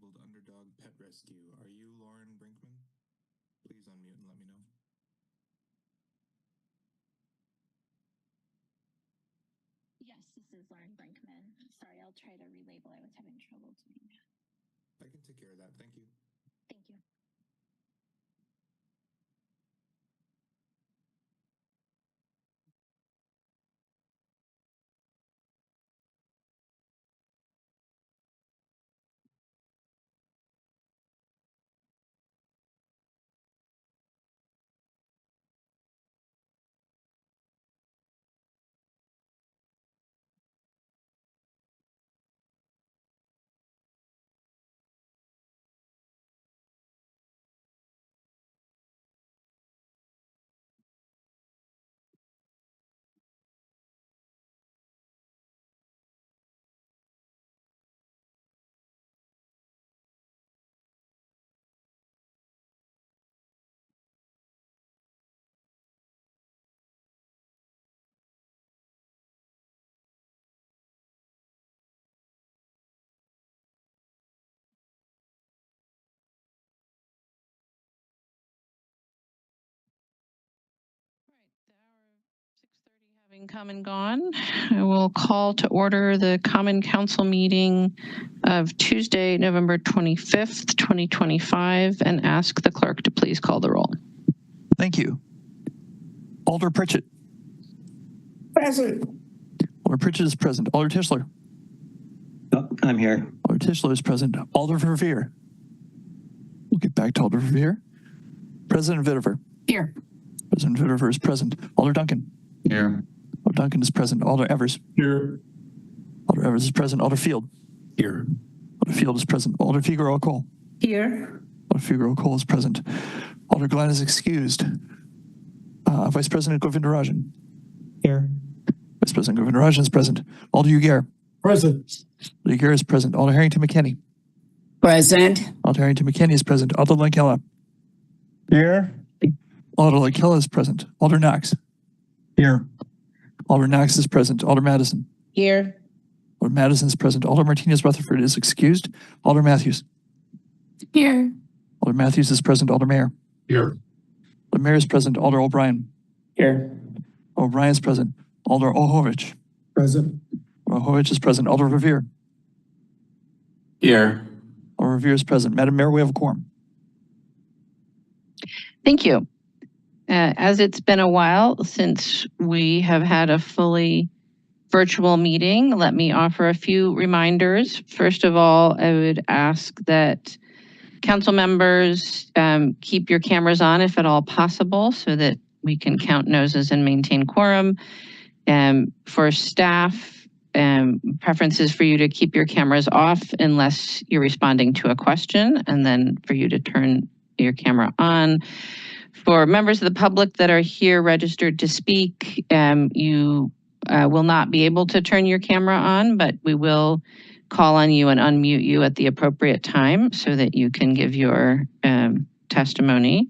disabled underdog pet rescue. Are you Lauren Brinkman? Please unmute and let me know. Yes, this is Lauren Brinkman. Sorry, I'll try to relabel. I was having trouble doing that. I can take care of that. Thank you. Thank you. Having come and gone, I will call to order the Common Council meeting of Tuesday, November 25th, 2025, and ask the clerk to please call the roll. Thank you. Alder Pritchett. Present. Alder Pritchett is present. Alder Tischler. Oh, I'm here. Alder Tischler is present. Alder Verveer. We'll get back to Alder Verveer. President Vitiver. Here. President Vitiver is present. Alder Duncan. Here. Alder Duncan is present. Alder Evers. Here. Alder Evers is present. Alder Field. Here. Alder Field is present. Alder Figueroa Cole. Here. Alder Figueroa Cole is present. Alder Glenn is excused. Vice President Govindarajan. Here. Vice President Govindarajan is present. Alder Ugair. Present. Alder Ugair is present. Alder Harrington McKinney. Present. Alder Harrington McKinney is present. Alder Lankella. Here. Alder Lankella is present. Alder Knox. Here. Alder Knox is present. Alder Madison. Here. Alder Madison is present. Alder Martinez Rutherford is excused. Alder Matthews. Here. Alder Matthews is present. Alder Mayor. Here. Alder Mayor is present. Alder O'Brien. Here. O'Brien is present. Alder Ohovich. Present. Ohovich is present. Alder Revere. Here. Alder Revere is present. Madam Mayor, we have a quorum. Thank you. As it's been a while since we have had a fully virtual meeting, let me offer a few reminders. First of all, I would ask that council members keep your cameras on if at all possible so that we can count noses and maintain quorum. For staff, preference is for you to keep your cameras off unless you're responding to a question, and then for you to turn your camera on. For members of the public that are here registered to speak, you will not be able to turn your camera on, but we will call on you and unmute you at the appropriate time so that you can give your testimony.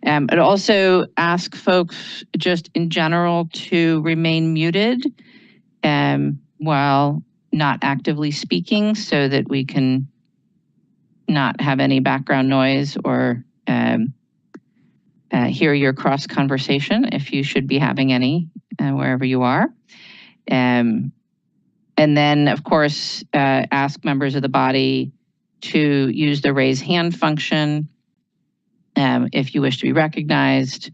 I'd also ask folks just in general to remain muted while not actively speaking so that we can not have any background noise or hear your cross conversation if you should be having any wherever you are. And then, of course, ask members of the body to use the raise hand function if you wish to be recognized.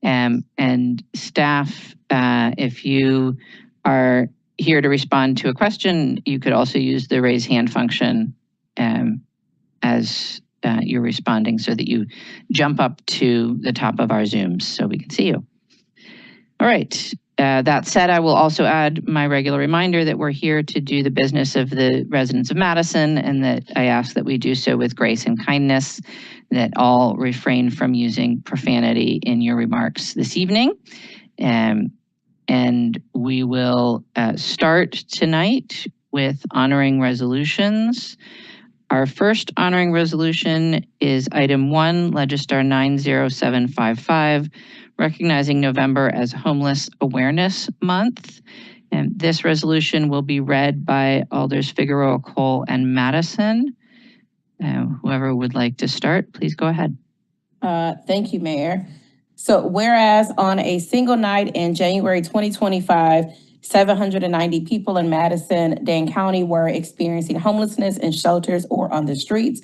And staff, if you are here to respond to a question, you could also use the raise hand function as you're responding so that you jump up to the top of our Zooms so we can see you. All right. That said, I will also add my regular reminder that we're here to do the business of the residents of Madison, and that I ask that we do so with grace and kindness, that all refrain from using profanity in your remarks this evening. And we will start tonight with honoring resolutions. Our first honoring resolution is item 1, Legistar 90755, recognizing November as Homeless Awareness Month. And this resolution will be read by Alders Figueroa Cole and Madison. Whoever would like to start, please go ahead. Thank you, Mayor. So whereas on a single night in January 2025, 790 people in Madison-Dane County were experiencing homelessness in shelters or on the streets.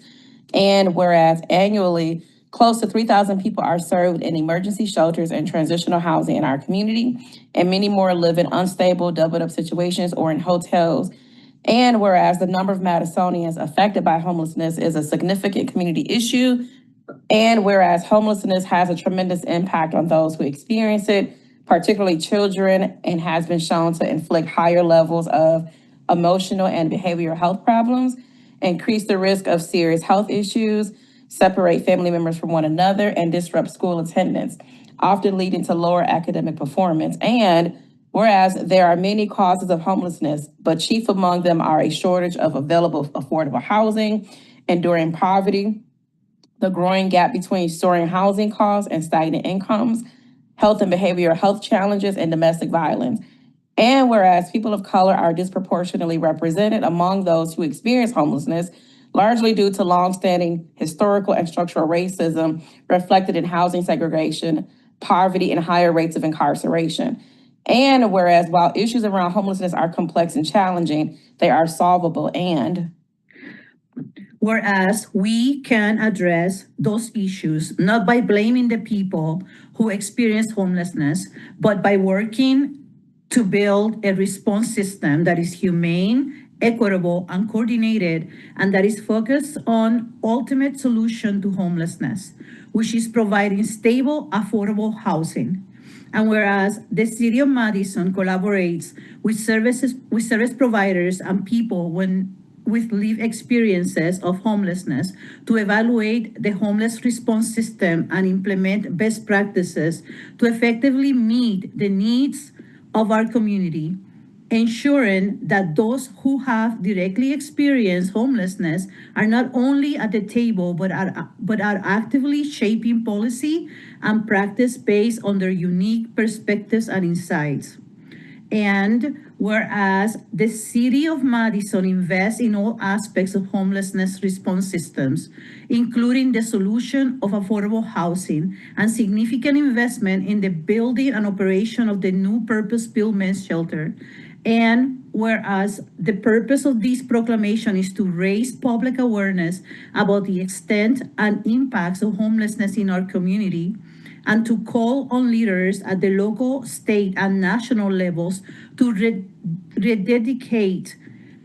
And whereas annually, close to 3,000 people are served in emergency shelters and transitional housing in our community, and many more live in unstable, doubled-up situations or in hotels. And whereas the number of Madisonians affected by homelessness is a significant community issue, and whereas homelessness has a tremendous impact on those who experience it, particularly children, and has been shown to inflict higher levels of emotional and behavioral health problems, increase the risk of serious health issues, separate family members from one another, and disrupt school attendance, often leading to lower academic performance. And whereas there are many causes of homelessness, but chief among them are a shortage of available affordable housing, enduring poverty, the growing gap between soaring housing costs and stagnant incomes, health and behavioral health challenges, and domestic violence. And whereas people of color are disproportionately represented among those who experience homelessness, largely due to longstanding historical and structural racism reflected in housing segregation, poverty, and higher rates of incarceration. And whereas while issues around homelessness are complex and challenging, they are solvable. And whereas we can address those issues not by blaming the people who experience homelessness, but by working to build a response system that is humane, equitable, and coordinated, and that is focused on ultimate solution to homelessness, which is providing stable, affordable housing. And whereas the City of Madison collaborates with service providers and people with lived experiences of homelessness to evaluate the homeless response system and implement best practices to effectively meet the needs of our community, ensuring that those who have directly experienced homelessness are not only at the table, but are actively shaping policy and practice based on their unique perspectives and insights. And whereas the City of Madison invests in all aspects of homelessness response systems, including the solution of affordable housing and significant investment in the building and operation of the new purpose-built men's shelter. And whereas the purpose of this proclamation is to raise public awareness about the extent and impacts of homelessness in our community, and to call on leaders at the local, state, and national levels to rededicate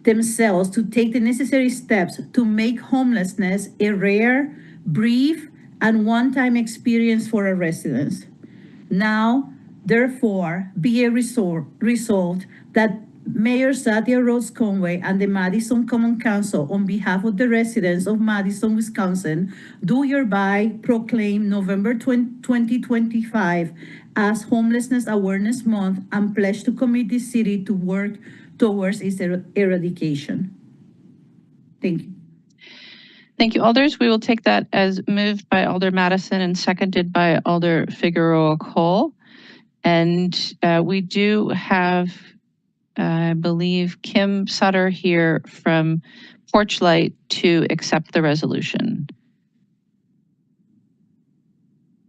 themselves to take the necessary steps to make homelessness a rare, brief, and one-time experience for our residents. Now, therefore, be it resolved that Mayor Satya Rhodes Conway and the Madison Common Council, on behalf of the residents of Madison, Wisconsin, do hereby proclaim November 2025 as Homelessness Awareness Month and pledge to commit the city to work towards its eradication. Thank you. Thank you, Alders. We will take that as moved by Alder Madison and seconded by Alder Figueroa Cole. And we do have, I believe, Kim Sutter here from Porchlight to accept the resolution.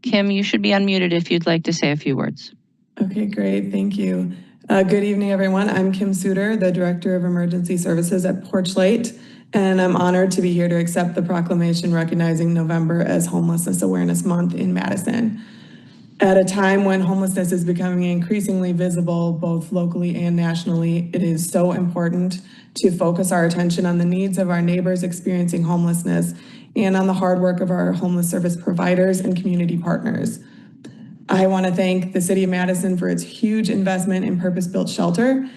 Kim, you should be unmuted if you'd like to say a few words. Okay, great. Thank you. Good evening, everyone. I'm Kim Suter, the Director of Emergency Services at Porchlight, and I'm honored to be here to accept the proclamation recognizing November as Homelessness Awareness Month in Madison. At a time when homelessness is becoming increasingly visible, both locally and nationally, it is so important to focus our attention on the needs of our neighbors experiencing homelessness and on the hard work of our homeless service providers and community partners. I want to thank the City of Madison for its huge investment in purpose-built shelter.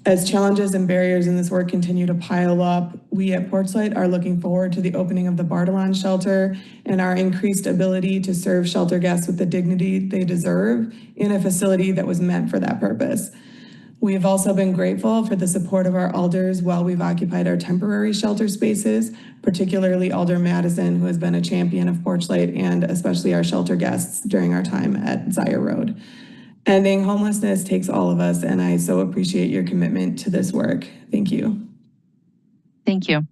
As challenges and barriers in this work continue to pile up, we at Porchlight are looking forward to the opening of the Bartolon shelter and our increased ability to serve shelter guests with the dignity they deserve in a facility that was meant for that purpose. We have also been grateful for the support of our alders while we've occupied our temporary shelter spaces, particularly Alder Madison, who has been a champion of Porchlight and especially our shelter guests during our time at Zaya Road. Ending homelessness takes all of us, and I so appreciate your commitment to this work. Thank you. Thank you.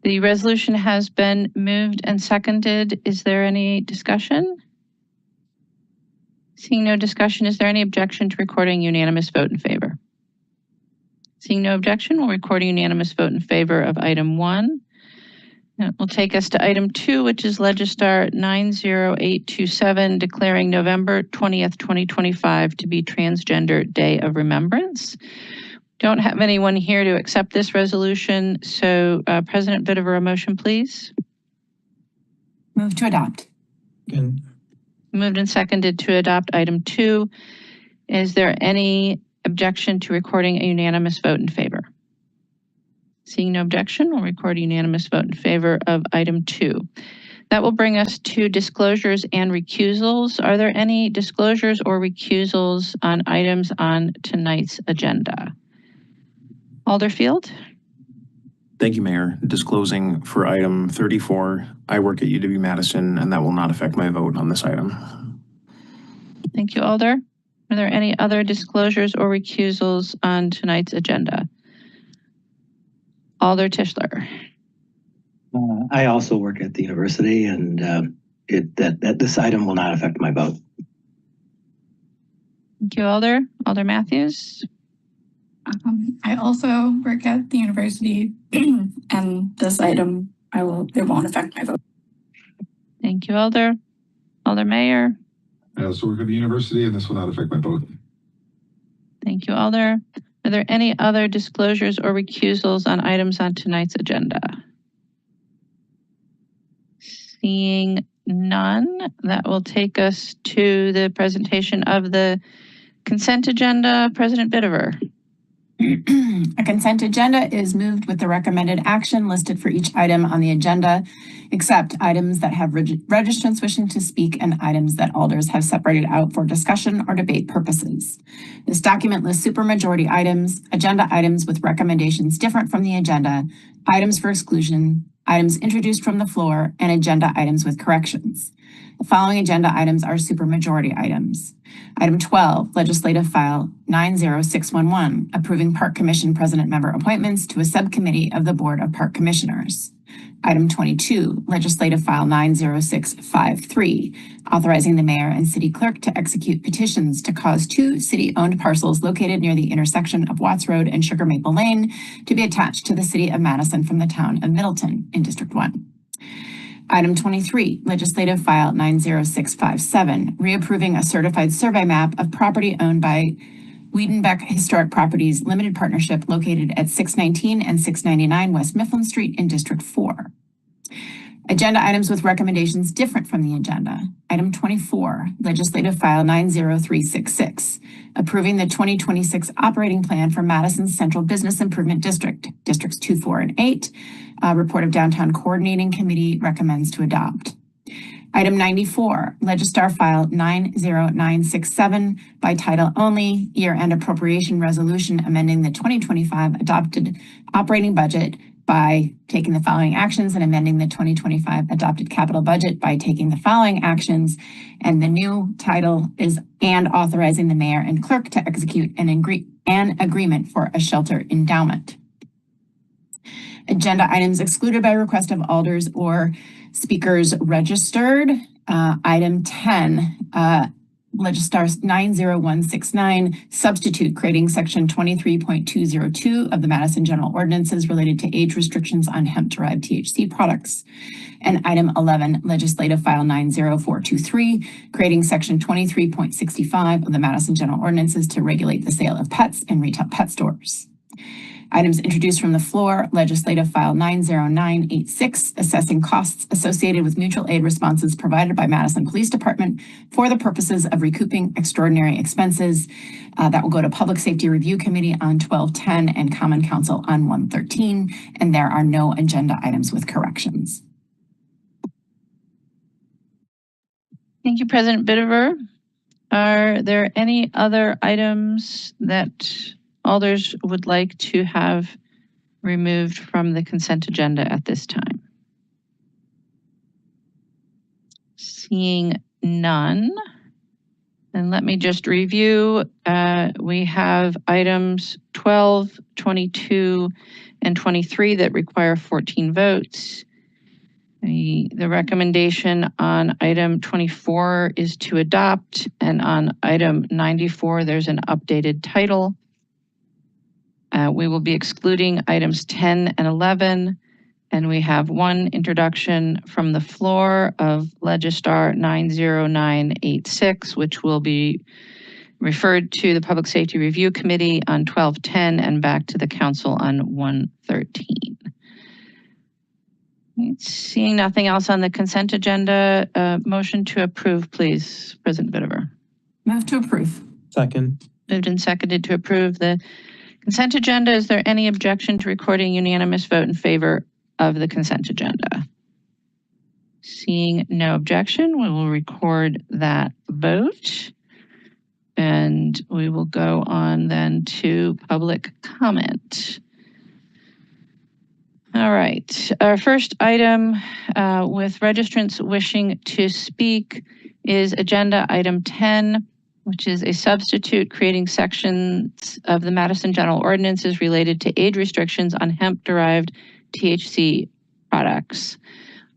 The resolution has been moved and seconded. Is there any discussion? Seeing no discussion, is there any objection to recording unanimous vote in favor? Seeing no objection, we'll record a unanimous vote in favor of item 1. That will take us to item 2, which is Legistar 90827, declaring November 20th, 2025 to be Transgender Day of Remembrance. Don't have anyone here to accept this resolution, so President Vitiver, a motion, please. Move to adopt. Second. Moved and seconded to adopt item 2. Is there any objection to recording a unanimous vote in favor? Seeing no objection, we'll record a unanimous vote in favor of item 2. That will bring us to disclosures and recusals. Are there any disclosures or recusals on items on tonight's agenda? Alderfield? Thank you, Mayor. Disclosing for item 34, I work at UW-Madison, and that will not affect my vote on this item. Thank you, Alder. Are there any other disclosures or recusals on tonight's agenda? Alder Tischler. I also work at the university, and that this item will not affect my vote. Thank you, Alder. Alder Matthews. I also work at the university, and this item, it won't affect my vote. Thank you, Alder. Alder Mayor. I also work at the university, and this will not affect my vote. Thank you, Alder. Are there any other disclosures or recusals on items on tonight's agenda? Seeing none, that will take us to the presentation of the consent agenda. President Vitiver. A consent agenda is moved with the recommended action listed for each item on the agenda, except items that have registrants wishing to speak and items that alders have separated out for discussion or debate purposes. This document lists supermajority items, agenda items with recommendations different from the agenda, items for exclusion, items introduced from the floor, and agenda items with corrections. The following agenda items are supermajority items. Item 12, Legislative File 90611, approving Park Commission President Member appointments to a subcommittee of the Board of Park Commissioners. Item 22, Legislative File 90653, authorizing the mayor and city clerk to execute petitions to cause 2 city-owned parcels located near the intersection of Watts Road and Sugar Maple Lane to be attached to the city of Madison from the town of Middleton in District 1. Item 23, Legislative File 90657, reapproving a certified survey map of property owned by Wiedenbeck Historic Properties Limited Partnership located at 619 and 699 West Mifflin Street in District 4. Agenda items with recommendations different from the agenda. Item 24, Legislative File 90366, approving the 2026 operating plan for Madison's Central Business Improvement District, Districts 2, 4, and 8. Report of Downtown Coordinating Committee recommends to adopt. Item 94, Legistar File 90967, by title only, year-end appropriation resolution amending the 2025 adopted operating budget by taking the following actions and amending the 2025 adopted capital budget by taking the following actions. And the new title is "and authorizing the mayor and clerk to execute an agreement for a shelter endowment." Agenda items excluded by request of alders or speakers registered. Item 10, Legistar 90169, substitute creating section 23.202 of the Madison General Ordinances related to age restrictions on hemp-derived THC products. And item 11, Legislative File 90423, creating section 23.65 of the Madison General Ordinances to regulate the sale of pets in retail pet stores. Items introduced from the floor, Legislative File 90986, assessing costs associated with mutual aid responses provided by Madison Police Department for the purposes of recouping extraordinary expenses. That will go to Public Safety Review Committee on 1210 and Common Council on 113, and there are no agenda items with corrections. Thank you, President Vitiver. Are there any other items that alders would like to have removed from the consent agenda at this time? Seeing none, And let me just review. We have items 12, 22, and 23 that require 14 votes. The recommendation on item 24 is to adopt, and on item 94, there's an updated title. We will be excluding items 10 and 11, and we have one introduction from the floor of Legistar 90986, which will be referred to the Public Safety Review Committee on 12/10 and back to the Council on 1/13. Seeing nothing else on the consent agenda, motion to approve, please, President Vitiver. Move to approve. Second. Moved and seconded to approve the consent agenda. Is there any objection to recording unanimous vote in favor of the consent agenda? Seeing no objection, we will record that vote. And we will go on then to public comment. All right, our first item with registrants wishing to speak is agenda item 10, which is a substitute creating sections of the Madison General Ordinances related to age restrictions on hemp-derived THC products.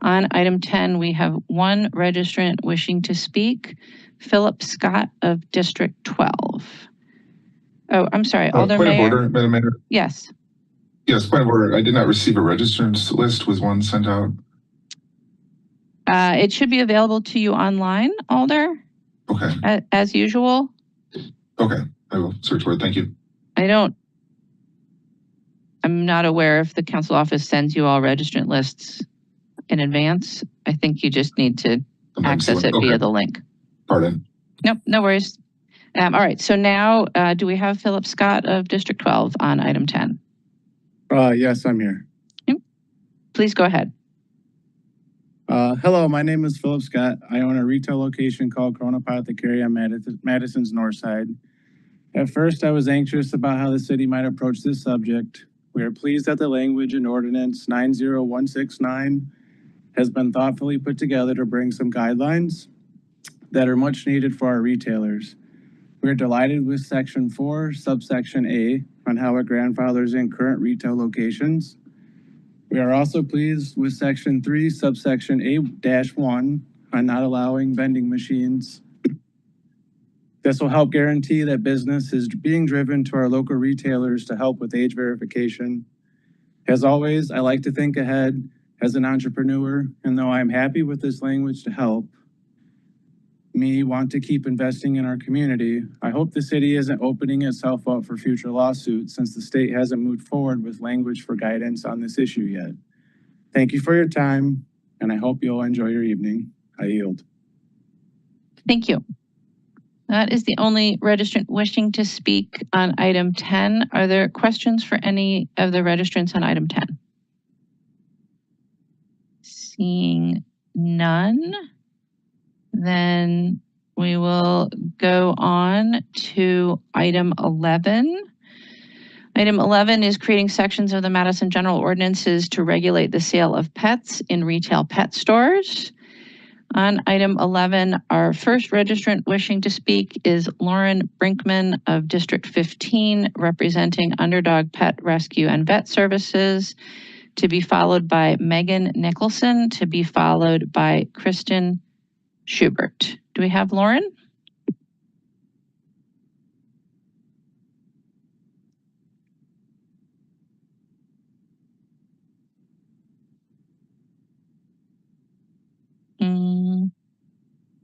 On item 10, we have one registrant wishing to speak, Philip Scott of District 12. Oh, I'm sorry, Alder Point Mayor. of order, Madam Mayor. Yes. Yes, point of order. I did not receive a registrants list. Was one sent out? It should be available to you online, Alder. Okay. As usual. Okay, I will search for it. Thank you. I'm not aware if the council office sends you all registrant lists in advance. I think you just need to access it via the link. Pardon. Nope, no worries. All right, so now do we have Philip Scott of District 12 on item 10? Yes, I'm here. Please go ahead. Hello, my name is Philip Scott. I own a retail location called Corona Apothecary on Madison's north side. At first, I was anxious about how the city might approach this subject. We are pleased that the language in Ordinance 90169 has been thoughtfully put together to bring some guidelines that are much needed for our retailers. We are delighted with Section 4, subsection A, on how it grandfathers in current retail locations. We are also pleased with Section 3, subsection A-1, on not allowing vending machines. This will help guarantee that business is being driven to our local retailers to help with age verification. As always, I like to think ahead as an entrepreneur, and though I'm happy with this language to help me want to keep investing in our community, I hope the city isn't opening itself up for future lawsuits since the state hasn't moved forward with language for guidance on this issue yet. Thank you for your time, and I hope you'll enjoy your evening. I yield. Thank you. That is the only registrant wishing to speak on item 10. Are there questions for any of the registrants on item 10? Seeing none, then we will go on to item 11. Item 11 is creating sections of the Madison General Ordinances to regulate the sale of pets in retail pet stores. On item 11, our first registrant wishing to speak is Lauren Brinkman of District 15, representing Underdog Pet Rescue and Vet Services, to be followed by Megan Nicholson, to be followed by Kristen Schubert. Do we have Lauren?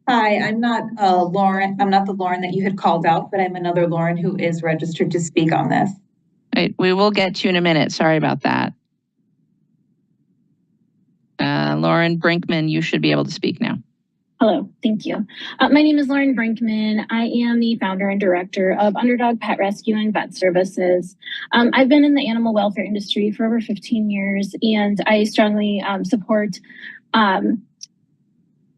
Hi, I'm not Lauren. I'm not the Lauren that you had called out, but I'm another Lauren who is registered to speak on this. Right, we will get to you in a minute. Sorry about that. Lauren Brinkman, you should be able to speak now. Hello, thank you. My name is Lauren Brinkman. I am the founder and director of Underdog Pet Rescue and Vet Services. I've been in the animal welfare industry for over 15 years, and I strongly support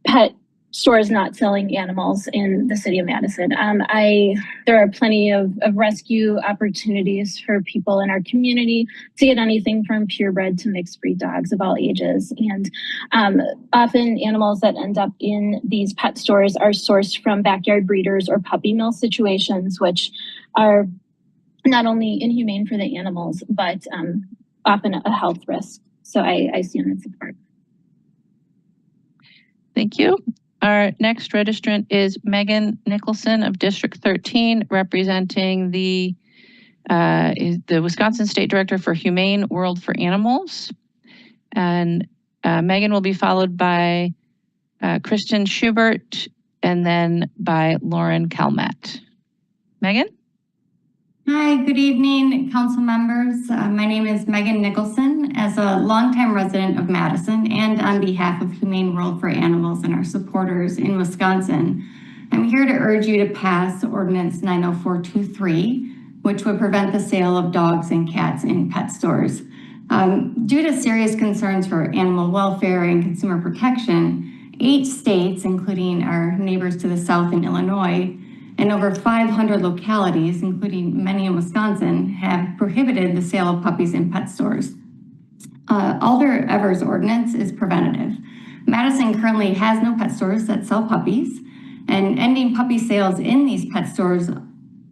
pet stores not selling animals in the city of Madison. There are plenty of rescue opportunities for people in our community to get anything from purebred to mixed breed dogs of all ages. And often animals that end up in these pet stores are sourced from backyard breeders or puppy mill situations, which are not only inhumane for the animals, but often a health risk. So I stand in support. Thank you. Our next registrant is Megan Nicholson of District 13, representing the Wisconsin State Director for Humane World for Animals. And Megan will be followed by Kristen Schubert and then by Lauren Calmet. Megan? Hi, good evening, council members. My name is Megan Nicholson. As a longtime resident of Madison and on behalf of Humane World for Animals and our supporters in Wisconsin, I'm here to urge you to pass Ordinance 90423, which would prevent the sale of dogs and cats in pet stores. Due to serious concerns for animal welfare and consumer protection, 8 states, including our neighbors to the south in Illinois, and over 500 localities, including many in Wisconsin, have prohibited the sale of puppies in pet stores. Alder Evers' ordinance is preventative. Madison currently has no pet stores that sell puppies, and ending puppy sales in these pet stores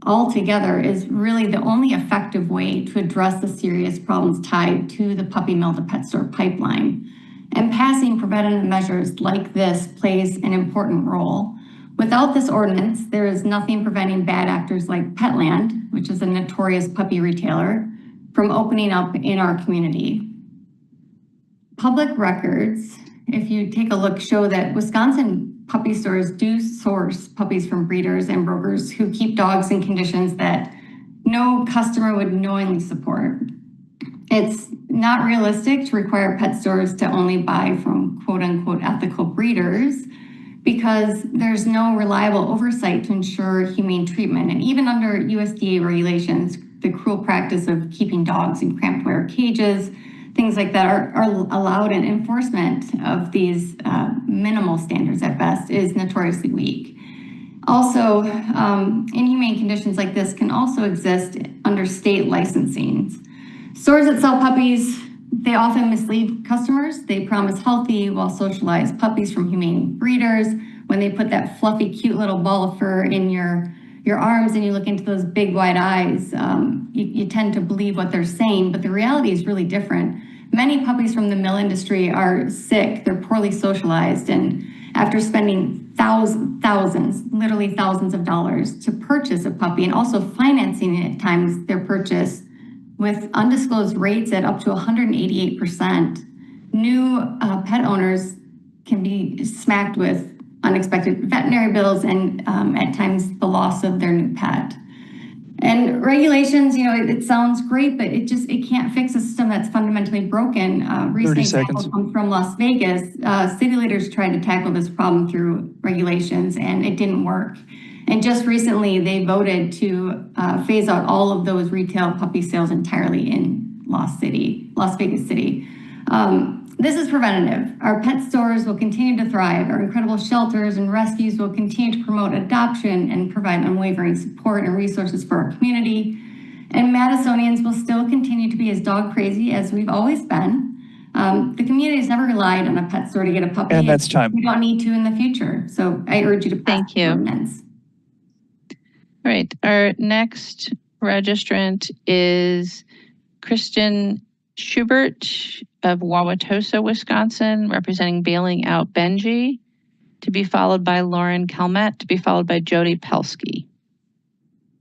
altogether is really the only effective way to address the serious problems tied to the puppy mill to pet store pipeline. And passing preventative measures like this plays an important role. Without this ordinance, there is nothing preventing bad actors like Petland, which is a notorious puppy retailer, from opening up in our community. Public records, if you take a look, show that Wisconsin puppy stores do source puppies from breeders and brokers who keep dogs in conditions that no customer would knowingly support. It's not realistic to require pet stores to only buy from quote unquote ethical breeders, because there's no reliable oversight to ensure humane treatment. And even under USDA regulations, the cruel practice of keeping dogs in cramped wire cages, things like that are allowed, and enforcement of these minimal standards at best is notoriously weak. Also, inhumane conditions like this can also exist under state licensing. Stores that sell puppies, they often mislead customers. They promise healthy, well-socialized puppies from humane breeders. When they put that fluffy, cute little ball of fur in your arms and you look into those big, wide eyes, you tend to believe what they're saying, but the reality is really different. Many puppies from the mill industry are sick, they're poorly socialized, and after spending thousands, literally thousands of dollars to purchase a puppy, and also financing at times their purchase with undisclosed rates at up to 188%, new pet owners can be smacked with unexpected veterinary bills and at times the loss of their new pet. And regulations, it sounds great, but it can't fix a system that's fundamentally broken. Recent example comes from Las Vegas. City leaders tried to tackle this problem through regulations and it didn't work. And just recently, they voted to phase out all of those retail puppy sales entirely in Las Vegas City. This is preventative. Our pet stores will continue to thrive. Our incredible shelters and rescues will continue to promote adoption and provide unwavering support and resources for our community. And Madisonians will still continue to be as dog crazy as we've always been. The community has never relied on a pet store to get a puppy. And that's time. We don't need to in the future. So I urge you to pass the ordinance. All right, our next registrant is Kristen Schubert of Wauwatosa, Wisconsin, representing Bailing Out Benji, to be followed by Lauren Calmet, to be followed by Jody Pelski.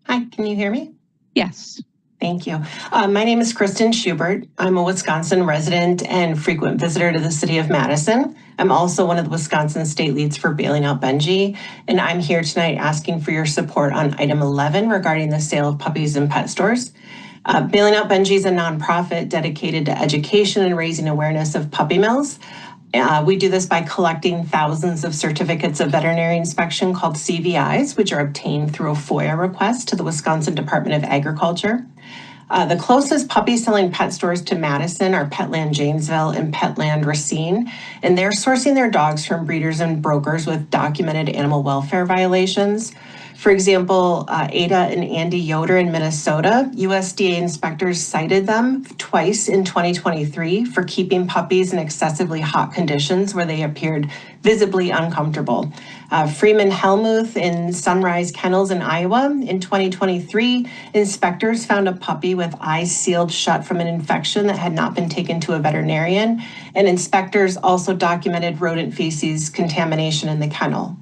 Hi, can you hear me? Yes. Thank you. My name is Kristen Schubert. I'm a Wisconsin resident and frequent visitor to the city of Madison. I'm also one of the Wisconsin state leads for Bailing Out Benji, and I'm here tonight asking for your support on item 11 regarding the sale of puppies in pet stores. Bailing Out Benji is a nonprofit dedicated to education and raising awareness of puppy mills. We do this by collecting thousands of certificates of veterinary inspection called CVIs, which are obtained through a FOIA request to the Wisconsin Department of Agriculture. The closest puppy selling pet stores to Madison are Petland Janesville and Petland Racine, and they're sourcing their dogs from breeders and brokers with documented animal welfare violations. For example, Ada and Andy Yoder in Minnesota, USDA inspectors cited them twice in 2023 for keeping puppies in excessively hot conditions where they appeared visibly uncomfortable. Freeman Helmuth in Sunrise Kennels in Iowa, in 2023, inspectors found a puppy with eyes sealed shut from an infection that had not been taken to a veterinarian, and inspectors also documented rodent feces contamination in the kennel.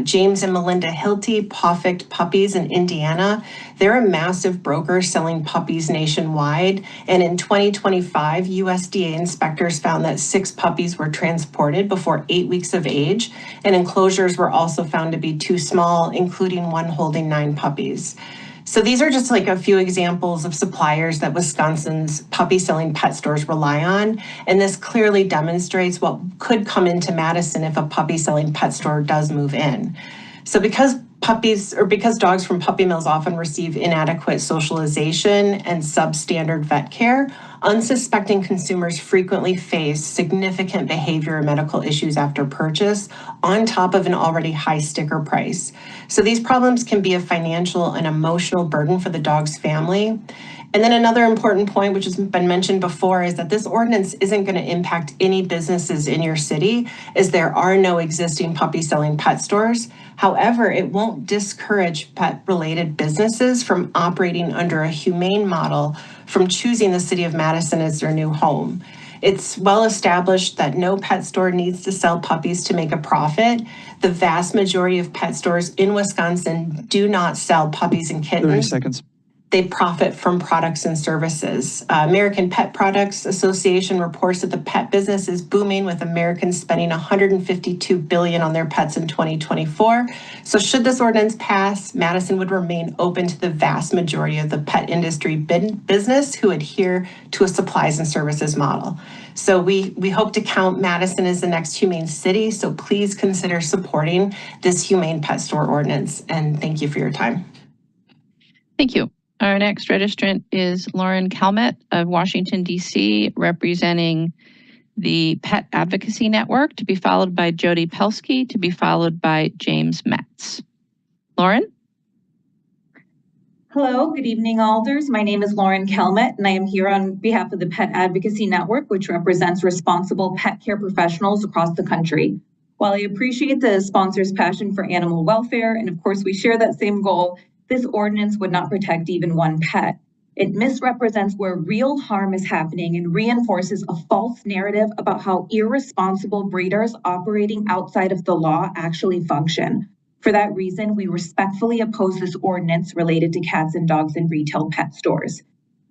James and Melinda Hilty, Pawfect Puppies in Indiana. They're a massive broker selling puppies nationwide. And in 2025, USDA inspectors found that 6 puppies were transported before 8 weeks of age, and enclosures were also found to be too small, including one holding 9 puppies. So these are just like a few examples of suppliers that Wisconsin's puppy selling pet stores rely on. And this clearly demonstrates what could come into Madison if a puppy selling pet store does move in. So because dogs from puppy mills often receive inadequate socialization and substandard vet care, unsuspecting consumers frequently face significant behavior or medical issues after purchase on top of an already high sticker price. So these problems can be a financial and emotional burden for the dog's family. And then another important point, which has been mentioned before, is that this ordinance isn't going to impact any businesses in your city, as there are no existing puppy selling pet stores. However, it won't discourage pet-related businesses from operating under a humane model from choosing the city of Madison as their new home. It's well established that no pet store needs to sell puppies to make a profit. The vast majority of pet stores in Wisconsin do not sell puppies and kittens. 30 seconds. They profit from products and services. American Pet Products Association reports that the pet business is booming, with Americans spending $152 billion on their pets in 2024. So should this ordinance pass, Madison would remain open to the vast majority of the pet industry business who adhere to a supplies and services model. So we hope to count Madison as the next humane city. So please consider supporting this humane pet store ordinance. And thank you for your time. Thank you. Our next registrant is Lauren Calmet of Washington, D.C., representing the Pet Advocacy Network, to be followed by Jody Pelsky, to be followed by James Metz. Lauren? Hello, good evening, Alders. My name is Lauren Calmet, and I am here on behalf of the Pet Advocacy Network, which represents responsible pet care professionals across the country. While I appreciate the sponsor's passion for animal welfare, and of course we share that same goal, this ordinance would not protect even one pet. It misrepresents where real harm is happening and reinforces a false narrative about how irresponsible breeders operating outside of the law actually function. For that reason, we respectfully oppose this ordinance related to cats and dogs in retail pet stores.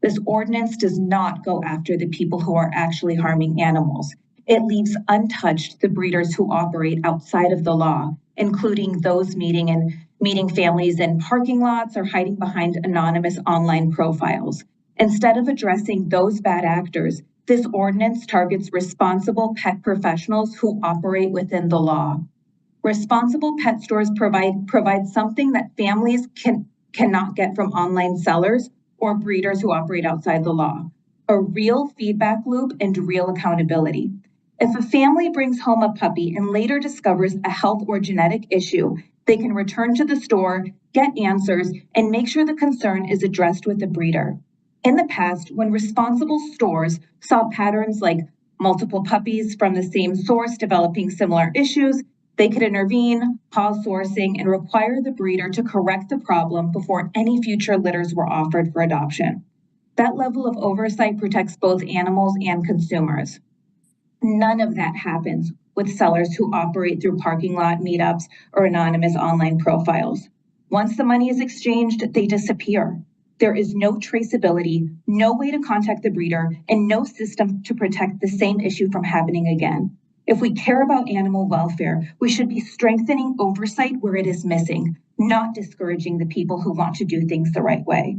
This ordinance does not go after the people who are actually harming animals. It leaves untouched the breeders who operate outside of the law, including those meeting families in parking lots or hiding behind anonymous online profiles. Instead of addressing those bad actors, this ordinance targets responsible pet professionals who operate within the law. Responsible pet stores provide something that families cannot get from online sellers or breeders who operate outside the law: a real feedback loop and real accountability. If a family brings home a puppy and later discovers a health or genetic issue, they can return to the store, get answers, and make sure the concern is addressed with the breeder. In the past, when responsible stores saw patterns like multiple puppies from the same source developing similar issues, they could intervene, pause sourcing, and require the breeder to correct the problem before any future litters were offered for adoption. That level of oversight protects both animals and consumers. None of that happens with sellers who operate through parking lot meetups or anonymous online profiles. Once the money is exchanged, they disappear. There is no traceability, no way to contact the breeder, and no system to protect the same issue from happening again. If we care about animal welfare, we should be strengthening oversight where it is missing, not discouraging the people who want to do things the right way.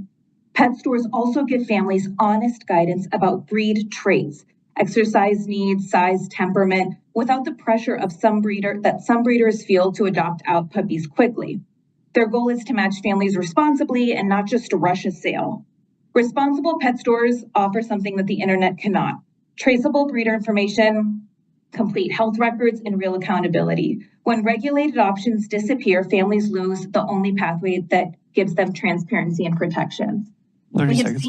Pet stores also give families honest guidance about breed traits, exercise needs, size, temperament, without the pressure of some breeders feel to adopt out puppies quickly. Their goal is to match families responsibly and not just to rush a sale. Responsible pet stores offer something that the internet cannot: traceable breeder information, complete health records, and real accountability. When regulated options disappear, families lose the only pathway that gives them transparency and protections. 30 seconds.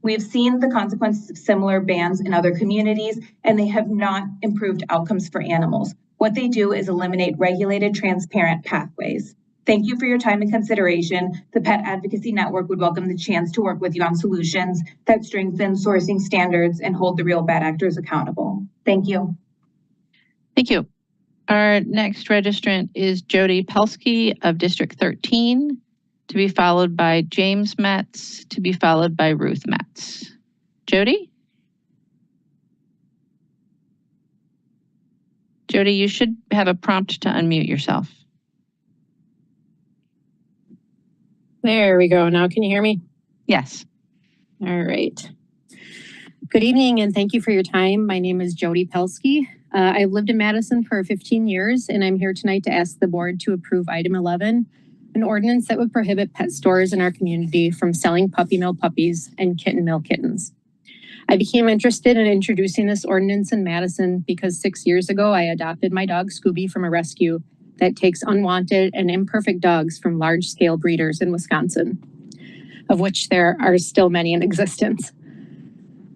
We have seen the consequences of similar bans in other communities, and they have not improved outcomes for animals. What they do is eliminate regulated, transparent pathways. Thank you for your time and consideration. The Pet Advocacy Network would welcome the chance to work with you on solutions that strengthen sourcing standards and hold the real bad actors accountable. Thank you. Thank you. Our next registrant is Jody Pelsky of District 13, to be followed by James Metz, to be followed by Ruth Metz. Jody? Jody, you should have a prompt to unmute yourself. There we go. Now can you hear me? Yes. All right. Good evening and thank you for your time. My name is Jody Pelsky. I've lived in Madison for 15 years and I'm here tonight to ask the board to approve item 11, an ordinance that would prohibit pet stores in our community from selling puppy mill puppies and kitten mill kittens. I became interested in introducing this ordinance in Madison because 6 years ago, I adopted my dog Scooby from a rescue that takes unwanted and imperfect dogs from large-scale breeders in Wisconsin, of which there are still many in existence.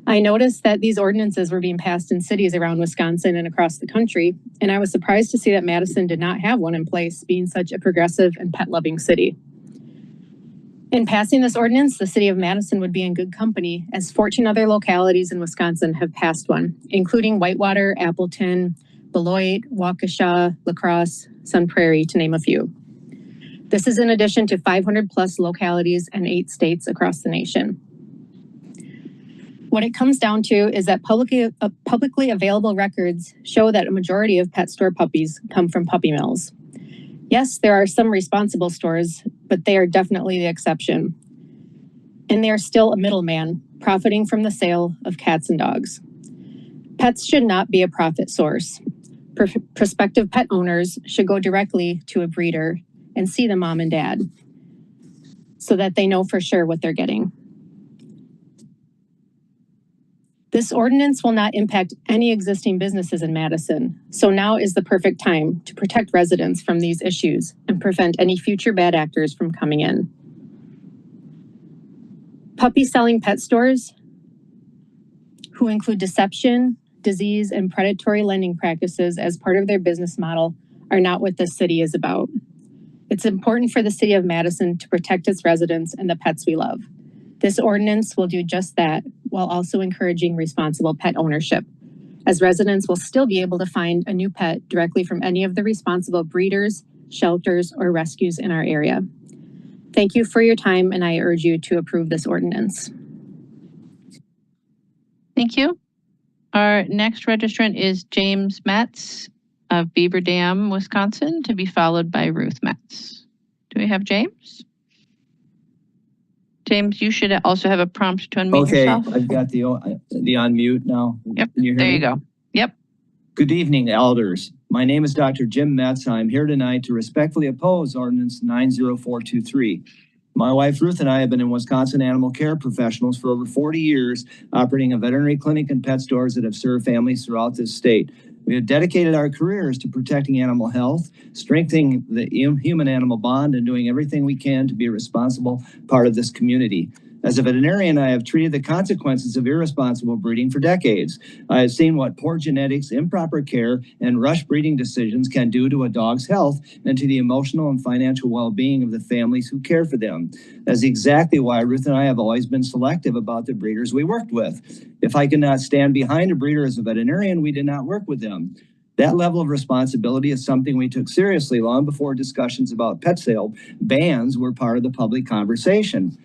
I noticed that these ordinances were being passed in cities around Wisconsin and across the country, and I was surprised to see that Madison did not have one in place, being such a progressive and pet-loving city. In passing this ordinance, the city of Madison would be in good company, as 14 other localities in Wisconsin have passed one, including Whitewater, Appleton, Beloit, Waukesha, La Crosse, Sun Prairie, to name a few. This is in addition to 500 plus localities and 8 states across the nation. What it comes down to is that publicly available records show that a majority of pet store puppies come from puppy mills. Yes, there are some responsible stores, but they are definitely the exception. And they are still a middleman, profiting from the sale of cats and dogs. Pets should not be a profit source. Prospective pet owners should go directly to a breeder and see the mom and dad so that they know for sure what they're getting. This ordinance will not impact any existing businesses in Madison, so now is the perfect time to protect residents from these issues and prevent any future bad actors from coming in. Puppy selling pet stores, who include deception, disease, and predatory lending practices as part of their business model, are not what this city is about. It's important for the city of Madison to protect its residents and the pets we love. This ordinance will do just that, while also encouraging responsible pet ownership, as residents will still be able to find a new pet directly from any of the responsible breeders, shelters, or rescues in our area. Thank you for your time, and I urge you to approve this ordinance. Thank you. Our next registrant is James Metz of Beaver Dam, Wisconsin, to be followed by Ruth Metz. Do we have James? James, you should also have a prompt to unmute yourself. Okay, I've got the unmute now. Yep, there you go. Yep. Good evening, elders. My name is Dr. Jim Metz. I'm here tonight to respectfully oppose Ordinance 90423. My wife Ruth and I have been in Wisconsin animal care professionals for over 40 years, operating a veterinary clinic and pet stores that have served families throughout this state. We have dedicated our careers to protecting animal health, strengthening the human-animal bond, and doing everything we can to be a responsible part of this community. As a veterinarian, I have treated the consequences of irresponsible breeding for decades. I have seen what poor genetics, improper care, and rush breeding decisions can do to a dog's health and to the emotional and financial well-being of the families who care for them. That's exactly why Ruth and I have always been selective about the breeders we worked with. If I could not stand behind a breeder as a veterinarian, we did not work with them. That level of responsibility is something we took seriously long before discussions about pet sale bans were part of the public conversation.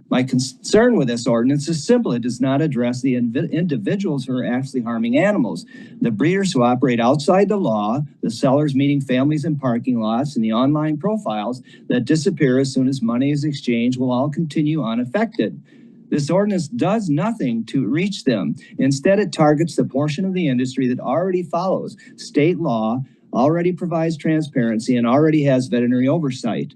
My concern with this ordinance is simple. It does not address the individuals who are actually harming animals. The breeders who operate outside the law, the sellers meeting families in parking lots, and the online profiles that disappear as soon as money is exchanged will all continue unaffected. This ordinance does nothing to reach them. Instead, it targets the portion of the industry that already follows state law, already provides transparency, and already has veterinary oversight.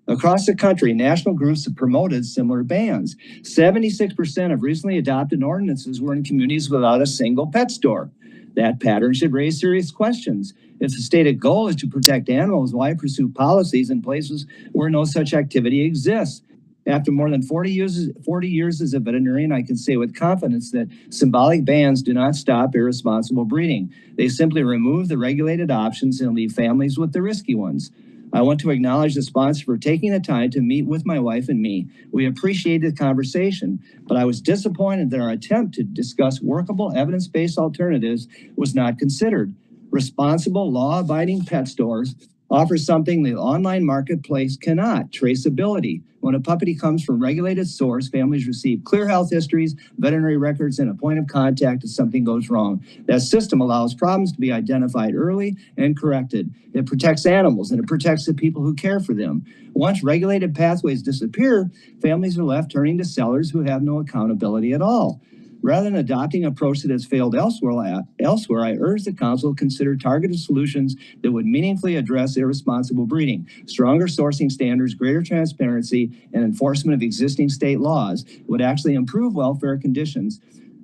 Across the country, national groups have promoted similar bans. 76% of recently adopted ordinances were in communities without a single pet store. That pattern should raise serious questions. If the stated goal is to protect animals, why pursue policies in places where no such activity exists? After more than 40 years as a veterinarian, I can say with confidence that symbolic bans do not stop irresponsible breeding. They simply remove the regulated options and leave families with the risky ones. I want to acknowledge the sponsor for taking the time to meet with my wife and me. We appreciated the conversation, but I was disappointed that our attempt to discuss workable evidence-based alternatives was not considered. Responsible, law-abiding pet stores offer something the online marketplace cannot: traceability. When a puppy comes from regulated source, families receive clear health histories, veterinary records, and a point of contact if something goes wrong. That system allows problems to be identified early and corrected. It protects animals and it protects the people who care for them. Once regulated pathways disappear, families are left turning to sellers who have no accountability at all. Rather than adopting an approach that has failed elsewhere, I urge the council to consider targeted solutions that would meaningfully address irresponsible breeding. Stronger sourcing standards, greater transparency, and enforcement of existing state laws would actually improve welfare conditions.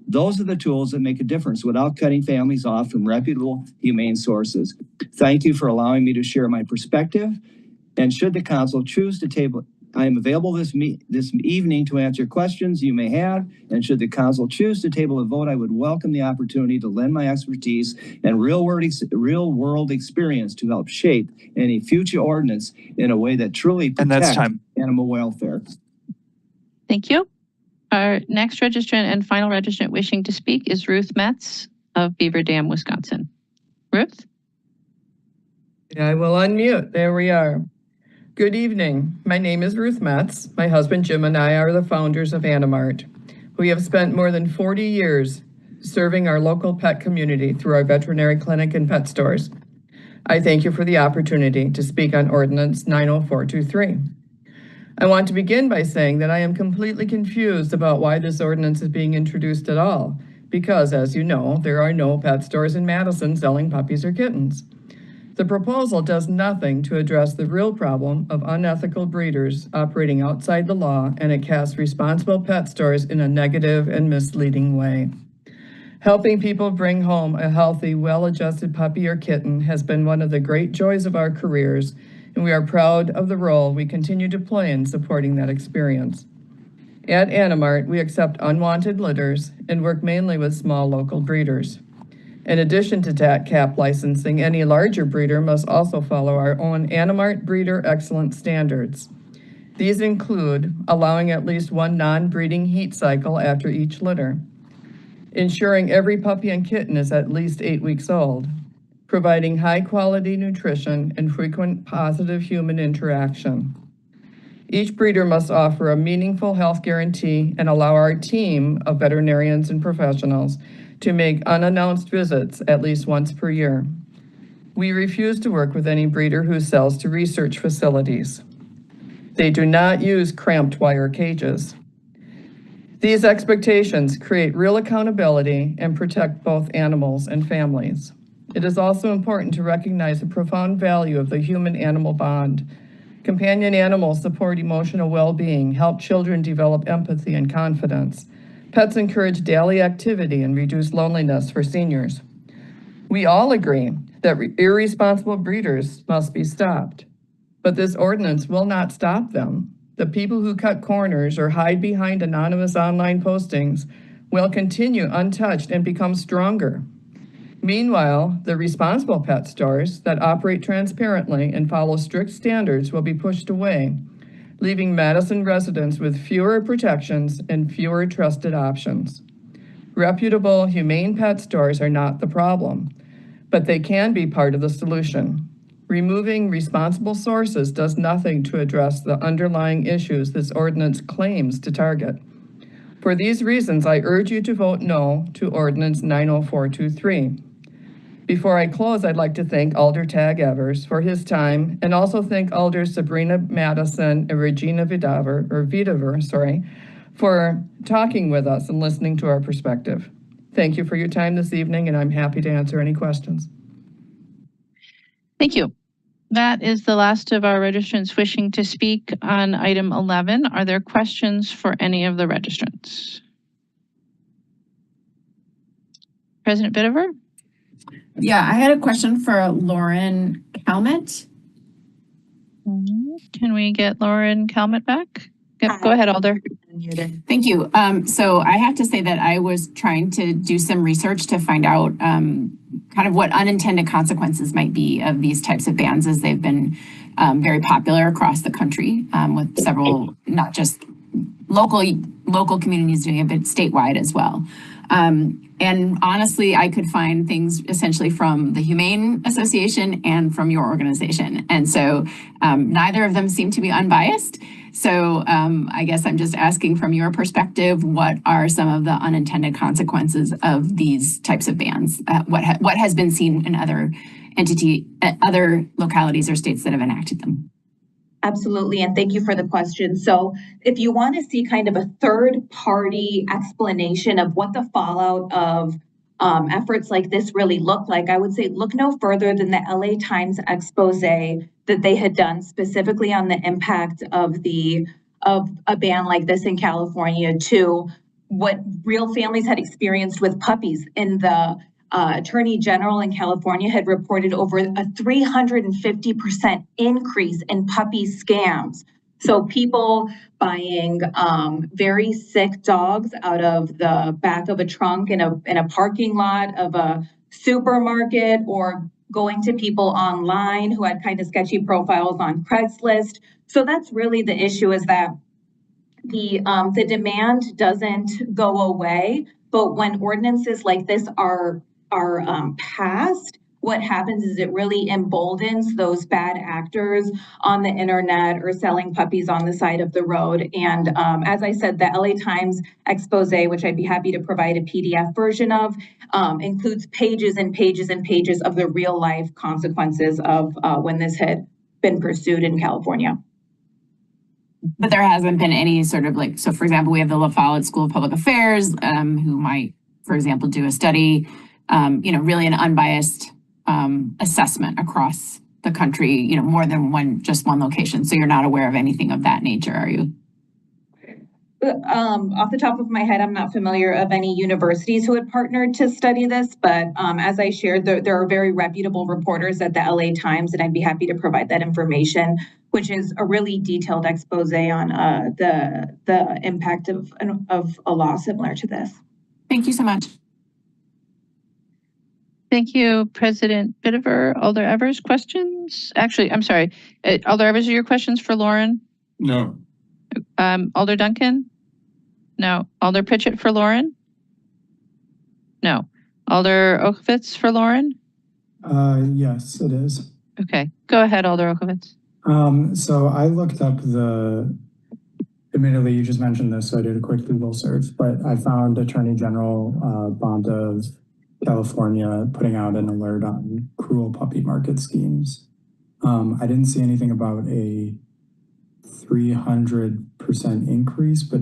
Those are the tools that make a difference without cutting families off from reputable, humane sources. Thank you for allowing me to share my perspective. And should the council choose to table, I am available this evening to answer questions you may have, and should the council choose to table a vote, I would welcome the opportunity to lend my expertise and real-world experience to help shape any future ordinance in a way that truly protects animal welfare. Thank you. Our next registrant and final registrant wishing to speak is Ruth Metz of Beaver Dam, Wisconsin. Ruth? I will unmute. There we are. Good evening. My name is Ruth Metz. My husband Jim and I are the founders of Animart. We have spent more than 40 years serving our local pet community through our veterinary clinic and pet stores. I thank you for the opportunity to speak on Ordinance 90423. I want to begin by saying that I am completely confused about why this ordinance is being introduced at all, because as you know, there are no pet stores in Madison selling puppies or kittens. The proposal does nothing to address the real problem of unethical breeders operating outside the law, and it casts responsible pet stores in a negative and misleading way. Helping people bring home a healthy, well-adjusted puppy or kitten has been one of the great joys of our careers, and we are proud of the role we continue to play in supporting that experience. At Animart, we accept unwanted litters and work mainly with small local breeders. In addition to TAC-CAP licensing, any larger breeder must also follow our own Animart Breeder Excellence Standards. These include allowing at least one non-breeding heat cycle after each litter, ensuring every puppy and kitten is at least 8 weeks old, providing high-quality nutrition and frequent positive human interaction. Each breeder must offer a meaningful health guarantee and allow our team of veterinarians and professionals to make unannounced visits at least once per year. We refuse to work with any breeder who sells to research facilities. They do not use cramped wire cages. These expectations create real accountability and protect both animals and families. It is also important to recognize the profound value of the human-animal bond. Companion animals support emotional well-being, help children develop empathy and confidence. Pets encourage daily activity and reduce loneliness for seniors. We all agree that irresponsible breeders must be stopped, but this ordinance will not stop them. The people who cut corners or hide behind anonymous online postings will continue untouched and become stronger. Meanwhile, the responsible pet stores that operate transparently and follow strict standards will be pushed away, leaving Madison residents with fewer protections and fewer trusted options. Reputable, humane pet stores are not the problem, but they can be part of the solution. Removing responsible sources does nothing to address the underlying issues this ordinance claims to target. For these reasons, I urge you to vote no to Ordinance 90423. Before I close, I'd like to thank Alder Tag Evers for his time, and also thank Alders Sabrina Madison and Regina Vidaver, for talking with us and listening to our perspective. Thank you for your time this evening, and I'm happy to answer any questions. Thank you. That is the last of our registrants wishing to speak on item 11. Are there questions for any of the registrants? President Bidover? Yeah, I had a question for Lauren Calmet. Can we get Lauren Calmet back? Yep, go ahead, Alder. Thank you. So I have to say that I was trying to do some research to find out kind of what unintended consequences might be of these types of bans, as they've been very popular across the country with several, not just local communities doing it, but statewide as well. And honestly, I could find things essentially from the Humane Association and from your organization. And so neither of them seem to be unbiased. So I guess I'm just asking from your perspective, what are some of the unintended consequences of these types of bans? What has been seen in other localities or states that have enacted them? Absolutely, and thank you for the question. So if you want to see kind of a third-party explanation of what the fallout of efforts like this really look like, I would say look no further than the LA Times expose that they had done specifically on the impact of a ban like this in California to what real families had experienced with puppies. In the Attorney General in California had reported over a 350% increase in puppy scams. So people buying very sick dogs out of the back of a trunk in a parking lot of a supermarket, or going to people online who had kind of sketchy profiles on Craigslist. So that's really the issue, is that the demand doesn't go away, but when ordinances like this are passed, what happens is it really emboldens those bad actors on the internet or selling puppies on the side of the road. And as I said, the LA Times expose, which I'd be happy to provide a PDF version of, includes pages and pages and pages of the real life consequences of when this had been pursued in California. But there hasn't been any sort of so for example, we have the La Follette School of Public Affairs, who might, for example, do a study, really an unbiased assessment across the country, more than just one location. So you're not aware of anything of that nature, are you? Off the top of my head, I'm not familiar of any universities who had partnered to study this, but as I shared, there are very reputable reporters at the LA Times, and I'd be happy to provide that information, which is a really detailed expose on the impact of a law similar to this. Thank you so much. Thank you, President Bidover. Alder Evers, questions? Actually, I'm sorry. Alder Evers, are your questions for Lauren? No. Alder Duncan? No. Alder Pritchett for Lauren? No. Alder Okovitz for Lauren? Yes, it is. Okay. Go ahead, Alder Okovitz. So I looked up admittedly, you just mentioned this, so I did a quick Google search, but I found Attorney General Bonta of California putting out an alert on cruel puppy market schemes. I didn't see anything about a 300% increase, but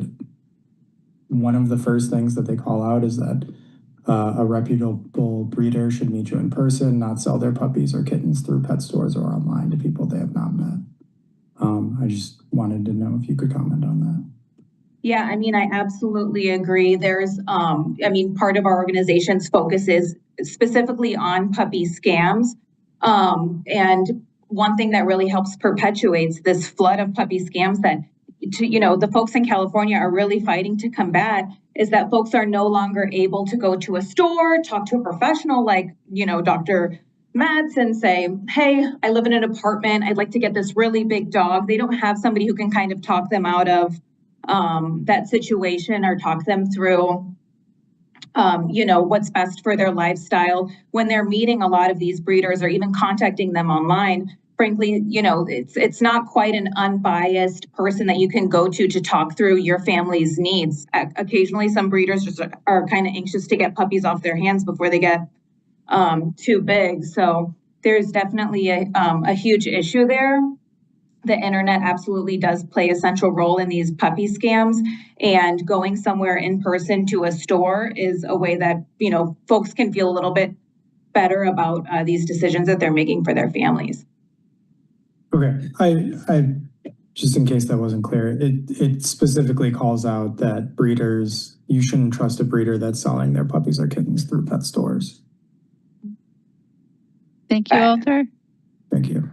one of the first things that they call out is that a reputable breeder should meet you in person, not sell their puppies or kittens through pet stores or online to people they have not met. I just wanted to know if you could comment on that. Yeah, I absolutely agree. There's, part of our organization's focus is specifically on puppy scams. And one thing that really helps perpetuates this flood of puppy scams that, the folks in California are really fighting to combat is that folks are no longer able to go to a store, talk to a professional like, Dr. Matz, and say, hey, I live in an apartment. I'd like to get this really big dog. They don't have somebody who can kind of talk them out of that situation or talk them through, what's best for their lifestyle. When they're meeting a lot of these breeders or even contacting them online, frankly, it's not quite an unbiased person that you can go to talk through your family's needs. Occasionally, some breeders just are kind of anxious to get puppies off their hands before they get too big. So there's definitely a huge issue there. The internet absolutely does play a central role in these puppy scams, and going somewhere in person to a store is a way that, folks can feel a little bit better about these decisions that they're making for their families. Okay, I just in case that wasn't clear, it specifically calls out that breeders, you shouldn't trust a breeder that's selling their puppies or kittens through pet stores. Thank you, Alder. Thank you.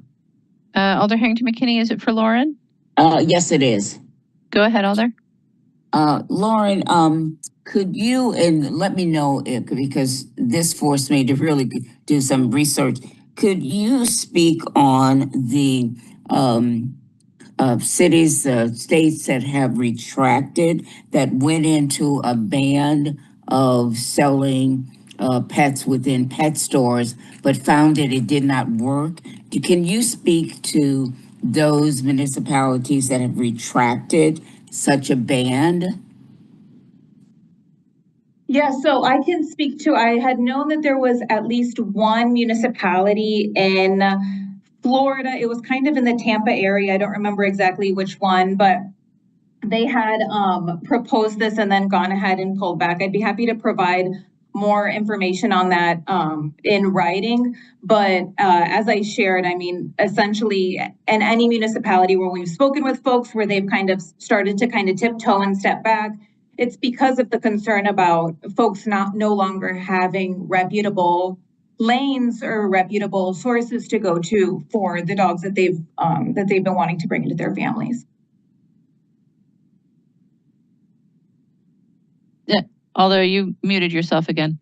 Alder Harrington McKinney, is it for Lauren? Yes, it is. Go ahead, Alder. Lauren, could you, and let me know if, because this forced me to really do some research, could you speak on the cities, states that have retracted, that went into a ban of selling pets within pet stores, but found that it did not work? Can you speak to those municipalities that have retracted such a ban? Yeah, so I can speak to, I had known that there was at least one municipality in Florida. It was kind of in the Tampa area. I don't remember exactly which one, but they had proposed this and then gone ahead and pulled back. I'd be happy to provide more information on that in writing. But as I shared, I mean, essentially, in any municipality where we've spoken with folks where they've kind of started to kind of tiptoe and step back, it's because of the concern about folks no longer having reputable lanes or reputable sources to go to for the dogs that they've been wanting to bring into their families. Yeah, although you muted yourself again.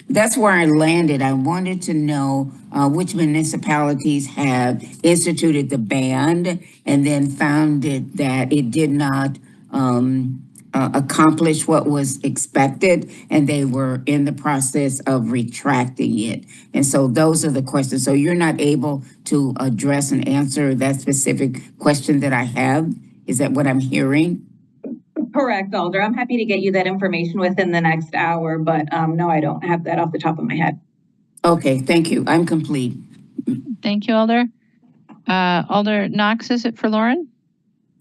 That's where I landed. I wanted to know which municipalities have instituted the ban and then found that it did not accomplish what was expected, and they were in the process of retracting it. And so those are the questions. So you're not able to address and answer that specific question that I have? Is that what I'm hearing? Correct, Alder. I'm happy to get you that information within the next hour, but no, I don't have that off the top of my head. Okay, thank you. I'm complete. Thank you, Alder. Alder Knox, is it for Lauren?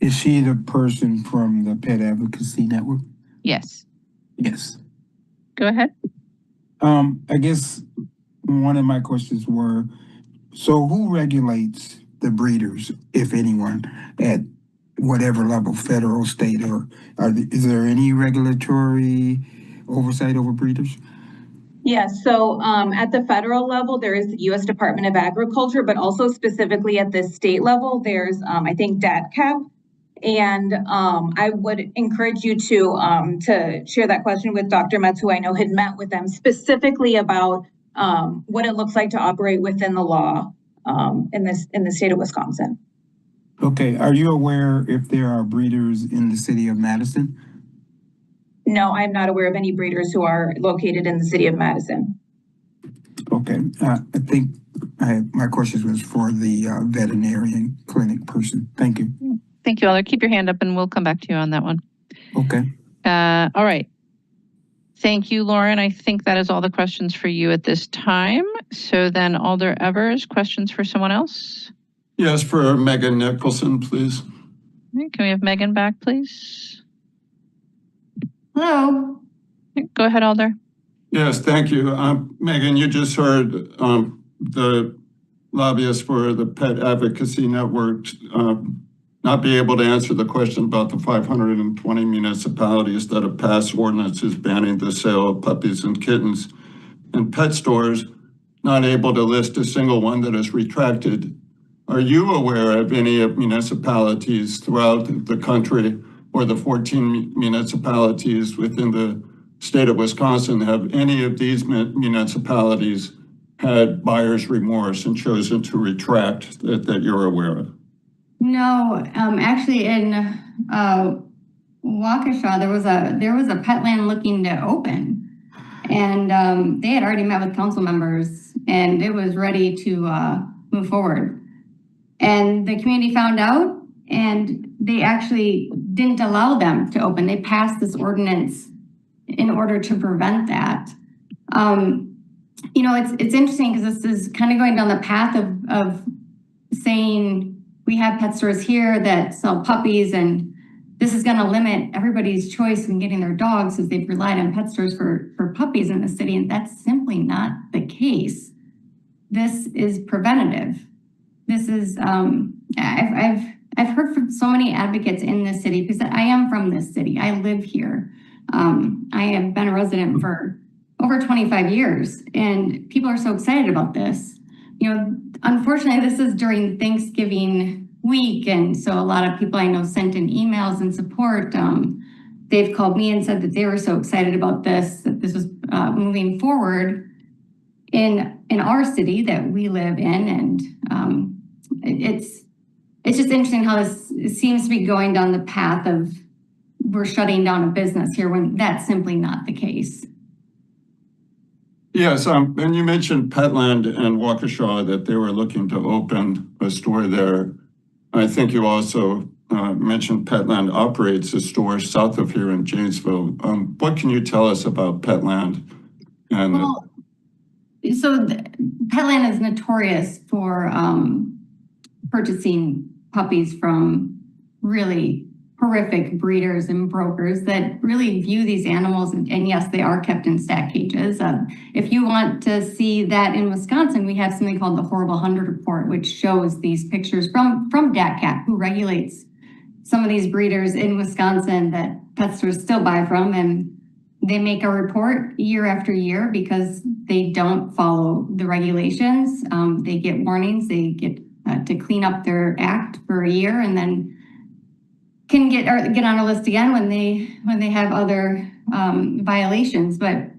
Is she the person from the Pet Advocacy Network? Yes. Yes. Go ahead. I guess one of my questions were, so who regulates the breeders, if anyone, at whatever level, federal, state, or is there any regulatory oversight over breeders? Yes, so at the federal level, there is the U.S. Department of Agriculture, but also specifically at the state level, there's, I think, DATCP. And I would encourage you to share that question with Dr. Metz, who I know had met with them specifically about what it looks like to operate within the law in the state of Wisconsin. Okay, are you aware if there are breeders in the city of Madison? No, I'm not aware of any breeders who are located in the city of Madison. Okay, I think my question was for the veterinarian clinic person. Thank you. Thank you, Alder. Keep your hand up and we'll come back to you on that one. Okay. All right. Thank you, Lauren. I think that is all the questions for you at this time. So then Alder Evers, questions for someone else? Yes, for Megan Nicholson, please. Can we have Megan back, please? Hello. Go ahead, Alder. Yes, thank you. Megan, you just heard the lobbyist for the Pet Advocacy Network not be able to answer the question about the 520 municipalities that have passed ordinances banning the sale of puppies and kittens in pet stores, not able to list a single one that is retracted. Are you aware of any of municipalities throughout the country or the 14 municipalities within the state of Wisconsin? Have any of these municipalities had buyer's remorse and chosen to retract that you're aware of? No, actually in Waukesha, there was a pet land looking to open, and they had already met with council members and it was ready to move forward. And the community found out and they actually didn't allow them to open. They passed this ordinance in order to prevent that. You know, it's interesting because this is kind of going down the path of saying we have pet stores here that sell puppies and this is going to limit everybody's choice in getting their dogs as they've relied on pet stores for puppies in the city. And that's simply not the case. this is preventative. This is, I've heard from so many advocates in this city because I am from this city. I live here. I have been a resident for over 25 years, and people are so excited about this. You know, unfortunately, this is during Thanksgiving week, and so a lot of people I know sent in emails in support. They've called me and said that they were so excited about this, that this was moving forward in our city that we live in, and it's just interesting how this seems to be going down the path of we're shutting down a business here when that's simply not the case. Yes, and you mentioned Petland and Waukesha, that they were looking to open a store there. I think you also mentioned Petland operates a store south of here in Janesville. What can you tell us about Petland? And so Petland is notorious for purchasing puppies from really horrific breeders and brokers that really view these animals, and yes, they are kept in stack cages. If you want to see that in Wisconsin, we have something called the Horrible 100 Report, which shows these pictures from DATCP, who regulates some of these breeders in Wisconsin that pet stores still buy from, and they make a report year after year because they don't follow the regulations. They get warnings, they get to clean up their act for a year, and then can get on a list again when they have other violations. But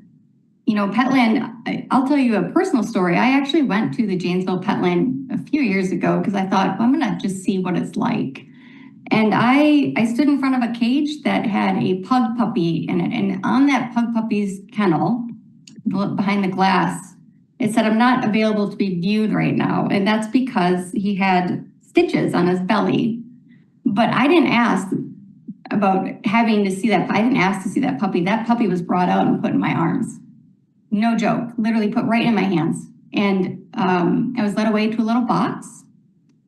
you know, Petland, I'll tell you a personal story. I actually went to the Janesville Petland a few years ago because I thought, well, I'm gonna just see what it's like. And I stood in front of a cage that had a pug puppy in it, and on that pug puppy's kennel, behind the glass, it said, "I'm not available to be viewed right now," and that's because he had stitches on his belly. But I didn't ask about having to see that. I didn't ask to see that puppy. That puppy was brought out and put in my arms. No joke, literally put right in my hands. And I was led away to a little box.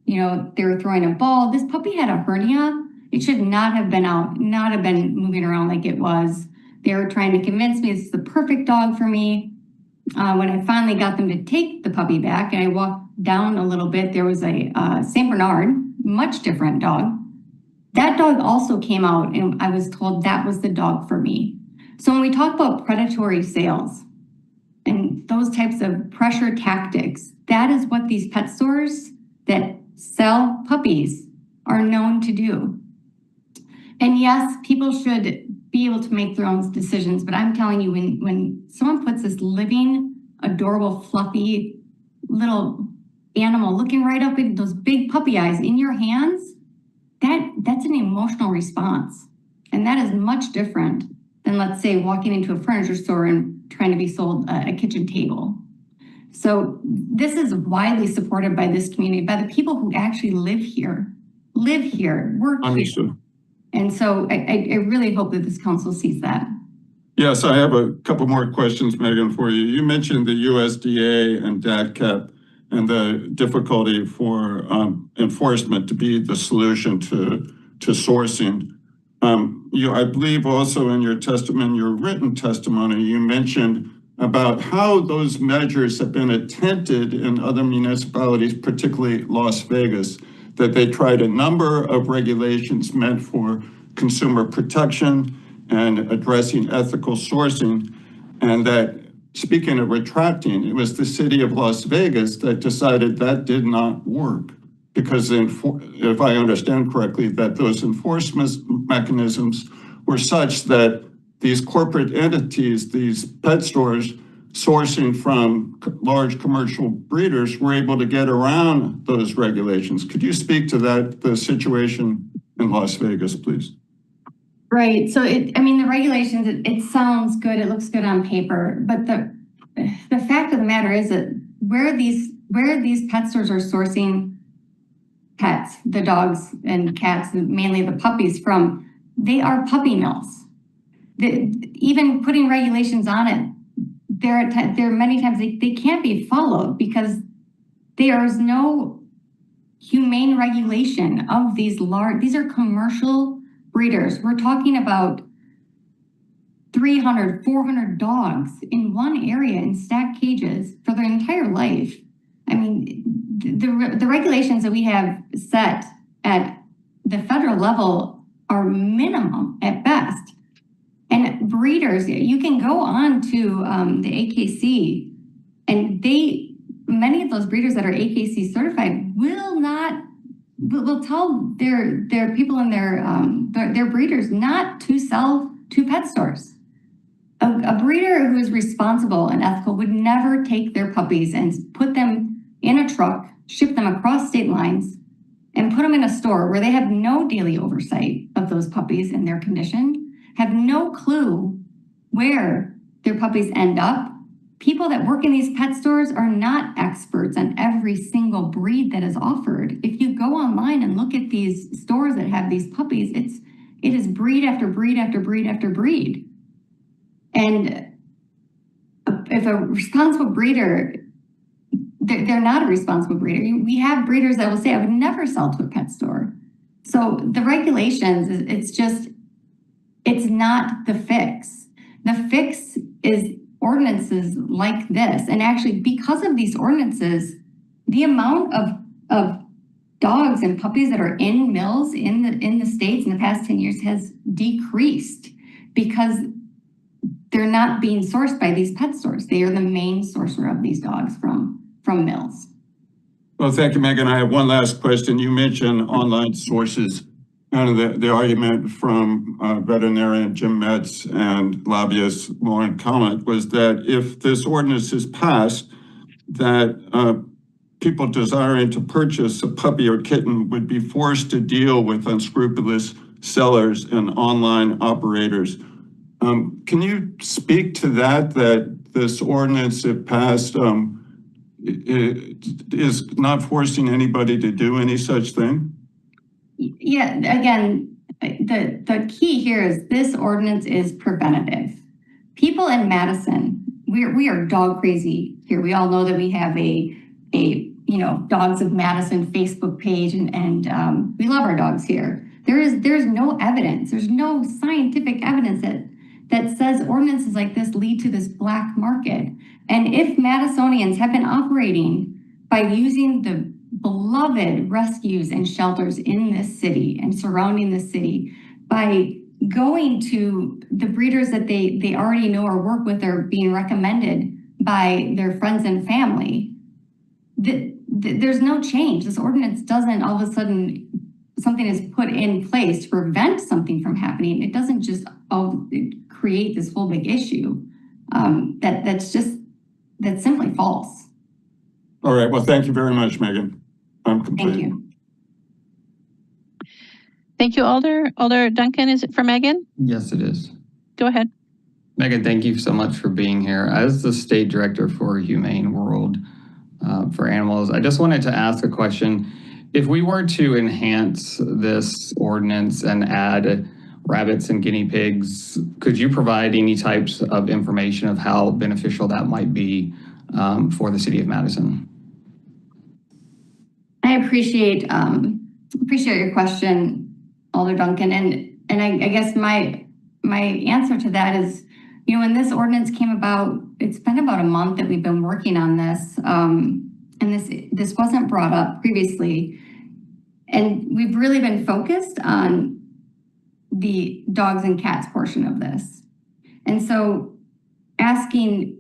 You know, they were throwing a ball. This puppy had a hernia. It should not have been out, not have been moving around like it was. They were trying to convince me this is the perfect dog for me. When I finally got them to take the puppy back and I walked down a little bit, there was a St. Bernard, much different dog. That dog also came out and I was told that was the dog for me. So when we talk about predatory sales and those types of pressure tactics, that is what these pet stores that sell puppies are known to do. And yes, people should be able to make their own decisions, but I'm telling you, when someone puts this living, adorable, fluffy little animal looking right up in those big puppy eyes in your hands, that's an emotional response. And that is much different than, let's say, walking into a furniture store and trying to be sold a kitchen table. So this is widely supported by this community, by the people who actually live here, work here. And so I really hope that this council sees that. Yes, I have a couple more questions, Megan, for you. You mentioned the USDA and DATCP and the difficulty for enforcement to be the solution to sourcing. I believe also in your testimony, your written testimony, you mentioned about how those measures have been attempted in other municipalities, particularly Las Vegas, that they tried a number of regulations meant for consumer protection and addressing ethical sourcing, and that, speaking of retracting, it was the city of Las Vegas that decided that did not work because, if I understand correctly, that those enforcement mechanisms were such that these corporate entities, these pet stores sourcing from large commercial breeders, were able to get around those regulations. Could you speak to that, the situation in Las Vegas, please? Right. So, the regulations, it sounds good. It looks good on paper. But the fact of the matter is that where these pet stores are sourcing pets, the dogs and cats, and mainly the puppies from, they are puppy mills. Even putting regulations on it, there are many times they can't be followed because there is no humane regulation of these are commercial breeders. We're talking about 300, 400 dogs in one area in stacked cages for their entire life. I mean, the regulations that we have set at the federal level are minimum at best. And breeders, you can go on to the AKC, and many of those breeders that are AKC certified will tell their people in their breeders not to sell to pet stores. A breeder who is responsible and ethical would never take their puppies and put them in a truck, ship them across state lines, and put them in a store where they have no daily oversight of those puppies and their condition, have no clue where their puppies end up. People that work in these pet stores are not experts on every single breed that is offered. If you go online and look at these stores that have these puppies, it is breed after breed after breed after breed. And if a responsible breeder, they're not a responsible breeder. We have breeders that will say, I would never sell to a pet store. So the regulations, it's not the fix. The fix is ordinances like this. And actually, because of these ordinances, the amount of dogs and puppies that are in mills in the States in the past 10 years has decreased because they're not being sourced by these pet stores. They are the main sourcer of these dogs from mills. Well, thank you, Megan. I have one last question. You mentioned online sources, and the argument from veterinarian Jim Metz and lobbyist Lauren Calmet was that if this ordinance is passed, that people desiring to purchase a puppy or kitten would be forced to deal with unscrupulous sellers and online operators. Can you speak to that this ordinance, if passed, is not forcing anybody to do any such thing? Yeah, again, the key here is this ordinance is preventative. People in Madison, we are dog crazy here. We all know that we have a Dogs of Madison Facebook page, and we love our dogs here. There's no evidence. There's no scientific evidence that says ordinances like this lead to this black market. And if Madisonians have been operating by using the beloved rescues and shelters in this city and surrounding the city, by going to the breeders that they already know or work with or being recommended by their friends and family, there's no change. This ordinance doesn't all of a sudden, something is put in place to prevent something from happening. It doesn't just create this whole big issue. That's simply false. All right. Well, thank you very much, Megan. I'm complete. Thank you. Thank you, Alder. Alder Duncan, is it for Megan? Yes, it is. Go ahead. Megan, thank you so much for being here. As the state director for Humane World for Animals, I just wanted to ask a question. If we were to enhance this ordinance and add rabbits and guinea pigs, could you provide any types of information of how beneficial that might be for the city of Madison? I appreciate your question, Alder Duncan, and I guess my answer to that is, when this ordinance came about, it's been about a month that we've been working on this, and this wasn't brought up previously, and we've really been focused on the dogs and cats portion of this. And so asking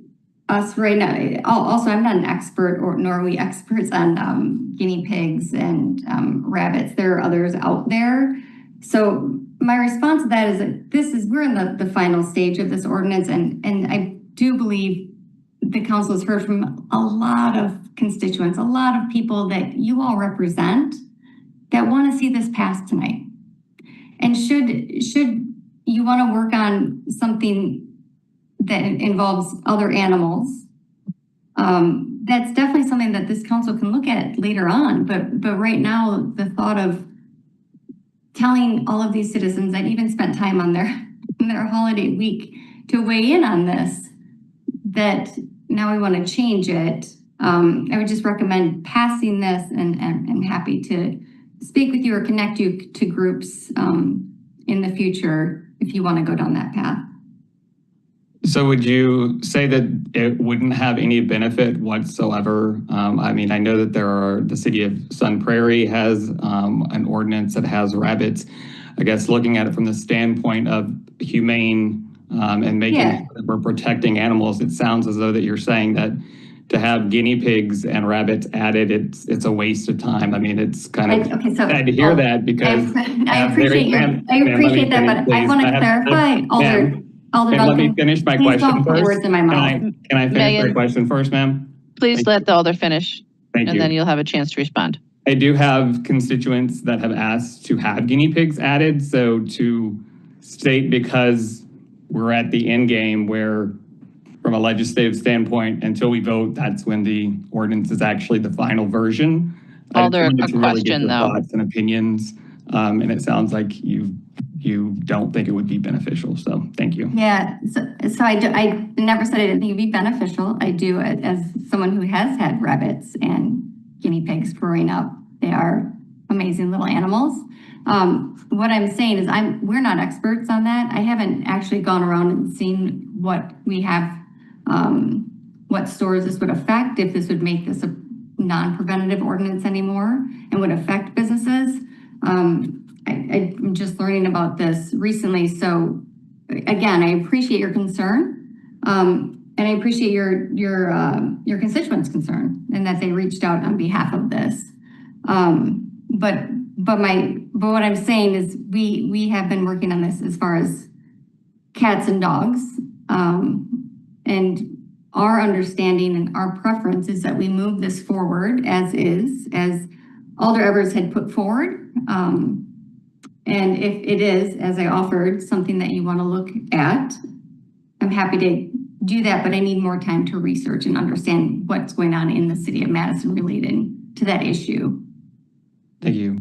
us right now, also I'm not an expert, nor are we experts on guinea pigs and rabbits. There are others out there. So my response to that is that we're in the final stage of this ordinance, and I do believe the council has heard from a lot of constituents, a lot of people that you all represent that want to see this passed tonight. And should you want to work on something that involves other animals, that's definitely something that this council can look at later on. But right now, the thought of telling all of these citizens that even spent time on their holiday week to weigh in on this, that now we want to change it, I would just recommend passing this, and I'm happy to speak with you or connect you to groups in the future if you want to go down that path. So would you say that it wouldn't have any benefit whatsoever? I mean, I know that the city of Sun Prairie has an ordinance that has rabbits. I guess looking at it from the standpoint of humane and making sure that we're protecting animals, it sounds as though that you're saying that to have guinea pigs and rabbits added, it's a waste of time. I mean, it's kind of sad to hear that because I appreciate that, but I want to clarify, Alder let me finish my question first. Words in my mouth. Can I finish my question first, ma'am? Please let the Alder finish. Thank you. And then you'll have a chance to respond. I do have constituents that have asked to have guinea pigs added. So to state, because we're at the end game where from a legislative standpoint, until we vote, that's when the ordinance is actually the final version. Alder, a question though. Thoughts and opinions. And it sounds like you don't think it would be beneficial. So thank you. Yeah, so I never said I didn't think it'd be beneficial. I do, as someone who has had rabbits and guinea pigs growing up. They are amazing little animals. What I'm saying is we're not experts on that. I haven't actually gone around and seen what we have, what stores this would affect, if this would make this a non-preventative ordinance anymore and would affect businesses. I'm just learning about this recently. So again, I appreciate your concern. And I appreciate your constituents' concern and that they reached out on behalf of this. But what I'm saying is we have been working on this as far as cats and dogs. And our understanding and our preference is that we move this forward as Alder Evers had put forward. And if it is, as I offered, something that you want to look at, I'm happy to do that, but I need more time to research and understand what's going on in the city of Madison related to that issue. Thank you.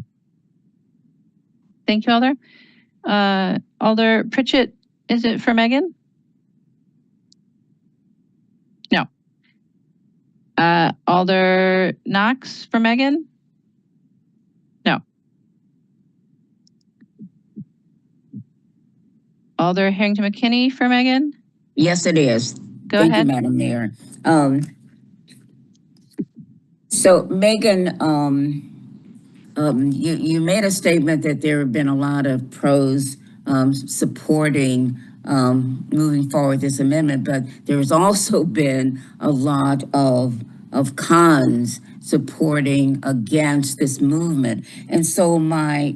Thank you, Alder. Alder Pritchett, is it for Megan? No. Alder Knox for Megan? No. Alder Harrington McKinney for Megan? Yes, it is. Go Thank ahead. you, Madam Mayor. So Megan, you made a statement that there have been a lot of pros supporting moving forward this amendment, but there's also been a lot of cons supporting against this movement. And so my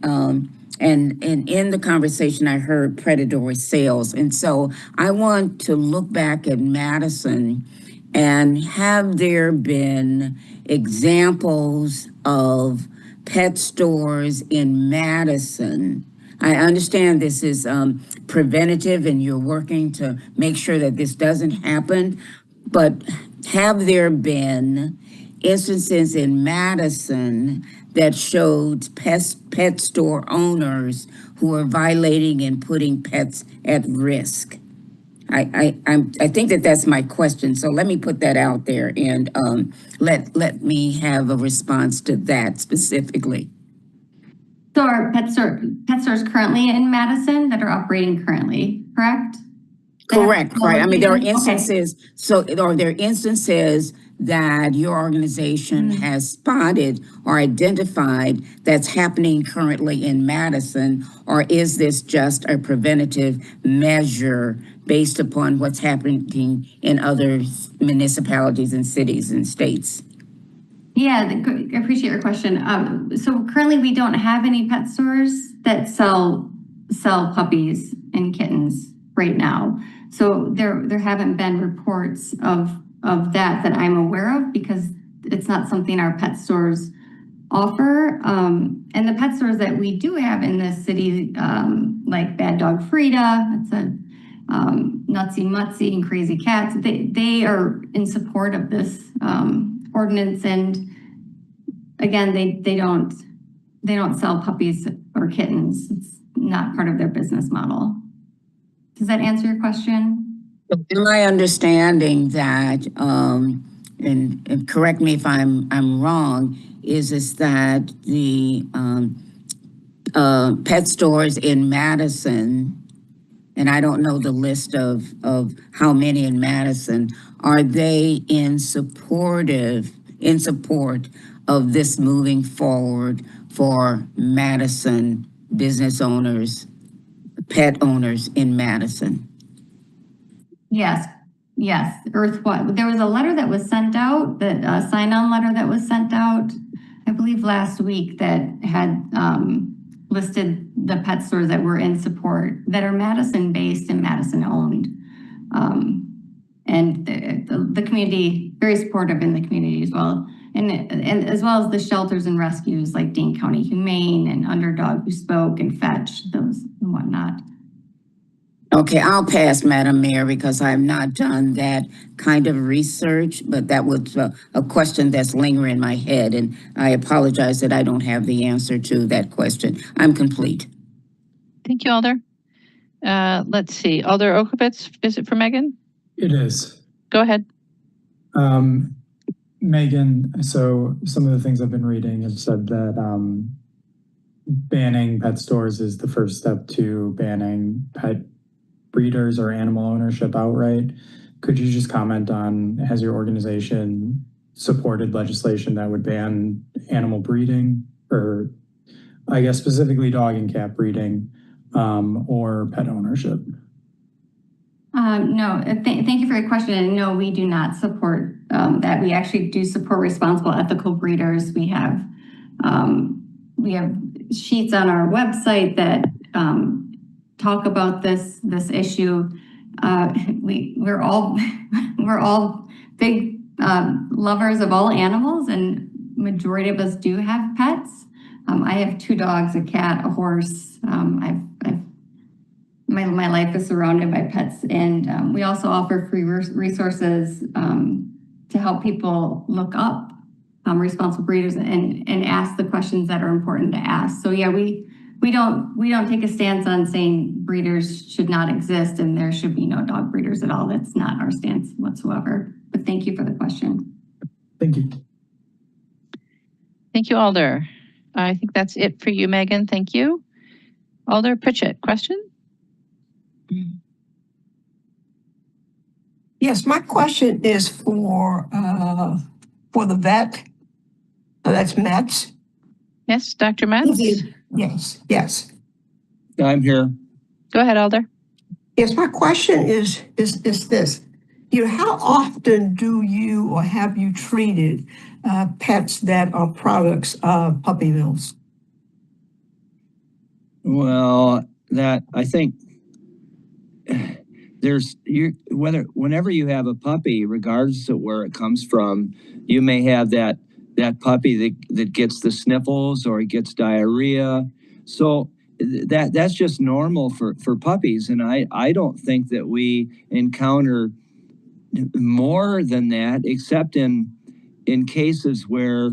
and in the conversation, I heard predatory sales. And so I want to look back at Madison and have there been examples of pet stores in Madison. I understand this is preventative and you're working to make sure that this doesn't happen, but have there been instances in Madison that showed pet store owners who are violating and putting pets at risk? I think that's my question. So let me put that out there and let me have a response to that specifically. So are pet stores currently in Madison that are operating currently, correct? Correct. I mean, there are instances. Okay. So are there instances that your organization has spotted or identified that's happening currently in Madison, or is this just a preventative measure based upon what's happening in other municipalities and cities and states? Yeah, I appreciate your question. So currently we don't have any pet stores that sell puppies and kittens right now. So there haven't been reports of that I'm aware of, because it's not something our pet stores offer. And the pet stores that we do have in this city, like Bad Dog Frida, it's a Nutsy Mutsy and Crazy Cats, they are in support of this ordinance. And again, they don't sell puppies or kittens. It's not part of their business model. Does that answer your question? My understanding that, and correct me if I'm wrong, is that the pet stores in Madison and I don't know the list of how many in Madison, are they in support of this moving forward for Madison business owners, pet owners in Madison? Yes, yes. There was a letter that was sent out, that sign-on letter that was sent out, I believe last week, that had listed the pet stores that were in support, that are Madison-based and Madison-owned. And the community, very supportive in the community as well. And as well as the shelters and rescues like Dane County Humane and Underdog Who Spoke and Fetch, those and whatnot. Okay, I'll pass, Madam Mayor, because I've not done that kind of research, but that was a question that's lingering in my head, and I apologize that I don't have the answer to that question. I'm complete. Thank you, Alder. Let's see, Alder Okupitz, is it for Megan? It is. Go ahead. Megan, so some of the things I've been reading have said that banning pet stores is the first step to banning pet breeders or animal ownership outright. Could you just comment on, has your organization supported legislation that would ban animal breeding, or I guess specifically dog and cat breeding, or pet ownership? No, thank you for your question. And no, we do not support that. We actually do support responsible, ethical breeders. We have sheets on our website that talk about this issue. We're all big lovers of all animals, and majority of us do have pets. I have 2 dogs, a cat, a horse. My life is surrounded by pets, and we also offer free resources to help people look up responsible breeders and ask the questions that are important to ask. So yeah, we don't take a stance on saying breeders should not exist and there should be no dog breeders at all. That's not our stance whatsoever. But thank you for the question. Thank you. Thank you, Alder. I think that's it for you, Megan. Thank you. Alder Pritchett, question? Yes, my question is for the vet. That's Metz. Yes, Dr. Metz? Yes. I'm here. Go ahead, Alder. Yes, my question is this. How often do you or have you treated pets that are products of puppy mills? Well, that I think whenever you have a puppy, regardless of where it comes from, you may have that puppy that gets the sniffles or it gets diarrhea. So that's just normal for puppies. And I don't think that we encounter more than that, except in cases where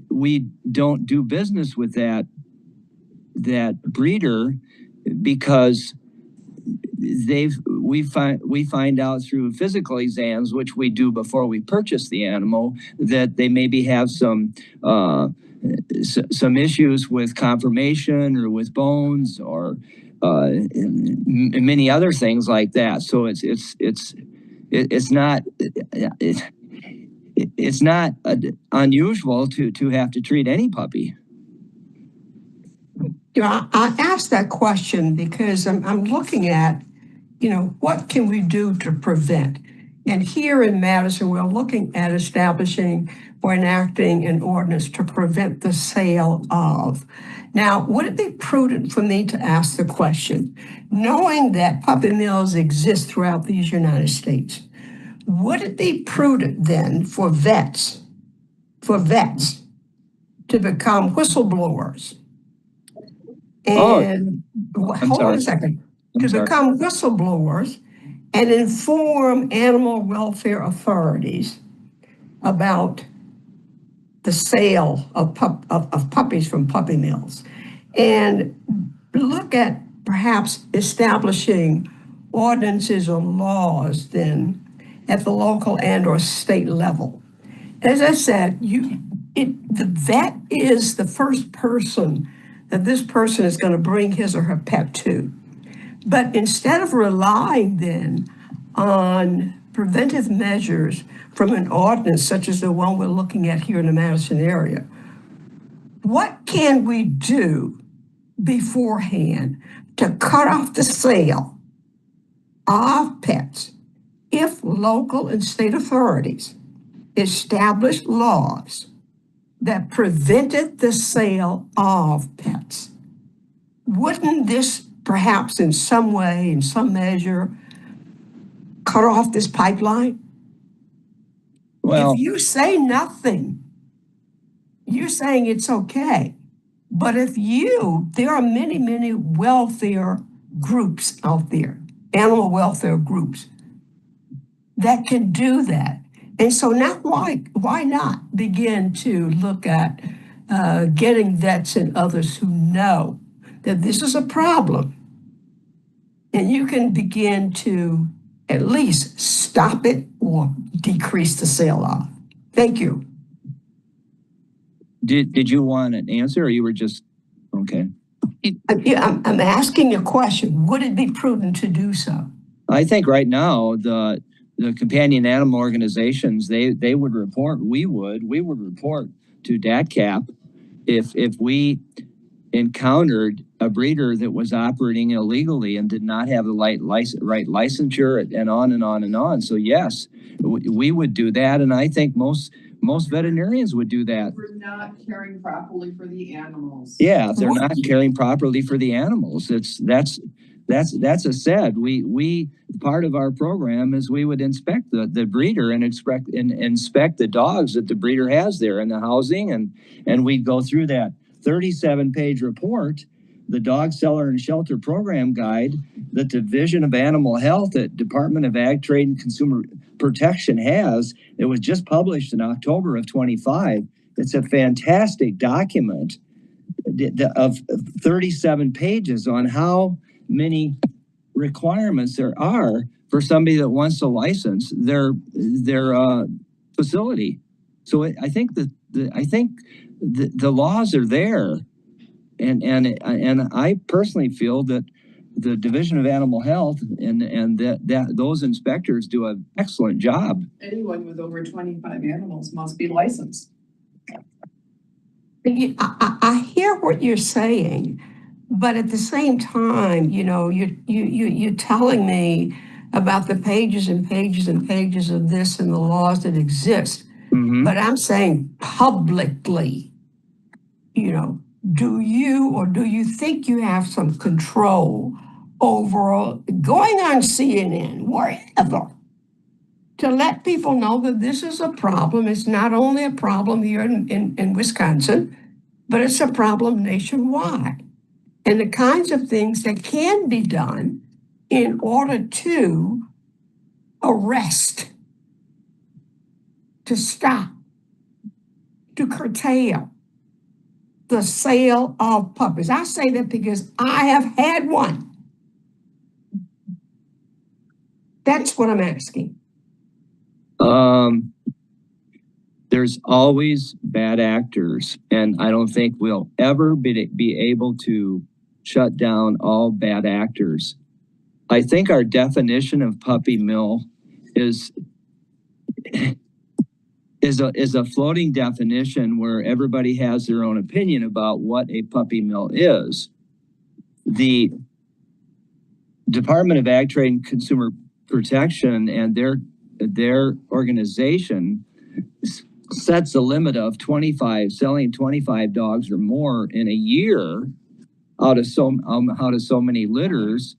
we don't do business with that breeder because we find out through physical exams, which we do before we purchase the animal, that they maybe have some issues with conformation or with bones or many other things like that. So it's not unusual to have to treat any puppy. I asked that question because I'm looking at, what can we do to prevent? And here in Madison, we're looking at establishing or enacting an ordinance to prevent the sale of. Now, would it be prudent for me to ask the question, knowing that puppy mills exist throughout these United States, would it be prudent then for vets to become whistleblowers? And hold on a second. Become whistleblowers and inform animal welfare authorities about the sale of puppies from puppy mills, and look at perhaps establishing ordinances or laws then at the local and or state level. As I said, the vet is the first person that this person is going to bring his or her pet to. But instead of relying then on preventive measures from an ordinance such as the one we're looking at here in the Madison area, what can we do beforehand to cut off the sale of pets if local and state authorities established laws that prevented the sale of pets? Wouldn't this perhaps in some way, in some measure, cut off this pipeline? Well, if you say nothing, you're saying it's okay. But if there are many, many welfare groups out there, animal welfare groups, that can do that. And so now why not begin to look at getting vets and others who know that this is a problem, and you can begin to at least stop it or decrease the sale of. Thank you. Did you want an answer, or you were just, okay? I'm asking a question. Would it be prudent to do so? I think right now, the companion animal organizations, they would report, we would report to DATCAP if we encountered a breeder that was operating illegally and did not have the right licensure, and on and on and on. So yes, we would do that, and I think most veterinarians would do that. We're not caring properly for the animals. Yeah, if they're not caring properly for the animals, that's a said. We part of our program is we would inspect the breeder and inspect the dogs that the breeder has there in the housing, and we'd go through that 37-page report, the Dog Seller and Shelter Program Guide that the Division of Animal Health at Department of Ag, Trade, and Consumer Protection has. It was just published in October of 25. It's a fantastic document of 37 pages on how many requirements there are for somebody that wants to license their facility. So I think the laws are there, and I personally feel that the Division of Animal Health and that those inspectors do an excellent job. Anyone with over 25 animals must be licensed. I hear what you're saying, but at the same time, you're telling me about the pages and pages and pages of this and the laws that exist. Mm-hmm. But I'm saying publicly, do you think you have some control over going on CNN, wherever, to let people know that this is a problem? It's not only a problem here in Wisconsin, but it's a problem nationwide. And the kinds of things that can be done in order to arrest, to stop, to curtail the sale of puppies. I say that because I have had one. That's what I'm asking. There's always bad actors, and I don't think we'll ever be able to shut down all bad actors. I think our definition of puppy mill is a floating definition where everybody has their own opinion about what a puppy mill is. The Department of Ag, Trade, and Consumer Protection and their organization sets a limit of 25, selling 25 dogs or more in a year out of so many litters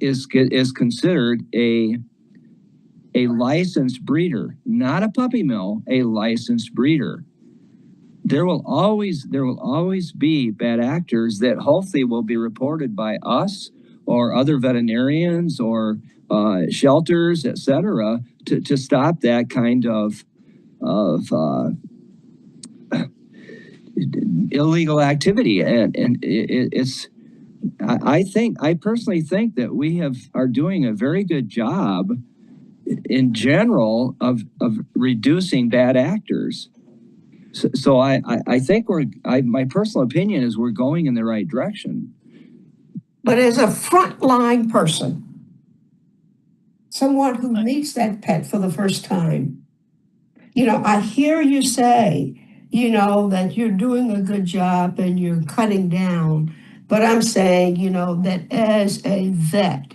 is considered a licensed breeder, not a puppy mill, a licensed breeder. There will always be bad actors that hopefully will be reported by us or other veterinarians or shelters, etc., to stop that kind of illegal activity. And I personally think that we are doing a very good job in general of reducing bad actors. So I think my personal opinion is we're going in the right direction. But as a frontline person, someone who meets that pet for the first time, I hear you say, that you're doing a good job and you're cutting down. But I'm saying, that as a vet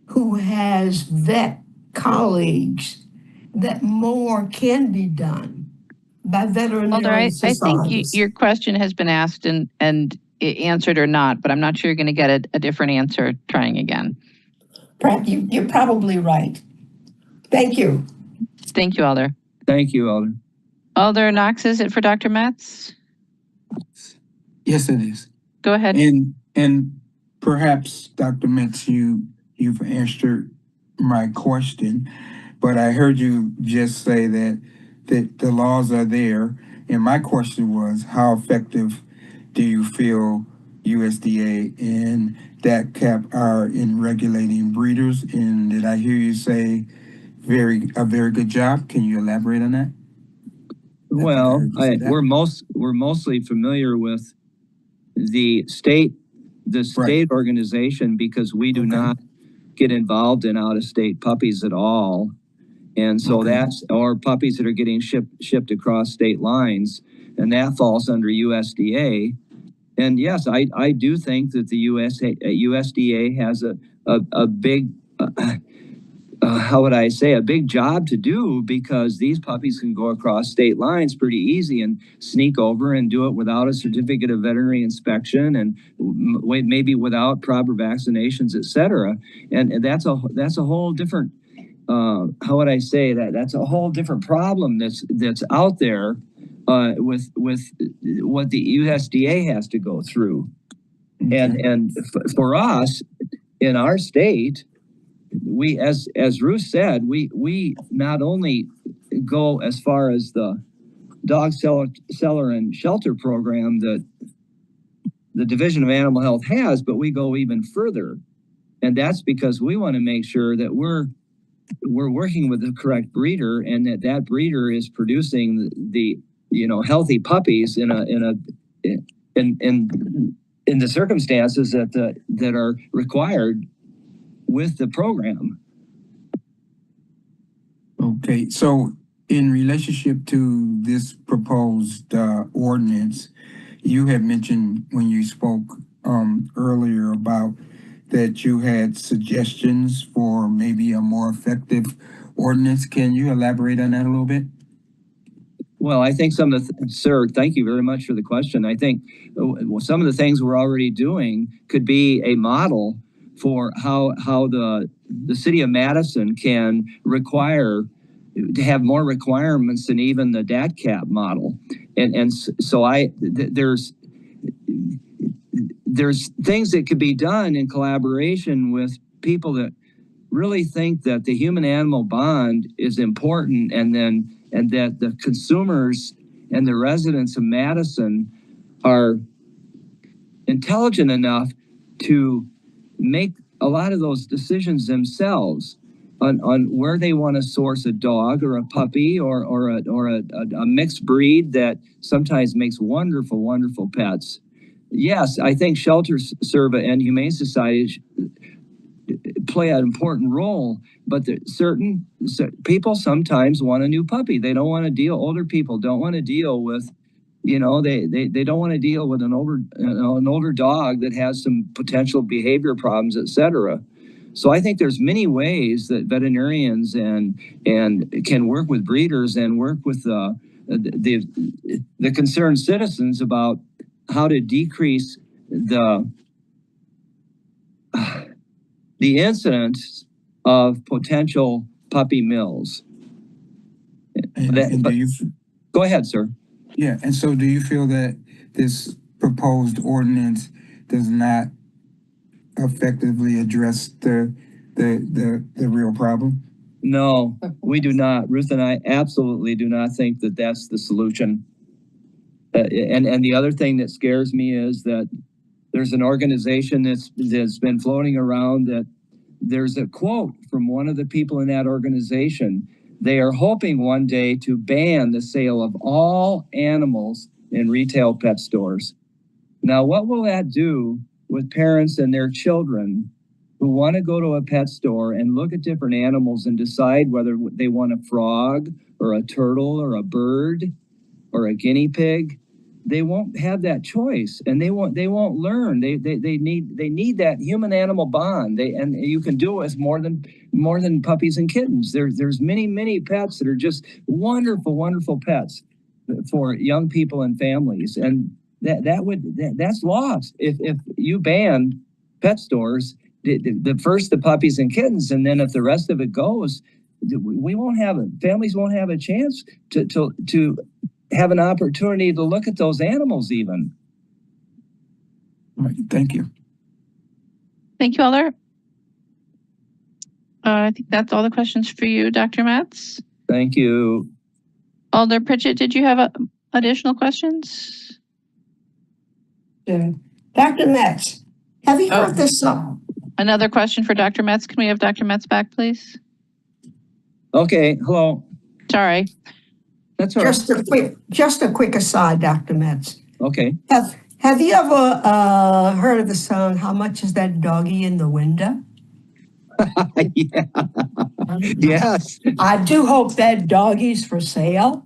who has vet colleagues, that more can be done by veterinary Alder, I think societies. your question has been asked and answered or not, but I'm not sure you're going to get a different answer trying again. You're probably right. Thank you. Thank you, Alder. Thank you, Alder. Alder Knox, is it for Dr. Metz? Yes, it is. Go ahead. And perhaps, Dr. Metz, you've answered my question, but I heard you just say that the laws are there. And my question was, how effective do you feel USDA and DATCP are in regulating breeders? And did I hear you say a very good job? Can you elaborate on that? Well, we're mostly familiar with the state organization because we do not get involved in out-of-state puppies at all. And so or puppies that are getting shipped across state lines, and that falls under USDA. And yes, I do think that the USDA has a big, a big job to do, because these puppies can go across state lines pretty easy and sneak over and do it without a certificate of veterinary inspection and maybe without proper vaccinations, et cetera. And that's a whole different, that's a whole different problem that's out there with what the USDA has to go through. And for us in our state, we, as Ruth said, we not only go as far as the dog cellar and shelter program that the Division of Animal Health has, but we go even further. And that's because we want to make sure that we're working with the correct breeder, and that breeder is producing the healthy puppies in the circumstances that are required with the program. Okay, so in relationship to this proposed ordinance, you had mentioned when you spoke earlier about that you had suggestions for maybe a more effective ordinance. Can you elaborate on that a little bit? Well, I think sir, thank you very much for the question. I think some of the things we're already doing could be a model for how the city of Madison can require to have more requirements than even the DATCP model. And so there's things that could be done in collaboration with people that really think that the human-animal bond is important, and that the consumers and the residents of Madison are intelligent enough to make a lot of those decisions themselves on where they want to source a dog or a puppy or a mixed breed that sometimes makes wonderful, wonderful pets. Yes, I think Shelter Service and Humane Society play an important role, but certain people sometimes want a new puppy. They don't want to deal, older people don't want to deal with, they don't want to deal with an older dog that has some potential behavior problems, et cetera. So I think there's many ways that veterinarians and can work with breeders and work with the concerned citizens about how to decrease the incidence of potential puppy mills. Go ahead, sir. Yeah, and so do you feel that this proposed ordinance does not effectively address the real problem? No, we do not. Ruth and I absolutely do not think that that's the solution. And the other thing that scares me is that there's an organization that's been floating around that there's a quote from one of the people in that organization. They are hoping one day to ban the sale of all animals in retail pet stores. Now, what will that do with parents and their children who want to go to a pet store and look at different animals and decide whether they want a frog or a turtle or a bird or a guinea pig. They won't have that choice, and they won't learn. They need that human animal bond. And you can do it with more than puppies and kittens. There's many pets that are just wonderful pets for young people and families, and that's lost if you ban pet stores. The puppies and kittens, and then if the rest of it goes, families won't have a chance to have an opportunity to look at those animals even. All right, thank you. Thank you, Alder. I think that's all the questions for you, Dr. Metz. Thank you. Alder Pritchett, did you have additional questions? Dr. Metz, have you heard this song? Another question for Dr. Metz. Can we have Dr. Metz back, please? Okay, hello. Sorry. That's all right. Just a quick aside, Dr. Metz. Okay. Have you ever heard of the song, How Much Is That Doggy in the Window? Yeah. Yes. I do hope that doggy's for sale.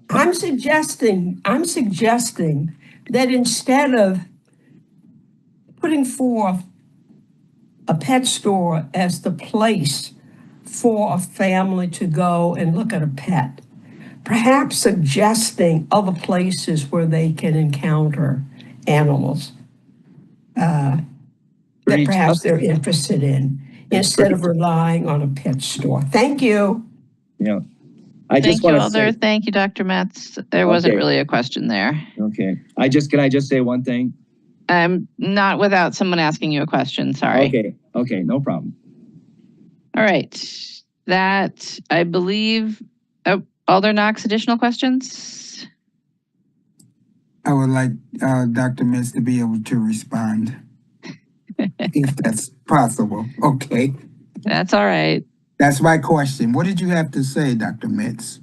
I'm suggesting that instead of putting forth a pet store as the place for a family to go and look at a pet, perhaps suggesting other places where they can encounter animals that perhaps they're interested in, instead of relying on a pet store. Thank you. Yeah. Thank you, Alder. Thank you, Dr. Metz. There wasn't really a question there. Okay. Can I just say one thing? Not without someone asking you a question. Sorry. Okay. No problem. All right. That, I believe, Alder Knox, additional questions? I would like Dr. Metz to be able to respond, if that's possible. Okay. That's all right. That's my question. What did you have to say, Dr. Metz?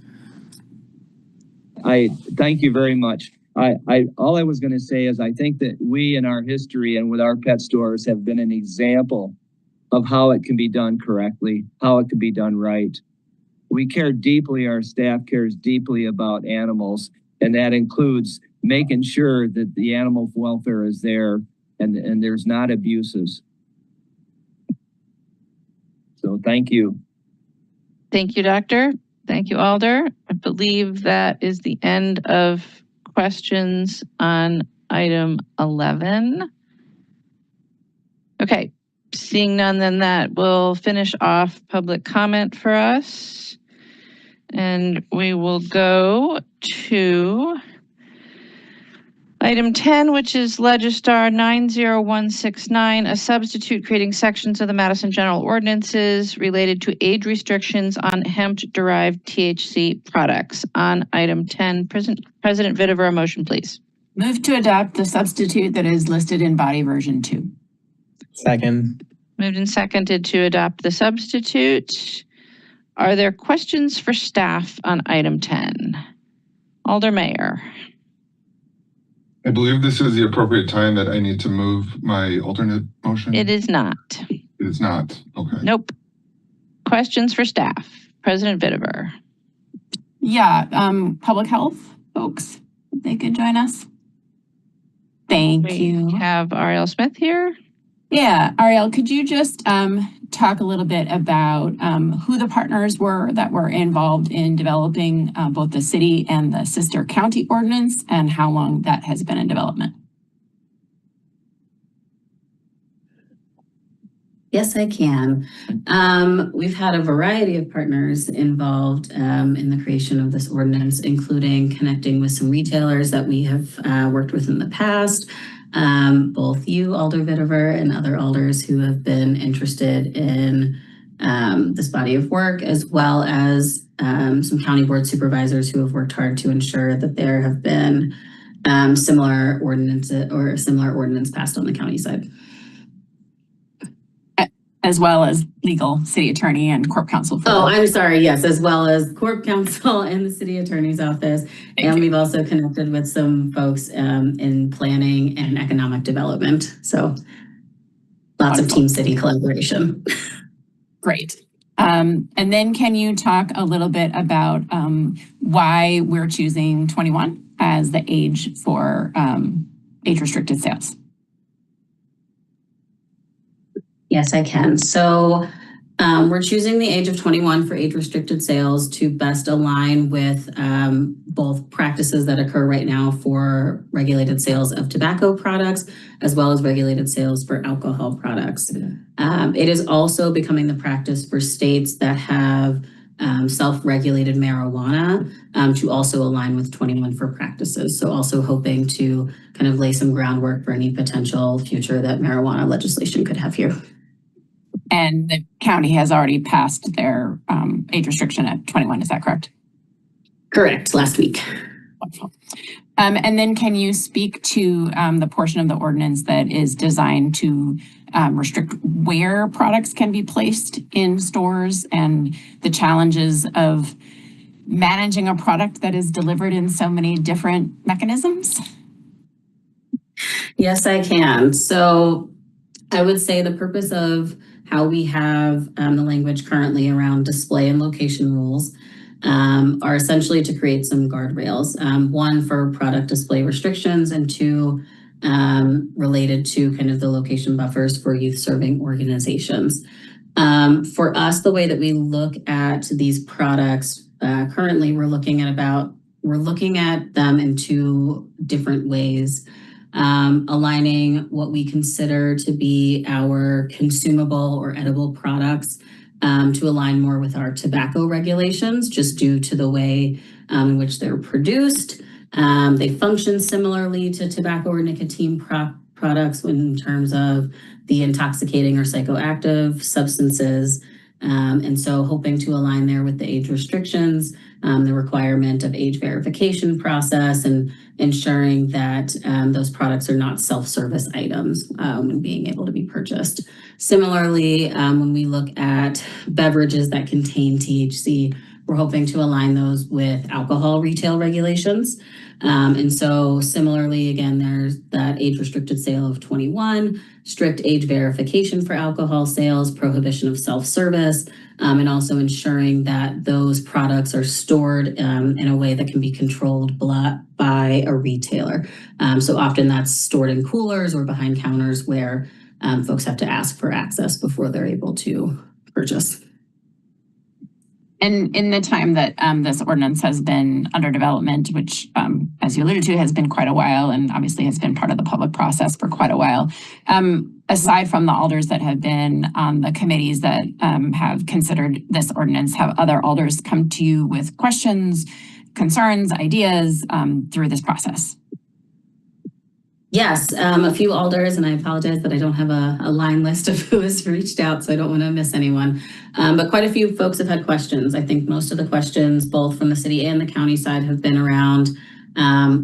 I thank you very much. All I was going to say is I think that we in our history and with our pet stores have been an example of how it can be done correctly, how it can be done right. We care deeply, our staff cares deeply about animals, and that includes making sure that the animal welfare is there and there's not abuses. So thank you. Thank you, Doctor. Thank you, Alder. I believe that is the end of questions on item 11. Okay. Seeing none, then that will finish off public comment for us. And we will go to item 10, which is Legistar 90169, a substitute creating sections of the Madison General Ordinances related to age restrictions on hemp-derived THC products. On item 10, President Vitiver, a motion, please. Move to adopt the substitute that is listed in body version 2. Second. Moved and seconded to adopt the substitute. Are there questions for staff on item 10? Alder Mayor. I believe this is the appropriate time that I need to move my alternate motion. It is not. It is not. Okay. Nope. Questions for staff? President Vitiver. Yeah, public health folks, if they could join us. Thank you. We have Ariel Smith here. Yeah, Ariel, could you just talk a little bit about who the partners were that were involved in developing both the city and the sister county ordinance and how long that has been in development? Yes, I can. We've had a variety of partners involved in the creation of this ordinance, including connecting with some retailers that we have worked with in the past. Both you, Alder Vitiver, and other alders who have been interested in this body of work, as well as some county board supervisors who have worked hard to ensure that there have been similar ordinance passed on the county side. as well as legal, city attorney, and corp counsel. Oh, I'm sorry. Yes, as well as corp counsel and the city attorney's office. And we've also connected with some folks in planning and economic development. So lots of team city collaboration. Great. And then can you talk a little bit about why we're choosing 21 as the age for age-restricted sales? Yes, I can. So we're choosing the age of 21 for age-restricted sales to best align with both practices that occur right now for regulated sales of tobacco products, as well as regulated sales for alcohol products. It is also becoming the practice for states that have self-regulated marijuana to also align with 21 for practices. So also hoping to kind of lay some groundwork for any potential future that marijuana legislation could have here. And the county has already passed their age restriction at 21, is that correct? Correct, last week. Wonderful. And then can you speak to the portion of the ordinance that is designed to restrict where products can be placed in stores and the challenges of managing a product that is delivered in so many different mechanisms? Yes, I can. So I would say the purpose of how we have the language currently around display and location rules are essentially to create some guardrails. One, for product display restrictions, and two, related to kind of the location buffers for youth serving organizations. For us, the way that we look at these products, currently we're looking at them in two different ways. Aligning what we consider to be our consumable or edible products to align more with our tobacco regulations, just due to the way in which they're produced. They function similarly to tobacco or nicotine products in terms of the intoxicating or psychoactive substances. And so hoping to align there with the age restrictions, the requirement of age verification process, and ensuring that those products are not self-service items when being able to be purchased. Similarly, when we look at beverages that contain THC, we're hoping to align those with alcohol retail regulations. And so similarly, again, there's that age restricted sale of 21, strict age verification for alcohol sales, prohibition of self-service, and also ensuring that those products are stored in a way that can be controlled by a retailer. So often that's stored in coolers or behind counters where folks have to ask for access before they're able to purchase. And in the time that this ordinance has been under development, which, as you alluded to, has been quite a while and obviously has been part of the public process for quite a while, aside from the alders that have been on the committees that have considered this ordinance, have other alders come to you with questions, concerns, ideas through this process? Yes, a few alders, and I apologize that I don't have a line list of who has reached out, so I don't want to miss anyone. But quite a few folks have had questions. I think most of the questions, both from the city and the county side, have been around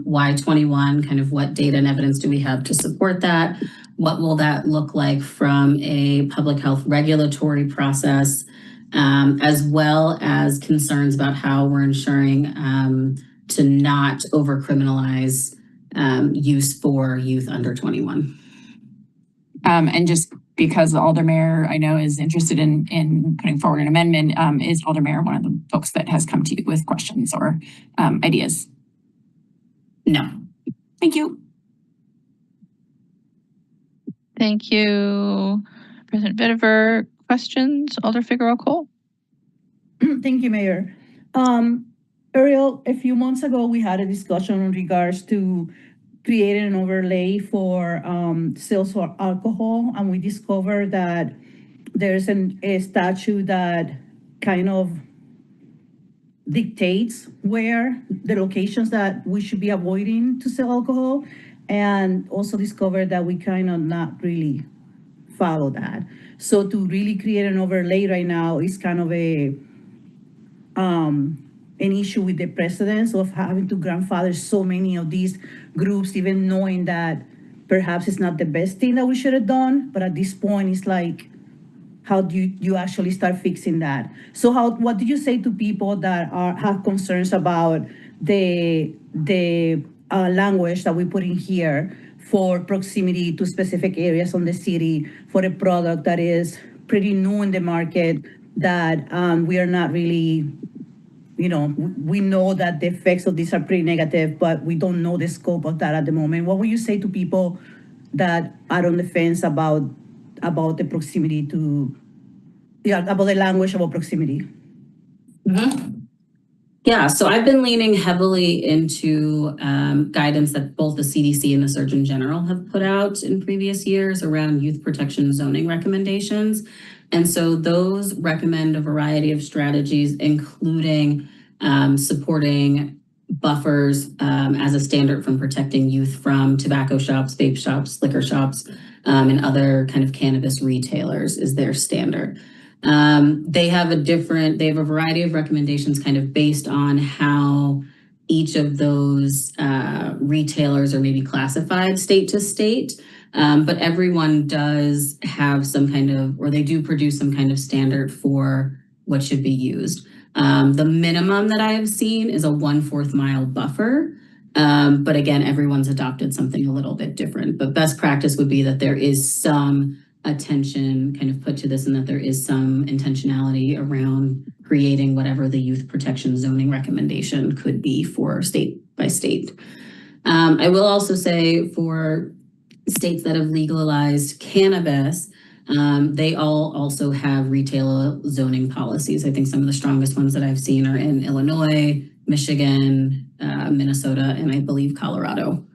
why 21, kind of what data and evidence do we have to support that? What will that look like from a public health regulatory process, as well as concerns about how we're ensuring to not over-criminalize use for youth under 21. And just because the Alder Mayor, I know, is interested in putting forward an amendment, is Alder Mayor one of the folks that has come to you with questions or ideas? No. Thank you. Thank you, President Vitiver. Questions, Alder Figueroa Cole? Thank you, Mayor. Ariel, a few months ago, we had a discussion in regards to creating an overlay for sales for alcohol, and we discovered that there's a statute that kind of dictates where the locations that we should be avoiding to sell alcohol, and also discovered that we kind of not really follow that. So to really create an overlay right now is kind of an issue with the precedence of having to grandfather so many of these groups, even knowing that perhaps it's not the best thing that we should have done. But at this point, it's like how do you actually start fixing that? So what do you say to people that have concerns about the language that we put in here for proximity to specific areas on the city for a product that is pretty new in the market, that we are not really, we know that the effects of these are pretty negative, but we don't know the scope of that at the moment. What would you say to people that are on the fence about the proximity about the language about proximity? Yeah, so I've been leaning heavily into guidance that both the CDC and the Surgeon General have put out in previous years around youth protection zoning recommendations. And so those recommend a variety of strategies, including supporting buffers as a standard from protecting youth from tobacco shops, vape shops, liquor shops, and other kind of cannabis retailers is their standard. They have a variety of recommendations kind of based on how each of those retailers are maybe classified state to state. But everyone does have some kind of, or they do produce some kind of standard for what should be used. The minimum that I have seen is a 1/4 mile buffer. But again, everyone's adopted something a little bit different. But best practice would be that there is some attention kind of put to this and that there is some intentionality around creating whatever the youth protection zoning recommendation could be for state by state. I will also say for states that have legalized cannabis, they all also have retail zoning policies. I think some of the strongest ones that I've seen are in Illinois, Michigan, Minnesota, and I believe Colorado.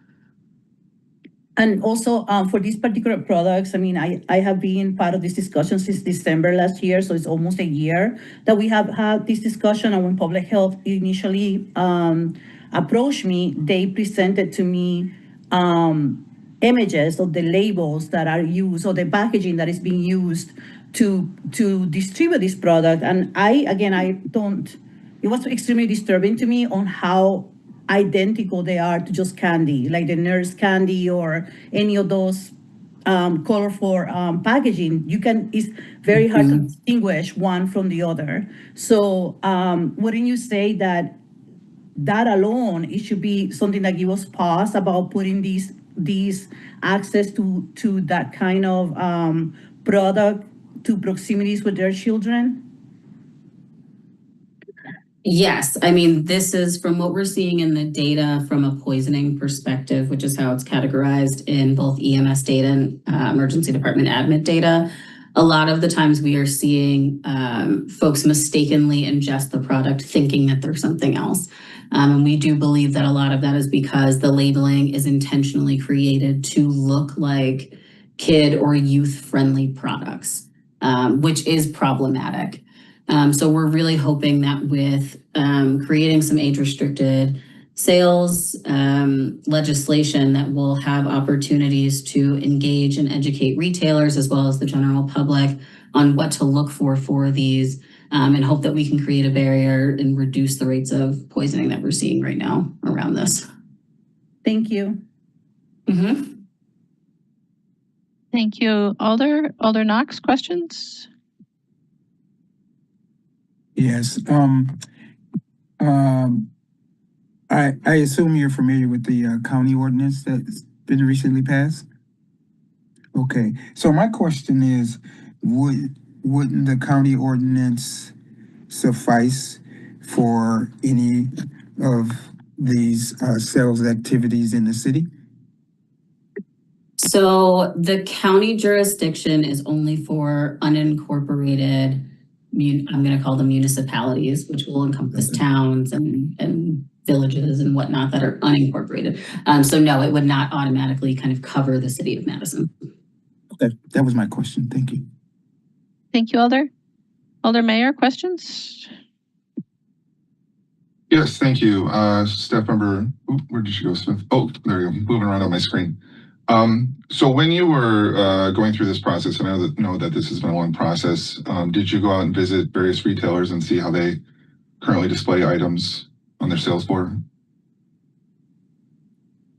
And also for these particular products, I mean, I have been part of this discussion since December last year, so it's almost a year that we have had this discussion. And when Public Health initially approached me, they presented to me images of the labels that are used or the packaging that is being used to distribute this product. And it was extremely disturbing to me on how identical they are to just candy, like the Nurse candy or any of those colorful packaging. It's very hard to distinguish one from the other. So wouldn't you say that alone, it should be something that gives us pause about putting these access to that kind of product to proximities with their children? Yes, I mean, this is from what we're seeing in the data from a poisoning perspective, which is how it's categorized in both EMS data and emergency department admit data. A lot of the times we are seeing folks mistakenly ingest the product thinking that there's something else. And we do believe that a lot of that is because the labeling is intentionally created to look like kid or youth-friendly products, which is problematic. So we're really hoping that with creating some age-restricted sales legislation that will have opportunities to engage and educate retailers as well as the general public on what to look for these, and hope that we can create a barrier and reduce the rates of poisoning that we're seeing right now around this. Thank you. Thank you. Alder Knox, questions? Yes. I assume you're familiar with the county ordinance that's been recently passed? Okay. So my question is, wouldn't the county ordinance suffice for any of these sales activities in the city? So the county jurisdiction is only for unincorporated, I'm going to call them municipalities, which will encompass towns and villages and whatnot that are unincorporated. So no, it would not automatically kind of cover the city of Madison. That was my question. Thank you. Thank you, Alder. Alder Mayor, questions? Yes, thank you. Staff member, where did she go, Smith? Oh, there you go, moving around on my screen. So when you were going through this process, and I know that this has been a long process, did you go out and visit various retailers and see how they currently display items on their sales floor?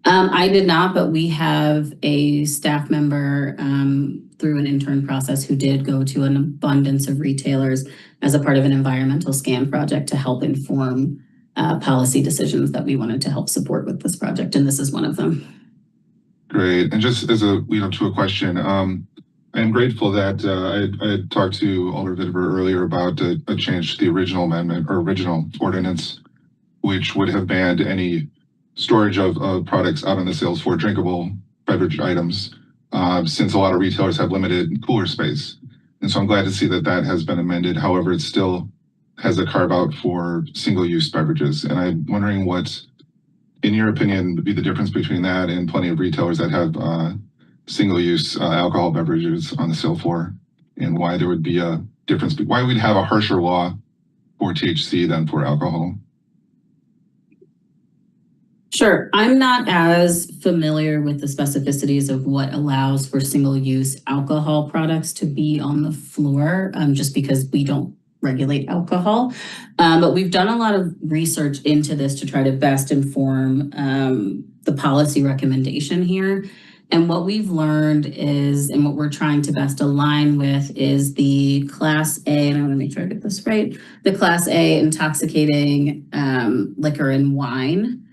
I did not, but we have a staff member through an intern process who did go to an abundance of retailers as a part of an environmental scan project to help inform policy decisions that we wanted to help support with this project. And this is one of them. Great. And just as a, to a question, I'm grateful that I had talked to Alder Vitever earlier about a change to the original amendment or original ordinance, which would have banned any storage of products out on the sales floor, drinkable beverage items, since a lot of retailers have limited cooler space. And so I'm glad to see that that has been amended. However, it still has a carve out for single-use beverages. And I'm wondering what, in your opinion, would be the difference between that and plenty of retailers that have single-use alcohol beverages on the sale floor, and why there would be a difference, why we'd have a harsher law for THC than for alcohol. Sure. I'm not as familiar with the specificities of what allows for single-use alcohol products to be on the floor, just because we don't regulate alcohol. But we've done a lot of research into this to try to best inform the policy recommendation here. And what we've learned is, and what we're trying to best align with, is the Class A, and I want to make sure I get this right, the Class A intoxicating liquor and wine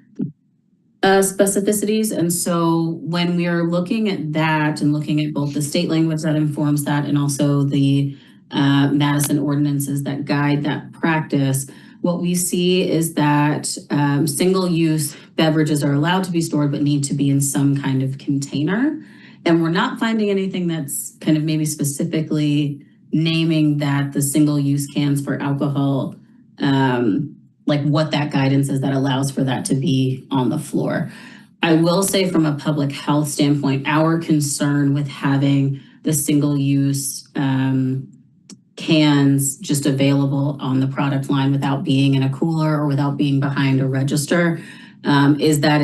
specificities. And so when we are looking at that and looking at both the state language that informs that and also the Madison ordinances that guide that practice, what we see is that single-use beverages are allowed to be stored but need to be in some kind of container. And we're not finding anything that's kind of maybe specifically naming that the single-use cans for alcohol, like what that guidance is that allows for that to be on the floor. I will say from a public health standpoint, our concern with having the single-use cans just available on the product line without being in a cooler or without being behind a register is that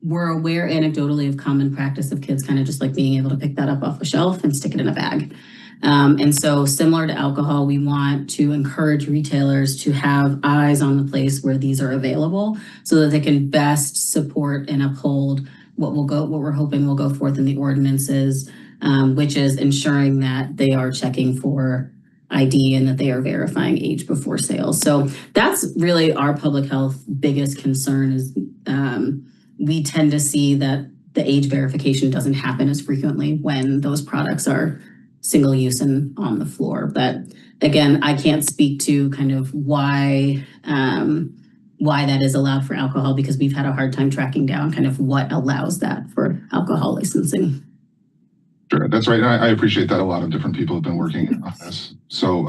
we're aware anecdotally of common practice of kids kind of just like being able to pick that up off a shelf and stick it in a bag. And so similar to alcohol, we want to encourage retailers to have eyes on the place where these are available so that they can best support and uphold what we're hoping will go forth in the ordinances, which is ensuring that they are checking for ID and that they are verifying age before sales. So that's really our public health biggest concern is we tend to see that the age verification doesn't happen as frequently when those products are single use and on the floor. But again, I can't speak to kind of why that is allowed for alcohol because we've had a hard time tracking down kind of what allows that for alcohol licensing. Sure, that's right. I appreciate that a lot of different people have been working on this. So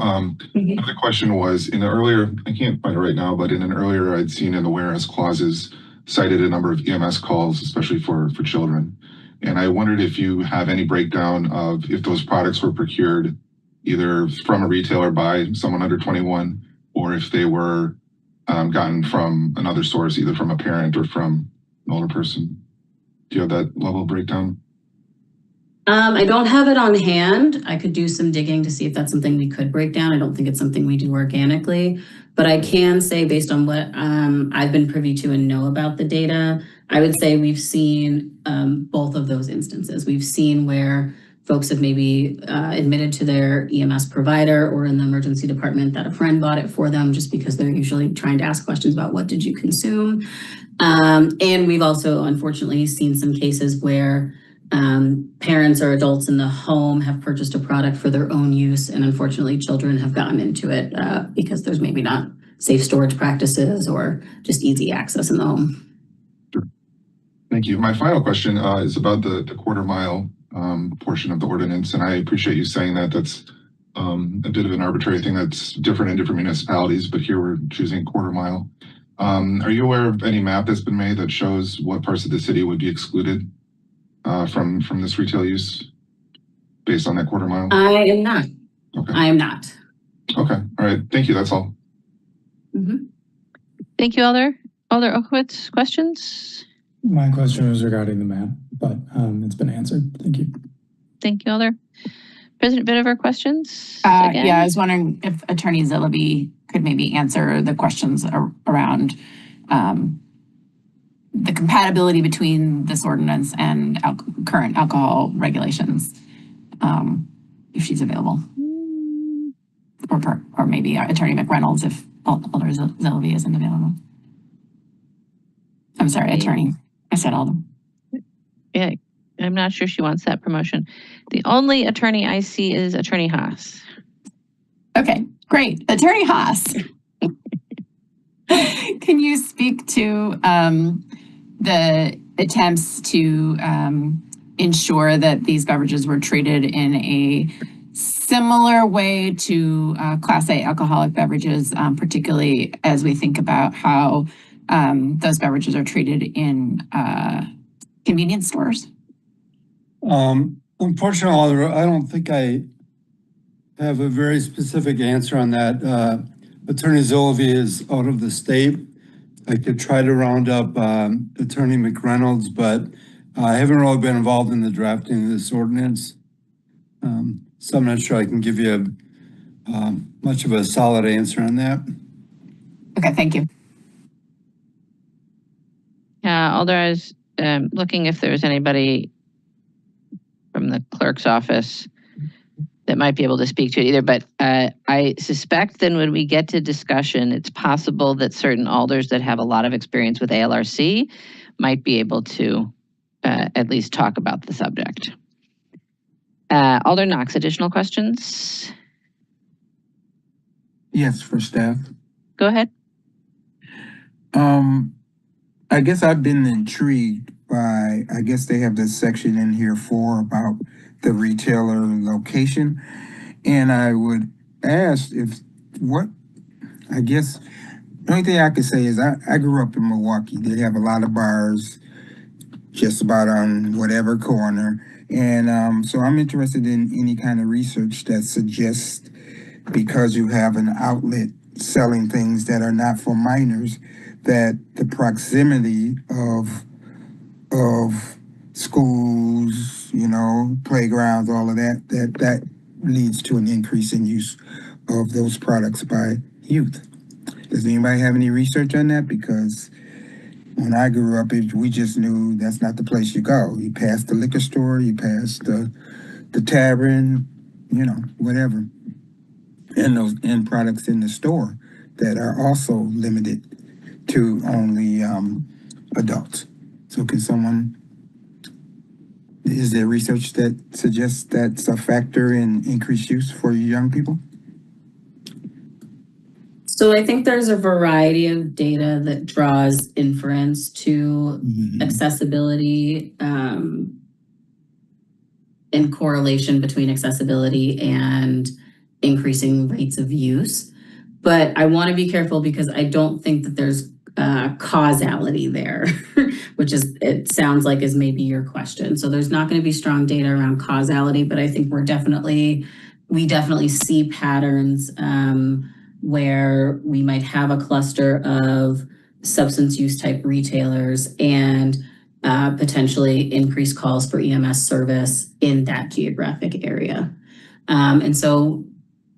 the question was in the earlier, I can't find it right now, but in an earlier I'd seen in the whereas clauses cited a number of EMS calls, especially for children. And I wondered if you have any breakdown of if those products were procured either from a retailer by someone under 21 or if they were gotten from another source, either from a parent or from an older person. Do you have that level of breakdown? I don't have it on hand. I could do some digging to see if that's something we could break down. I don't think it's something we do organically, but I can say based on what I've been privy to and know about the data, I would say we've seen both of those instances. We've seen where folks have maybe admitted to their EMS provider or in the emergency department that a friend bought it for them just because they're usually trying to ask questions about what did you consume. And we've also unfortunately seen some cases where parents or adults in the home have purchased a product for their own use, and unfortunately children have gotten into it because there's maybe not safe storage practices or just easy access in the home. Sure. Thank you. My final question is about the quarter mile portion of the ordinance, and I appreciate you saying that that's a bit of an arbitrary thing that's different in different municipalities, but here we're choosing quarter mile. Are you aware of any map that's been made that shows what parts of the city would be excluded from this retail use based on that quarter mile? I am not. Okay. I am not. Okay. All right. Thank you. That's all. Mm-hmm. Thank you, Alder. Alder Okowitz, questions? My question was regarding the map, but it's been answered. Thank you. Thank you, Alder. President Vitever, questions? Yeah, I was wondering if Attorney Zillaby could maybe answer the questions around the compatibility between this ordinance and current alcohol regulations, if she's available. Or maybe Attorney McReynolds if Alder Zellavi isn't available. I'm sorry, Attorney. I said Alder. Yeah, I'm not sure she wants that promotion. The only attorney I see is Attorney Haas. Okay, great. Attorney Haas. Can you speak to the attempts to ensure that these beverages were treated in a similar way to Class A alcoholic beverages, particularly as we think about how those beverages are treated in convenience stores? Unfortunately, I don't think I have a very specific answer on that. Attorney Zellavi is out of the state. I could try to round up Attorney McReynolds, but I haven't really been involved in the drafting of this ordinance. So I'm not sure I can give you much of a solid answer on that. Okay, thank you. Alder, I was looking if there was anybody from the clerk's office that might be able to speak to it either, but I suspect then when we get to discussion, it's possible that certain alders that have a lot of experience with ALRC might be able to at least talk about the subject. Alder Knox, additional questions? Yes, for staff. Go ahead. I guess I've been intrigued by, I guess they have this section in here about the retailer location. And I would ask I guess the only thing I could say is I grew up in Milwaukee. They have a lot of bars just about on whatever corner. And so I'm interested in any kind of research that suggests because you have an outlet selling things that are not for minors, that the proximity of schools, playgrounds, all of that leads to an increase in use of those products by youth. Does anybody have any research on that? Because when I grew up, we just knew that's not the place you go. You pass the liquor store, you pass the tavern, whatever. And those end products in the store that are also limited to only adults. So is there research that suggests that's a factor in increased use for young people? So I think there's a variety of data that draws inference to accessibility and correlation between accessibility and increasing rates of use. But I want to be careful because I don't think that there's causality there, which it sounds like is maybe your question. So there's not going to be strong data around causality, but I think we definitely see patterns where we might have a cluster of substance use type retailers and potentially increased calls for EMS service in that geographic area. And so,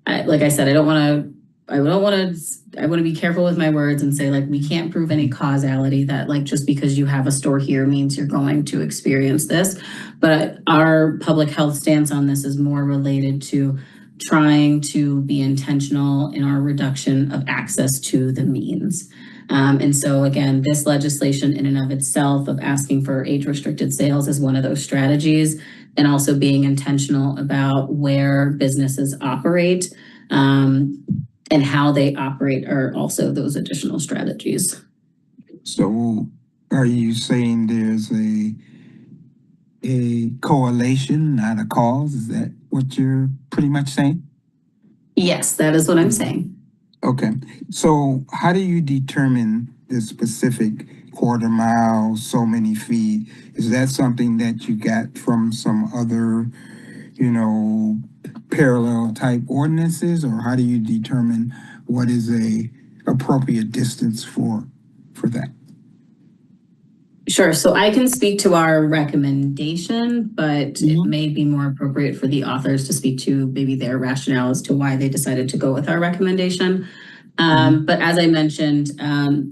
like I said, I want to be careful with my words and say, we can't prove any causality that, just because you have a store here means you're going to experience this. But our public health stance on this is more related to trying to be intentional in our reduction of access to the means. And so, again, this legislation in and of itself of asking for age-restricted sales is one of those strategies, and also being intentional about where businesses operate and how they operate are also those additional strategies. So are you saying there's a correlation, not a cause? Is that what you're pretty much saying? Yes, that is what I'm saying. Okay. So how do you determine the specific quarter mile, so many feet? Is that something that you got from some other, parallel type ordinances, or how do you determine what is a appropriate distance for that? Sure. So I can speak to our recommendation, but it may be more appropriate for the authors to speak to maybe their rationale as to why they decided to go with our recommendation. But as I mentioned,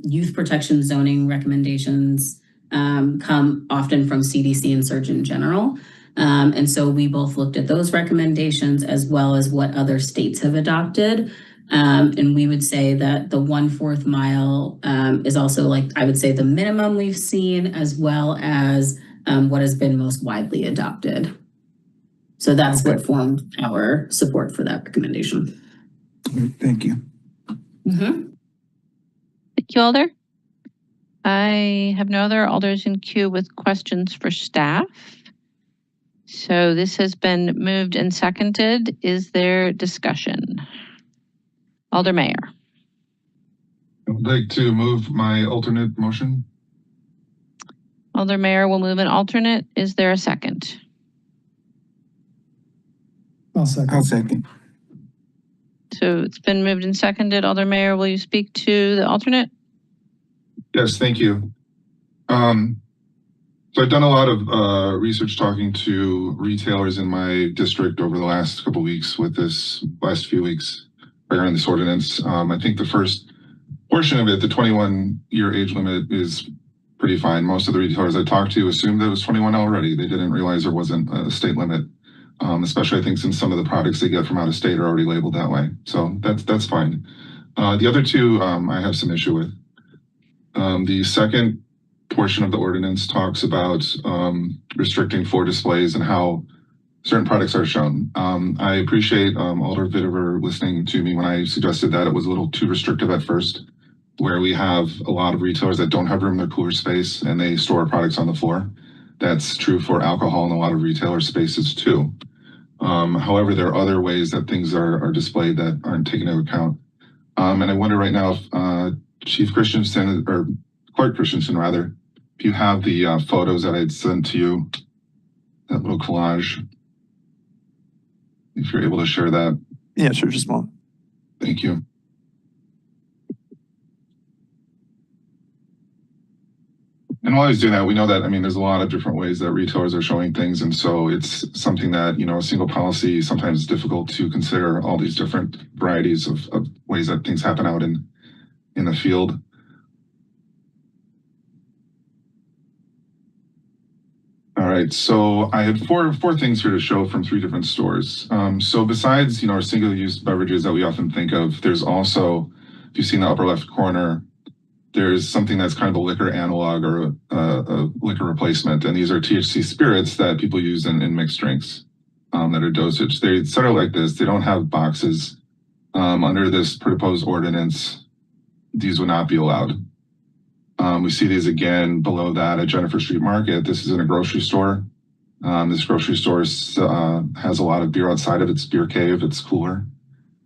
youth protection zoning recommendations come often from CDC and Surgeon General. And so we both looked at those recommendations as well as what other states have adopted. And we would say that the 1/4 mile is also, like, I would say, the minimum we've seen, as well as what has been most widely adopted. So that's what formed our support for that recommendation. Thank you. Thank you, Alder. I have no other alders in queue with questions for staff. So this has been moved and seconded. Is there discussion? Alder Mayor. I would like to move my alternate motion. Alder Mayor will move an alternate. Is there a second? I'll second. So it's been moved and seconded. Alder Mayor, will you speak to the alternate? Yes, thank you. So I've done a lot of research talking to retailers in my district over the last couple of weeks with this last few weeks regarding this ordinance. I think the first portion of it, the 21-year age limit, is pretty fine. Most of the retailers I talked to assumed that it was 21 already. They didn't realize there wasn't a state limit, especially I think since some of the products they get from out of state are already labeled that way. So that's fine. The other two I have some issue with. The second portion of the ordinance talks about restricting floor displays and how certain products are shown. I appreciate Alder Vitever listening to me when I suggested that it was a little too restrictive at first, where we have a lot of retailers that don't have room in their cooler space and they store products on the floor. That's true for alcohol in a lot of retailer spaces too. However, there are other ways that things are displayed that aren't taken into account. And I wonder right now if Chief Christensen, or Clerk Christensen rather, if you have the photos that I'd sent to you, that little collage, if you're able to share that. Yeah, sure, just a moment. Thank you. And while I was doing that, we know that, I mean, there's a lot of different ways that retailers are showing things. And so it's something that, you know, a single policy sometimes is difficult to consider all these different varieties of ways that things happen out in the field. All right, so I had four things here to show from 3 different stores. So besides, you know, our single-use beverages that we often think of, there's also, if you see in the upper left corner, there's something that's kind of a liquor analog or a liquor replacement. And these are THC spirits that people use in mixed drinks that are dosage. They sort of like this. They don't have boxes. Under this proposed ordinance, these would not be allowed. We see these again below that at Jennifer Street Market. This is in a grocery store. This grocery store has a lot of beer outside of its beer cave. It's cooler.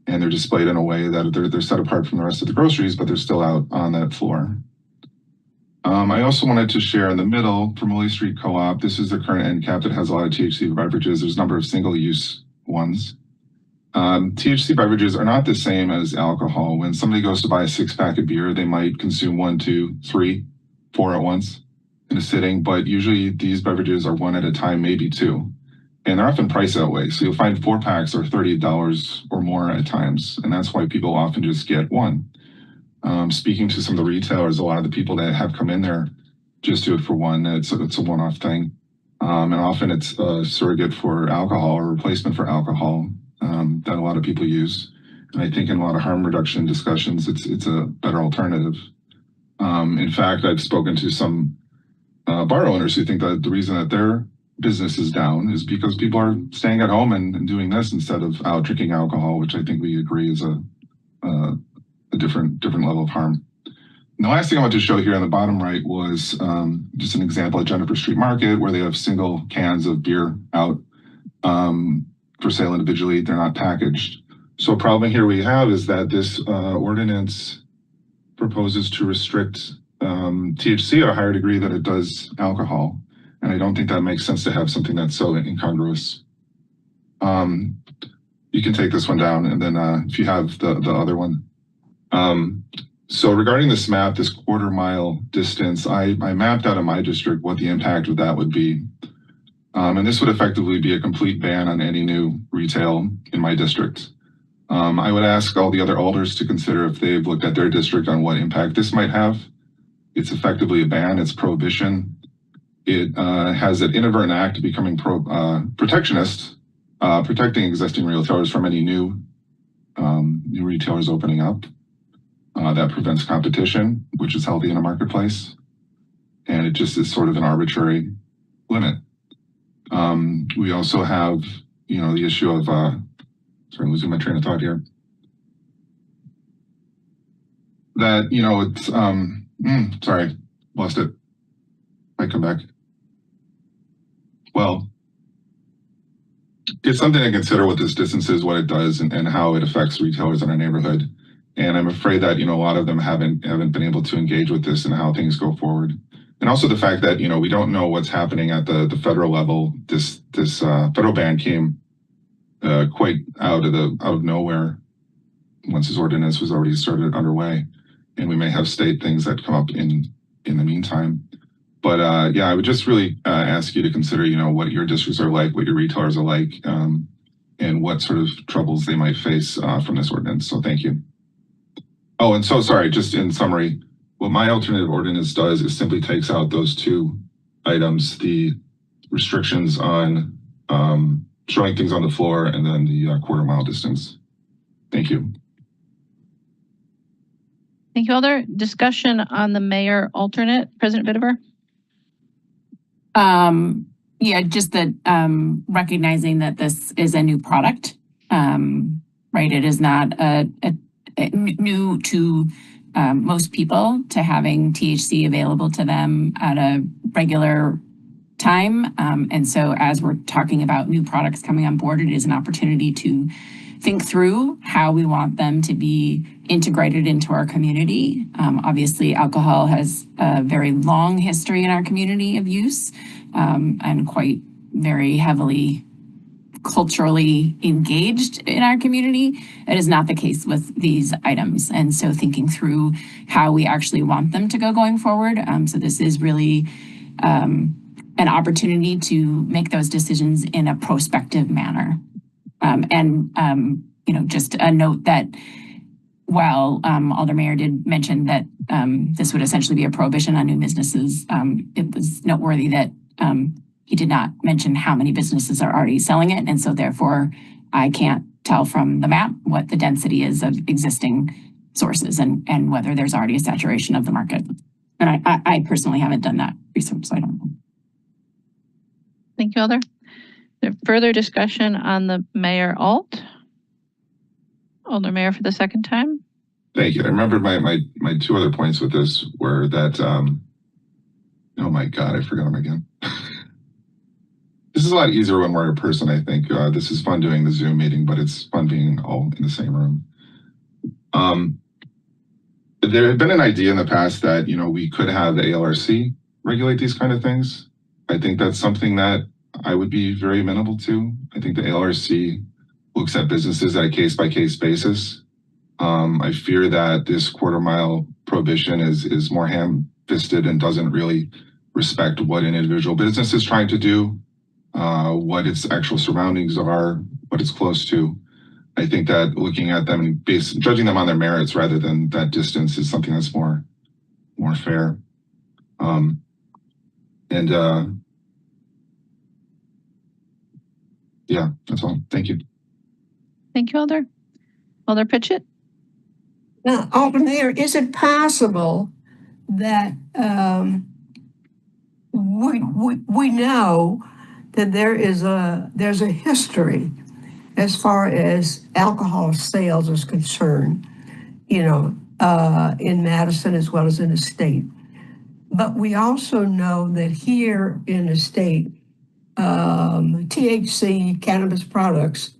And they're displayed in a way that they're set apart from the rest of the groceries, but they're still out on that floor. I also wanted to share in the middle from Willie Street Co-op. This is the current end cap that has a lot of THC beverages. There's a number of single-use ones. THC beverages are not the same as alcohol. When somebody goes to buy a 6-pack of beer, they might consume 1, 2, 3, 4 at once in a sitting, but usually these beverages are 1 at a time, maybe 2. And they're often priced that way. So you'll find 4-packs are $30 or more at times. And that's why people often just get 1. Speaking to some of the retailers, a lot of the people that have come in there just do it for 1. It's a one-off thing. And often it's a surrogate for alcohol or replacement for alcohol that a lot of people use. And I think in a lot of harm reduction discussions, it's a better alternative. In fact, I've spoken to some bar owners who think that the reason that their business is down is because people are staying at home and doing this instead of out drinking alcohol, which I think we agree is a different level of harm. And the last thing I want to show here on the bottom right was just an example at Jennifer Street Market where they have single cans of beer out for sale individually. They're not packaged. So a problem here we have is that this ordinance proposes to restrict THC at a higher degree than it does alcohol. And I don't think that makes sense to have something that's so incongruous. You can take this one down, and then if you have the other one. So regarding this map, this 1/4 mile distance, I mapped out in my district what the impact of that would be. And this would effectively be a complete ban on any new retail in my district. I would ask all the other alders to consider if they've looked at their district on what impact this might have. It's effectively a ban, it's prohibition. it has an inadvertent act of becoming protectionist, protecting existing retailers from any new retailers opening up. That prevents competition, which is healthy in a marketplace. And it just is sort of an arbitrary limit. We also have, the issue of, sorry, I'm losing my train of thought here. That, it's, sorry, lost it. I come back. Well, it's something to consider what this distance is, what it does, and how it affects retailers in our neighborhood. And I'm afraid that, a lot of them haven't been able to engage with this and how things go forward. And also the fact that, we don't know what's happening at the federal level. This federal ban came quite out of nowhere once this ordinance was already started underway. And we may have state things that come up in the meantime. But I would just really ask you to consider, what your districts are like, what your retailers are like, and what sort of troubles they might face from this ordinance. So thank you. Oh, and so sorry, just in summary, what my alternative ordinance does is simply takes out those two items, the restrictions on showing things on the floor and then the quarter-mile distance. Thank you. Thank you, Alder. Discussion on the mayor alternate, President Vitiver. Just that recognizing that this is a new product, right? It is not new to most people to having THC available to them at a regular time. And so as we're talking about new products coming on board, it is an opportunity to think through how we want them to be integrated into our community. Obviously, alcohol has a very long history in our community of use and quite very heavily culturally engaged in our community. It is not the case with these items. And so thinking through how we actually want them to go going forward. So this is really an opportunity to make those decisions in a prospective manner. Just a note that while Alder Mayor did mention that this would essentially be a prohibition on new businesses, it was noteworthy that he did not mention how many businesses are already selling it. And so therefore, I can't tell from the map what the density is of existing sources and whether there's already a saturation of the market. And I personally haven't done that research, so I don't know. Thank you, Alder. There further discussion on the mayor alt? Alder Mayor for the second time. Thank you. I remembered my two other points with this were that, oh my God, I forgot them again. This is a lot easier when we're in person, I think. This is fun doing the Zoom meeting, but it's fun being all in the same room. There had been an idea in the past that, we could have the ALRC regulate these kind of things. I think that's something that I would be very amenable to. I think the ALRC looks at businesses at a case-by-case basis. I fear that this quarter-mile prohibition is more ham-fisted and doesn't really respect what an individual business is trying to do, what its actual surroundings are, what it's close to. I think that looking at them and judging them on their merits rather than that distance is something that's more fair. Yeah, that's all. Thank you. Thank you, Alder. Alder Pritchett. Now, Alder Mayor, is it possible that we know that there's a history as far as alcohol sales is concerned, in Madison as well as in the state. But we also know that here in the state, THC cannabis products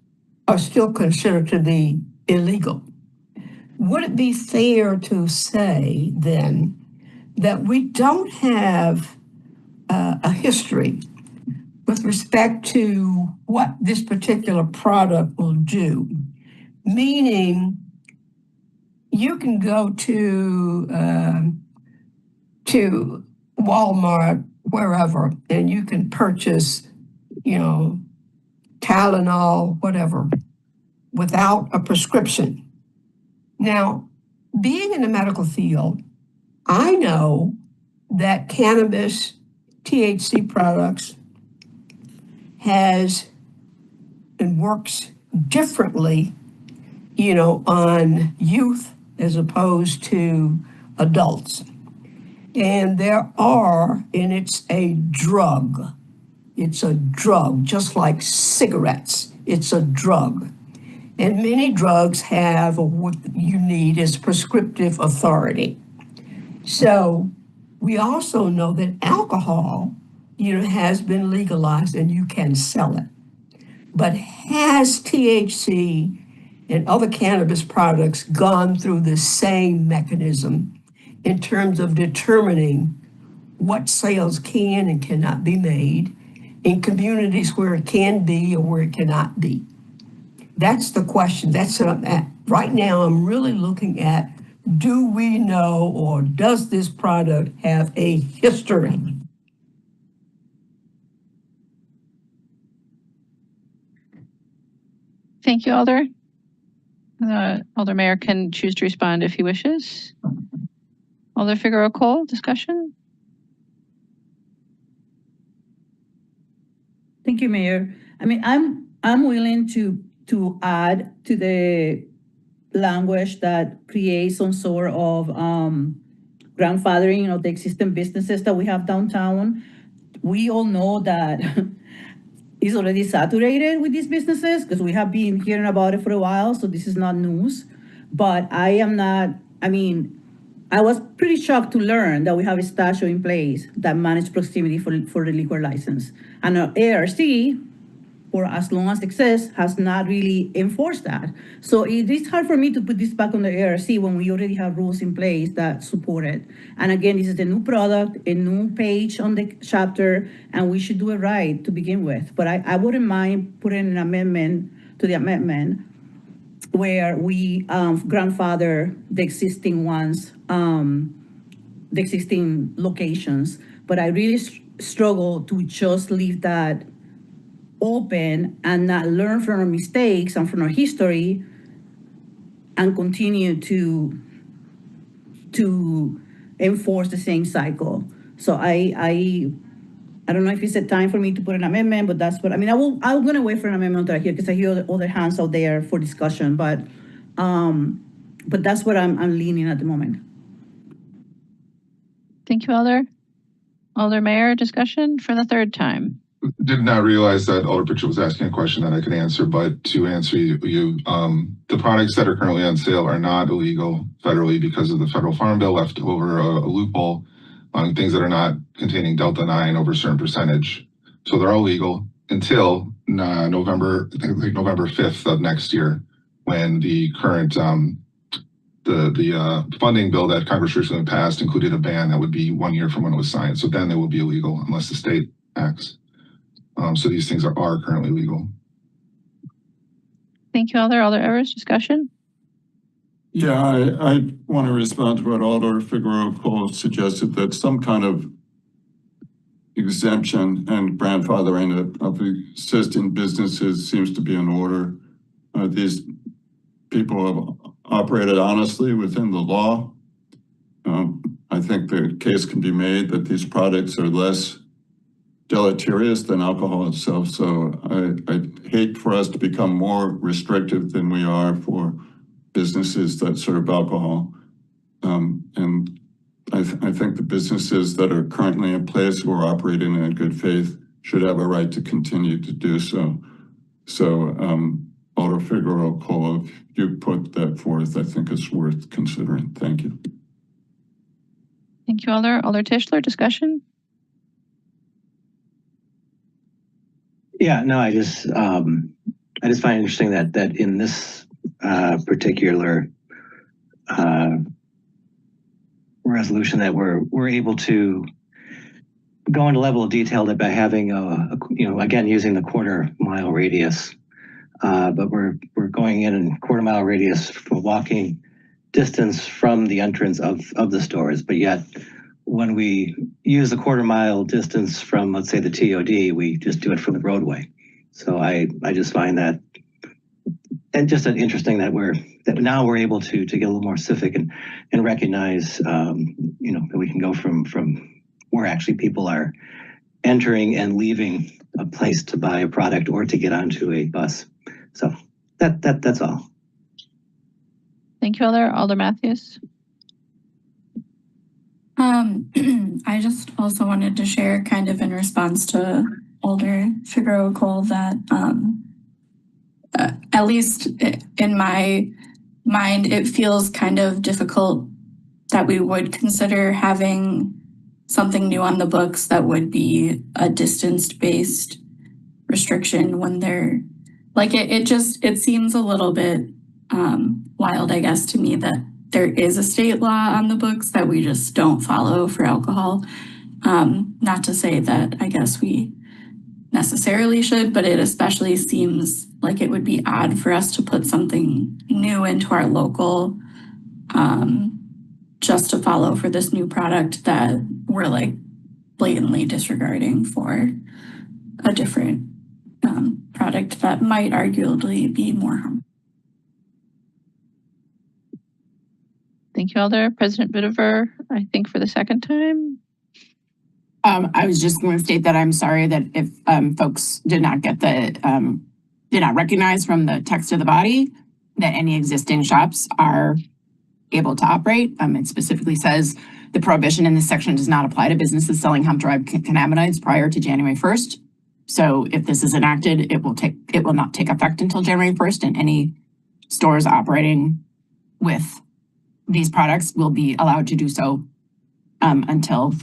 are still considered to be illegal. Would it be fair to say then that we don't have a history with respect to what this particular product will do? Meaning, you can go to Walmart, wherever, and you can purchase, Tylenol, whatever, without a prescription. Now, being in the medical field, I know that cannabis THC products has and works differently, on youth as opposed to adults. And it's a drug. It's a drug, just like cigarettes. It's a drug. And many drugs have what you need is prescriptive authority. So we also know that alcohol, has been legalized and you can sell it. But has THC and other cannabis products gone through the same mechanism in terms of determining what sales can and cannot be made in communities where it can be or where it cannot be? That's the question. That's what I'm at. Right now, I'm really looking at, do we know, or does this product have a history? Thank you, Alder. Alder Mayor can choose to respond if he wishes. Alder Figueroa Cole, discussion? Thank you, Mayor. I mean, I'm willing to add to the language that creates some sort of grandfathering of the existing businesses that we have downtown. We all know that it's already saturated with these businesses because we have been hearing about it for a while, so this is not news. But I was pretty shocked to learn that we have a statute in place that manages proximity for the liquor license. And our ARC, for as long as it exists, has not really enforced that. So it is hard for me to put this back on the ARC when we already have rules in place that support it. And again, this is a new product, a new page on the chapter, and we should do it right to begin with. But I wouldn't mind putting an amendment to the amendment where we grandfather the existing ones, the existing locations. But I really struggle to just leave that open and not learn from our mistakes and from our history and continue to enforce the same cycle. So I don't know if it's a time for me to put an amendment, but that's what I'm gonna wait for an amendment right here because I hear other hands out there for discussion, but that's what I'm leaning at the moment. Thank you, Alder. Alder Mayor, discussion for the third time. Did not realize that Alder Pritchett was asking a question that I could answer, but to answer you, the products that are currently on sale are not illegal federally because of the federal farm bill left over a loophole on things that are not containing Delta-9 over a certain percentage. So they're all legal until November 5th of next year, when the current the funding bill that Congress recently passed included a ban that would be 1 year from when it was signed. So then they will be illegal unless the state acts. So these things are currently legal. Thank you, Alder. Alder Evers, discussion? Yeah, I want to respond to what Alder Figueroa Cole suggested, that some kind of exemption and grandfathering of existing businesses seems to be in order. These people have operated honestly within the law. I think the case can be made that these products are less deleterious than alcohol itself. So I hate for us to become more restrictive than we are for businesses that serve alcohol. And I think the businesses that are currently in place who are operating in good faith should have a right to continue to do so. So Alder Figueroa Cole, if you put that forth, I think it's worth considering. Thank you. Thank you, Alder. Alder Tischler, discussion? Yeah, no, I just find it interesting that in this particular resolution that we're able to go into level of detail that by having again using the quarter-mile radius, but we're going in quarter-mile radius for walking distance from the entrance of the stores, but yet when we use the quarter-mile distance from, let's say, the TOD, we just do it from the roadway. So I just find that, and just interesting that now we're able to get a little more specific and recognize, that we can go from where actually people are entering and leaving a place to buy a product or to get onto a bus. So that's all. Thank you, Alder Matthews. I just also wanted to share kind of in response to Alder Figueroa Cole that at least in my mind, it feels kind of difficult that we would consider having something new on the books that would be a distance-based restriction when they're like it seems a little bit wild, I guess, to me that there is a state law on the books that we just don't follow for alcohol. Not to say that I guess we necessarily should, but it especially seems like it would be odd for us to put something new into our local just to follow for this new product that we're like blatantly disregarding for a different product that might arguably be more harmful. Thank you, Alder. President Vitiver, I think for the second time. I was just going to state that I'm sorry that if folks did not get did not recognize from the text of the body that any existing shops are able to operate. It specifically says the prohibition in this section does not apply to businesses selling hemp-derived cannabinoids prior to January 1st. So if this is enacted, it will not take effect until January 1st, and any stores operating with these products will be allowed to do so until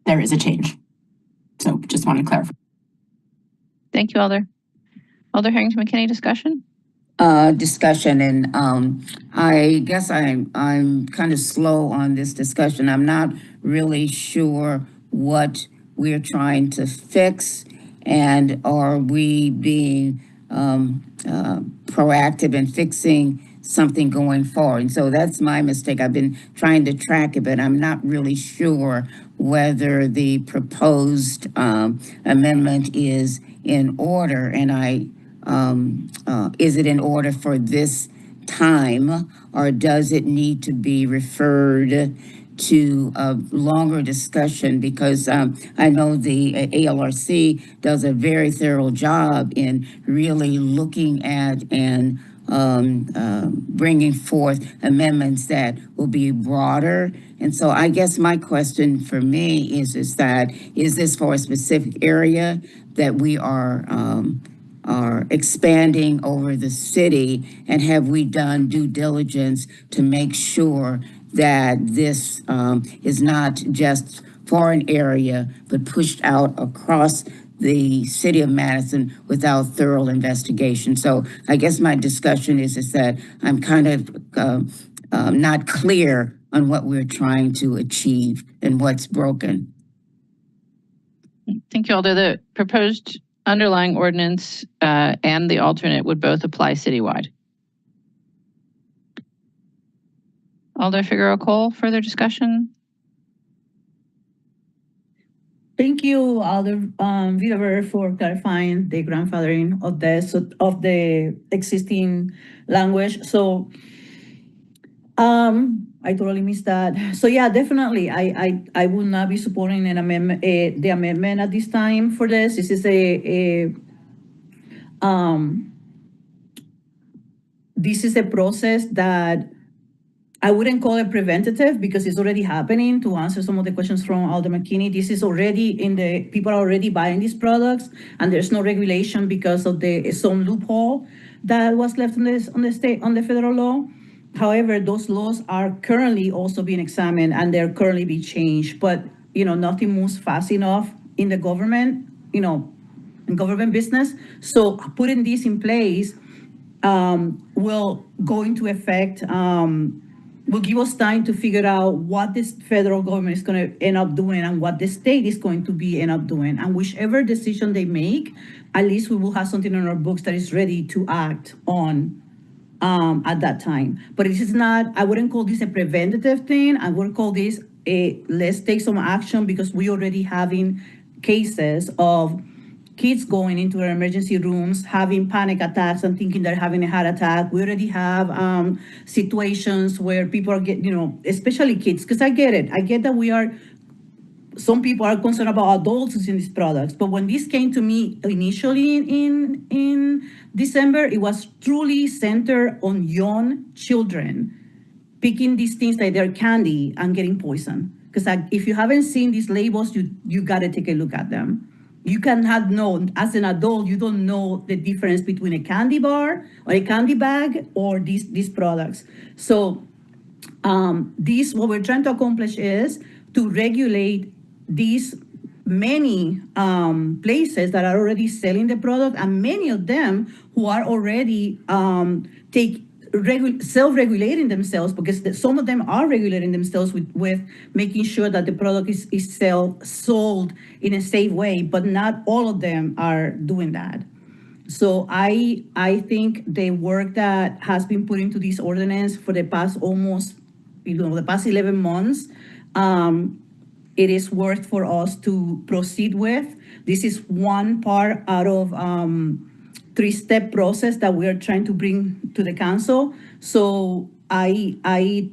there is a change. So just want to clarify. Thank you, Alder. Alder Harrington McKinney, discussion? Discussion, and I guess I'm kind of slow on this discussion. I'm not really sure what we're trying to fix, and are we being proactive in fixing something going forward. And so that's my mistake. I've been trying to track it, but I'm not really sure whether the proposed amendment is in order. And is it in order for this time, or does it need to be referred to a longer discussion? Because I know the ALRC does a very thorough job in really looking at and bringing forth amendments that will be broader. And so I guess my question for me is this for a specific area that we are expanding over the city, and have we done due diligence to make sure that this is not just for an area, but pushed out across the city of Madison without thorough investigation? So I guess my discussion is that I'm kind of not clear on what we're trying to achieve and what's broken. Thank you, Alder. The proposed underlying ordinance and the alternate would both apply citywide. Alder Figueroa Cole, further discussion? Thank you, Alder Vitiver, for clarifying the grandfathering of the existing language. So I totally missed that. So yeah, definitely, I would not be supporting an amendment, the amendment at this time for this. This is a process that I wouldn't call it preventative because it's already happening. To answer some of the questions from Alder McKinney, this is already people are already buying these products, and there's no regulation because of some loophole that was left on the federal law. However, those laws are currently also being examined, and they're currently being changed. But nothing moves fast enough in the government, in government business. So putting this in place will go into effect. Will give us time to figure out what this federal government is going to end up doing and what the state is going to end up doing. And whichever decision they make, at least we will have something in our books that is ready to act on at that time. But this is not, I wouldn't call this a preventative thing. I would call this let's take some action, because we already having cases of kids going into our emergency rooms, having panic attacks and thinking they're having a heart attack. We already have situations where people are getting, especially kids, because I get it. I get that we are some people are concerned about adults using these products. But when this came to me initially in December, it was truly centered on young children picking these things like they're candy and getting poisoned. Because if you haven't seen these labels, you got to take a look at them. You cannot know, as an adult, you don't know the difference between a candy bar or a candy bag or these products. So what we're trying to accomplish is to regulate these many places that are already selling the product, and many of them who are already self-regulating themselves, because some of them are regulating themselves with making sure that the product is sold in a safe way, but not all of them are doing that. So I think the work that has been put into this ordinance for the past the past 11 months, it is worth for us to proceed with. This is one part out of 3-step process that we are trying to bring to the council. So the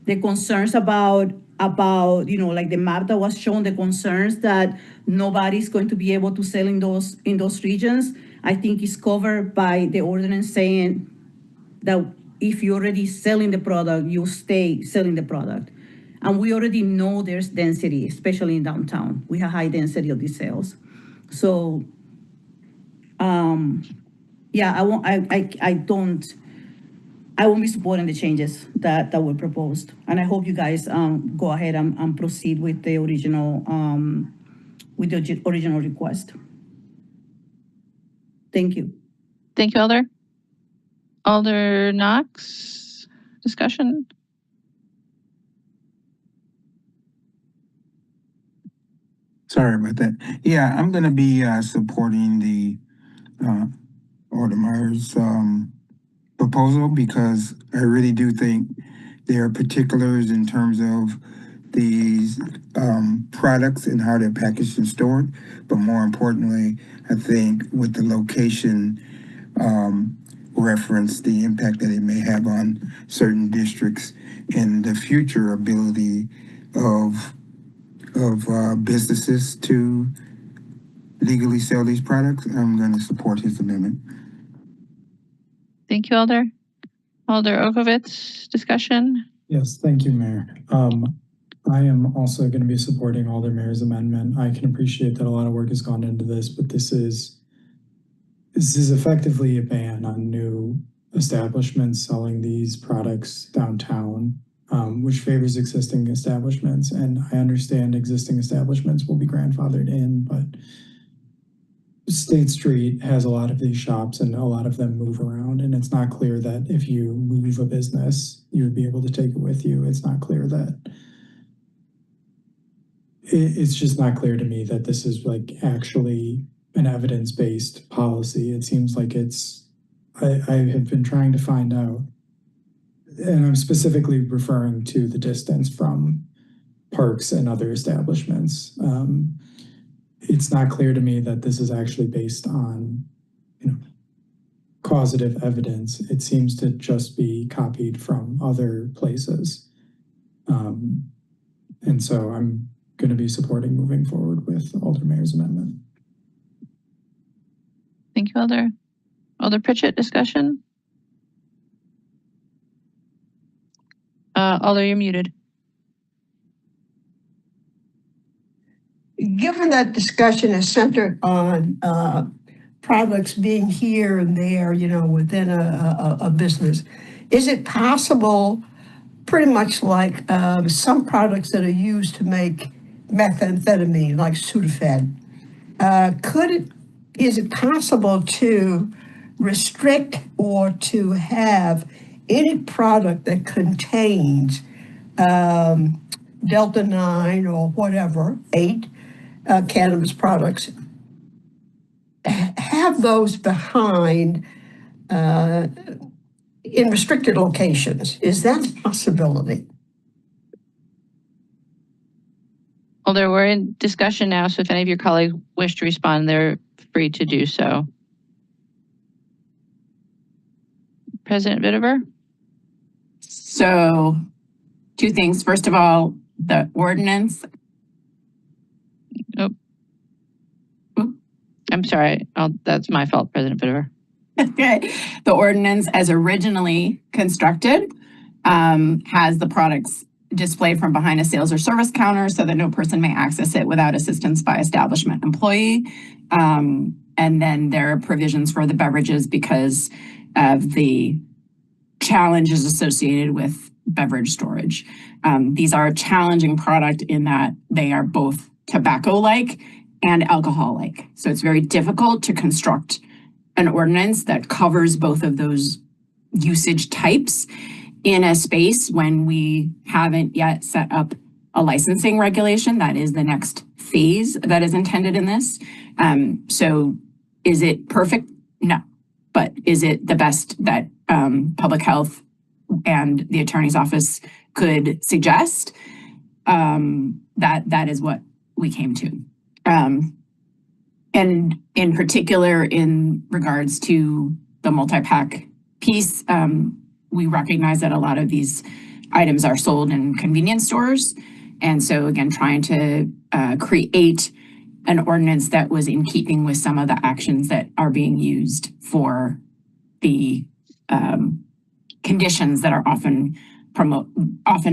concerns about like the map that was shown, the concerns that nobody's going to be able to sell in those regions, I think is covered by the ordinance saying that if you're already selling the product, you stay selling the product. And we already know there's density, especially in downtown. We have high density of these sales. So yeah, I won't be supporting the changes that were proposed. And I hope you guys go ahead and proceed with the original request. Thank you. Thank you, Alder. Alder Knox, discussion? Sorry about that. Yeah, I'm going to be supporting the Alder Meyer's proposal, because I really do think there are particulars in terms of these products and how they're packaged and stored. But more importantly, I think with the location reference, the impact that it may have on certain districts and the future ability of businesses to legally sell these products, I'm going to support his amendment. Thank you, Alder. Alder Okovitz, discussion? Yes, thank you, Mayor. I am also going to be supporting Alder Mayor's amendment. I can appreciate that a lot of work has gone into this, but this is effectively a ban on new establishments selling these products downtown, which favors existing establishments. And I understand existing establishments will be grandfathered in, but State Street has a lot of these shops and a lot of them move around, and it's not clear that if you move a business, you would be able to take it with you. It's not clear that it's just not clear to me that this is like actually an evidence-based policy. It seems like I have been trying to find out, and I'm specifically referring to the distance from parks and other establishments. It's not clear to me that this is actually based on, causative evidence. It seems to just be copied from other places. And so I'm going to be supporting moving forward with Alder Mayor's amendment. Thank you, Alder. Alder Pritchett, discussion? Alder, you're muted. Given that discussion is centered on products being here and there, within a business, is it possible, pretty much like some products that are used to make methamphetamine, like Sudafed, is it possible to restrict or to have any product that contains Delta-9 or whatever, 8, cannabis products, have those behind in restricted locations? Is that a possibility? Alder, we're in discussion now, so if any of your colleagues wish to respond, they're free to do so. President Vitiver? So, two things. First of all, the ordinance I'm sorry. That's my fault, President Bittever. Okay. The ordinance as originally constructed has the products displayed from behind a sales or service counter so that no person may access it without assistance by establishment employee. And then there are provisions for the beverages because of the challenges associated with beverage storage. These are a challenging product in that they are both tobacco-like and alcohol-like. So it's very difficult to construct an ordinance that covers both of those usage types in a space when we haven't yet set up a licensing regulation. That is the next phase that is intended in this. So is it perfect? No. But is it the best that public health and the attorney's office could suggest? That is what we came to. And in particular, in regards to the multi-pack piece, we recognize that a lot of these items are sold in convenience stores. And so again, trying to create an ordinance that was in keeping with some of the actions that are being used for the conditions that are often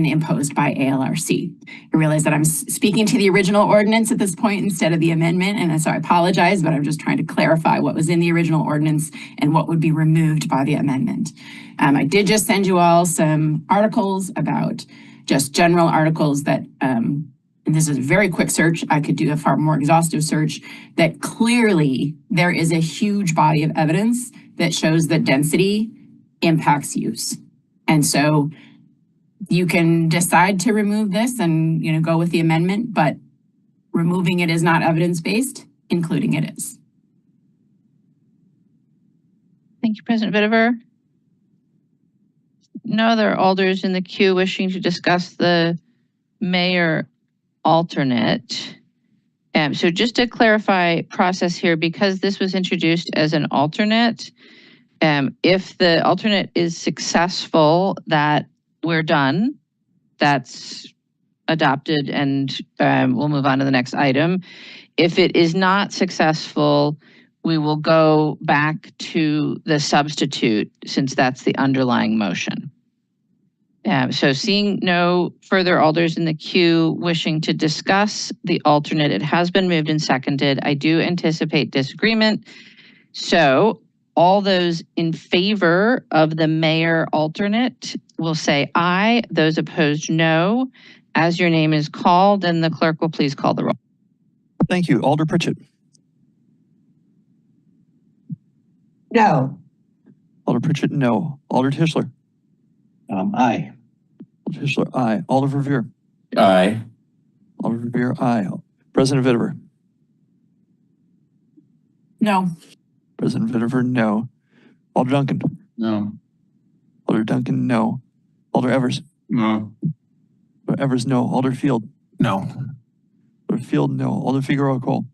imposed by ALRC. I realize that I'm speaking to the original ordinance at this point instead of the amendment, and so I apologize, but I'm just trying to clarify what was in the original ordinance and what would be removed by the amendment. I did just send you all some articles about just general articles that, and this is a very quick search, I could do a far more exhaustive search, that clearly there is a huge body of evidence that shows that density impacts use. And so you can decide to remove this and, you know, go with the amendment, but removing it is not evidence-based, including it is. Thank you, President Bittever. No other alders in the queue wishing to discuss the mayor alternate. So just to clarify process here, because this was introduced as an alternate, if the alternate is successful, that we're done, that's adopted, and we'll move on to the next item. If it is not successful, we will go back to the substitute since that's the underlying motion. So seeing no further alders in the queue wishing to discuss the alternate, it has been moved and seconded. I do anticipate disagreement. So all those in favor of the mayor alternate will say aye. Those opposed, no. As your name is called, and the clerk will please call the roll. Thank you. Alder Pritchett. No. Alder Pritchett, no. Alder Tischler. Aye. Alder Tischler, aye. Alder Verveer. Aye. Alder Verveer, aye. President Vittever. No. President Vittever, no. Alder Duncan. No. Alder Duncan, no. Alder Evers. No. Alder Evers, no. Alder Field. No. Alder Field, no. Alder Figueroa Cole.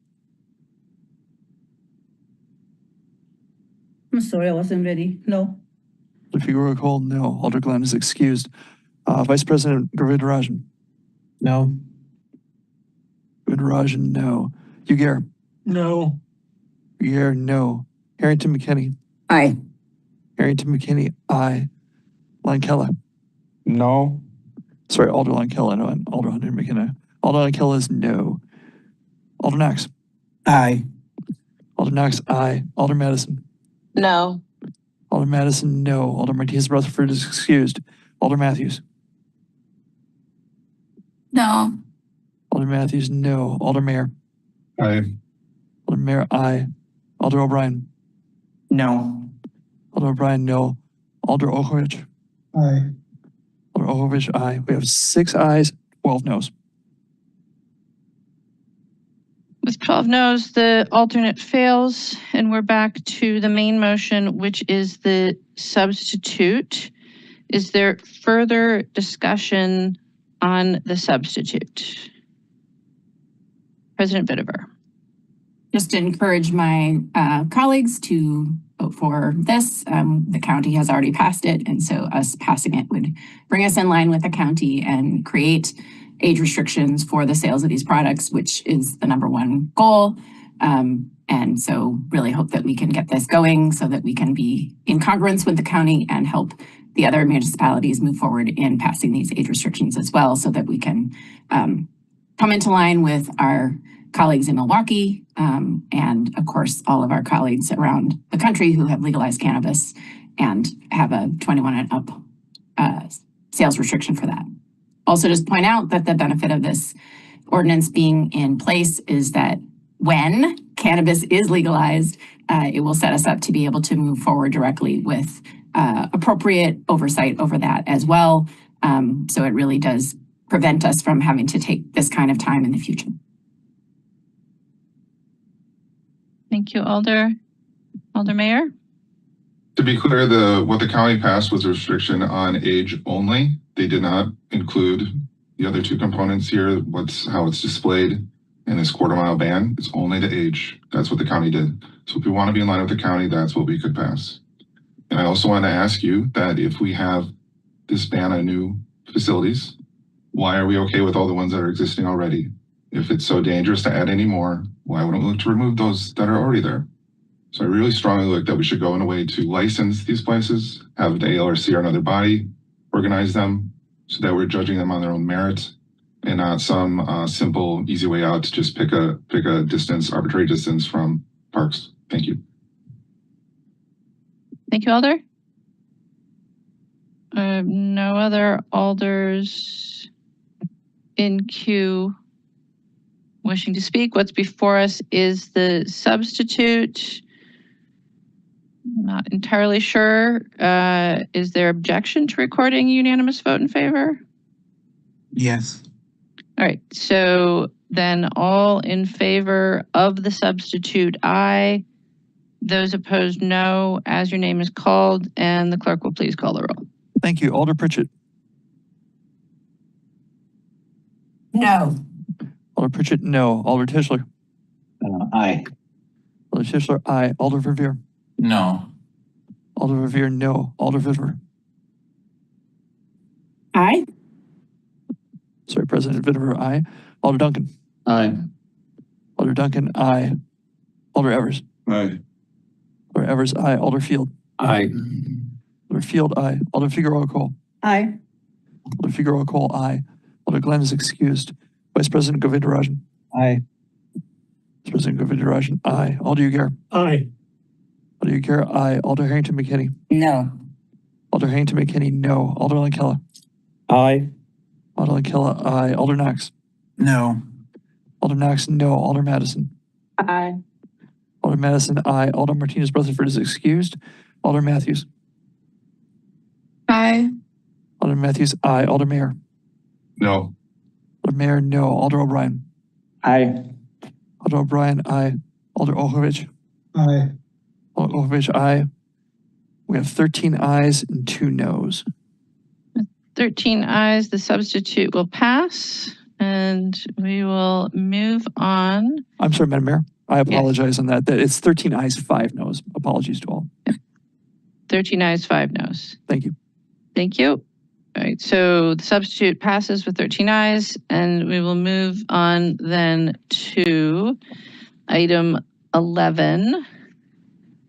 I'm sorry, I wasn't ready. No. Alder Figueroa Cole, no. Alder Glenn is excused. Vice President Govindarajan. No. Govindarajan, no. Ugair. No. Ugair, no. Harrington McKinney. Aye. Harrington McKinney, aye. Lankella. No. Sorry, Alder Lankella, no, and Alder Hunter McKenna. Alder Lankella is no. Alder Knox. Aye. Alder Knox, aye. Alder Madison. No. Alder Madison, no. Alder Martinez Rutherford is excused. Alder Matthews. No. Alder Matthews, no. Alder Mayor. Aye. Alder Mayor, aye. Alder O'Brien. No. Alder O'Brien, no. Alder Okovich. Aye. Alder Okovich, aye. We have 6 ayes, 12 noes. With 12 noes, the alternate fails, and we're back to the main motion, which is the substitute. Is there further discussion on the substitute? President Bittever. Just to encourage my colleagues to vote for this. The county has already passed it, and so us passing it would bring us in line with the county and create age restrictions for the sales of these products, which is the #1 goal. And so really hope that we can get this going so that we can be in congruence with the county and help the other municipalities move forward in passing these age restrictions as well, so that we can come into line with our colleagues in Milwaukee, and of course, all of our colleagues around the country who have legalized cannabis and have a 21 and up sales restriction for that. Also, just point out that the benefit of this ordinance being in place is that when cannabis is legalized, it will set us up to be able to move forward directly with appropriate oversight over that as well. So it really does prevent us from having to take this kind of time in the future. Thank you, Alder. Alder Mayor? To be clear, what the county passed was a restriction on age only. They did not include the other two components here, how it's displayed in this quarter-mile ban. It's only the age. That's what the county did. So if we want to be in line with the county, that's what we could pass. And I also want to ask you that if we have this ban on new facilities, why are we okay with all the ones that are existing already? If it's so dangerous to add any more, why wouldn't we look to remove those that are already there? So I really strongly look that we should go in a way to license these places, have the ALRC or another body organize them so that we're judging them on their own merit and not some simple, easy way out to just pick a distance, arbitrary distance from parks. Thank you. Thank you, Alder. No other alders in queue wishing to speak. What's before us is the substitute. Not entirely sure. Is there objection to recording a unanimous vote in favor? Yes. All right, so then all in favor of the substitute, aye. Those opposed, no. As your name is called, and the clerk will please call the roll. Thank you. Alder Pritchett. No. Alder Pritchett, no. Alder Tischler. Aye. Alder Tischler, aye. Alder Verveer. No. Alder Verveer, no. Alder Vivere. Aye. Sorry, President Vivere, aye. Alder Duncan. Aye. Alder Duncan, aye. Alder Evers. Aye. Alder Evers, aye. Alder Field. Aye. Alder Field, aye. Alder Figueroa Cole. Aye. Alder Figueroa Cole, aye. Alder Glenn is excused. Vice President Govindarajan. Aye. Vice President Govindarajan, aye. Alder Ugair. Aye. Alder Ugair, aye. Alder Harrington McKinney. No. Alder Harrington McKinney, no. Alder Lankella. Aye. Alder Lankella, aye. Alder Knox. No. Alder Knox, no. Alder Madison. Aye. Alder Madison, aye. Alder Martinez Rutherford is excused. Alder Matthews. Aye. Alder Matthews, aye. Alder Mayor. No. Alder Mayor, no. Alder O'Brien. Aye. Alder O'Brien, aye. Alder Ohovich. Aye. Alder Ohovich, aye. We have 13 ayes and 2 noes. 13 ayes, the substitute will pass, and we will move on. I'm sorry, Madam Mayor. I apologize on that. That it's 13 ayes, 5 noes. Apologies to all. 13 ayes, 5 noes. Thank you. Thank you. All right, so the substitute passes with 13 ayes, and we will move on then to item 11.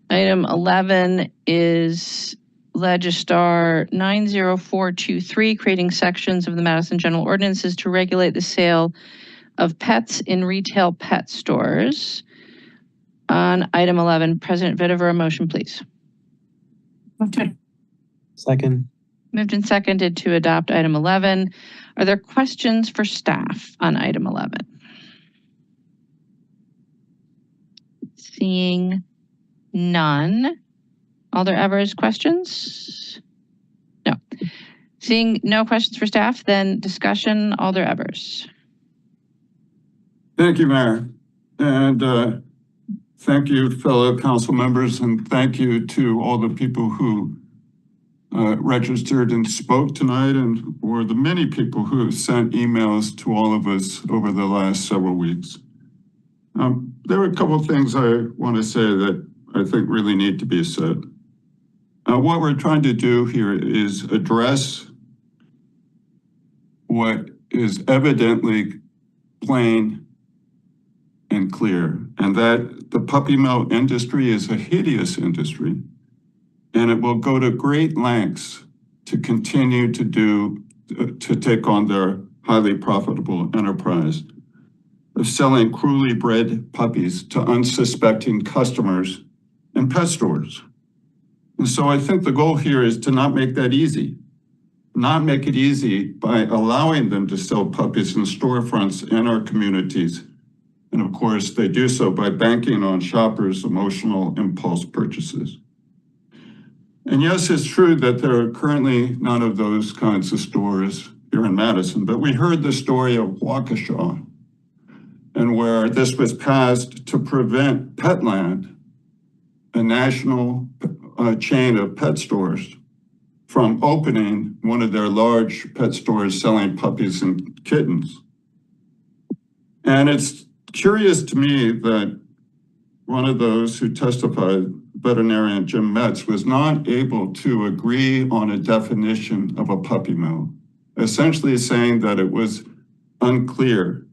Item 11 is Legistar 90423, creating sections of the Madison General Ordinances to regulate the sale of pets in retail pet stores. On item 11, President Vitiver, a motion, please. Second. Moved and seconded to adopt item 11. Are there questions for staff on item 11? Seeing none. Alder Evers, questions? No. Seeing no questions for staff, then discussion, Alder Evers. Thank you, Mayor. And thank you, fellow council members, and thank you to all the people who registered and spoke tonight, and or the many people who sent emails to all of us over the last several weeks. There are a couple of things I want to say that I think really need to be said. What we're trying to do here is address what is evidently plain and clear and that the puppy mill industry is a hideous industry, and it will go to great lengths to continue to take on their highly profitable enterprise of selling cruelly bred puppies to unsuspecting customers in pet stores. And so I think the goal here is to not make that easy. Not make it easy by allowing them to sell puppies in storefronts in our communities. And of course, they do so by banking on shoppers' emotional impulse purchases. And yes, it's true that there are currently none of those kinds of stores here in Madison, but we heard the story of Waukesha, and where this was passed to prevent Petland, a national chain of pet stores, from opening one of their large pet stores selling puppies and kittens. And it's curious to me that one of those who testified, veterinarian Jim Metz, was not able to agree on a definition of a puppy mill, essentially saying that it was unclear.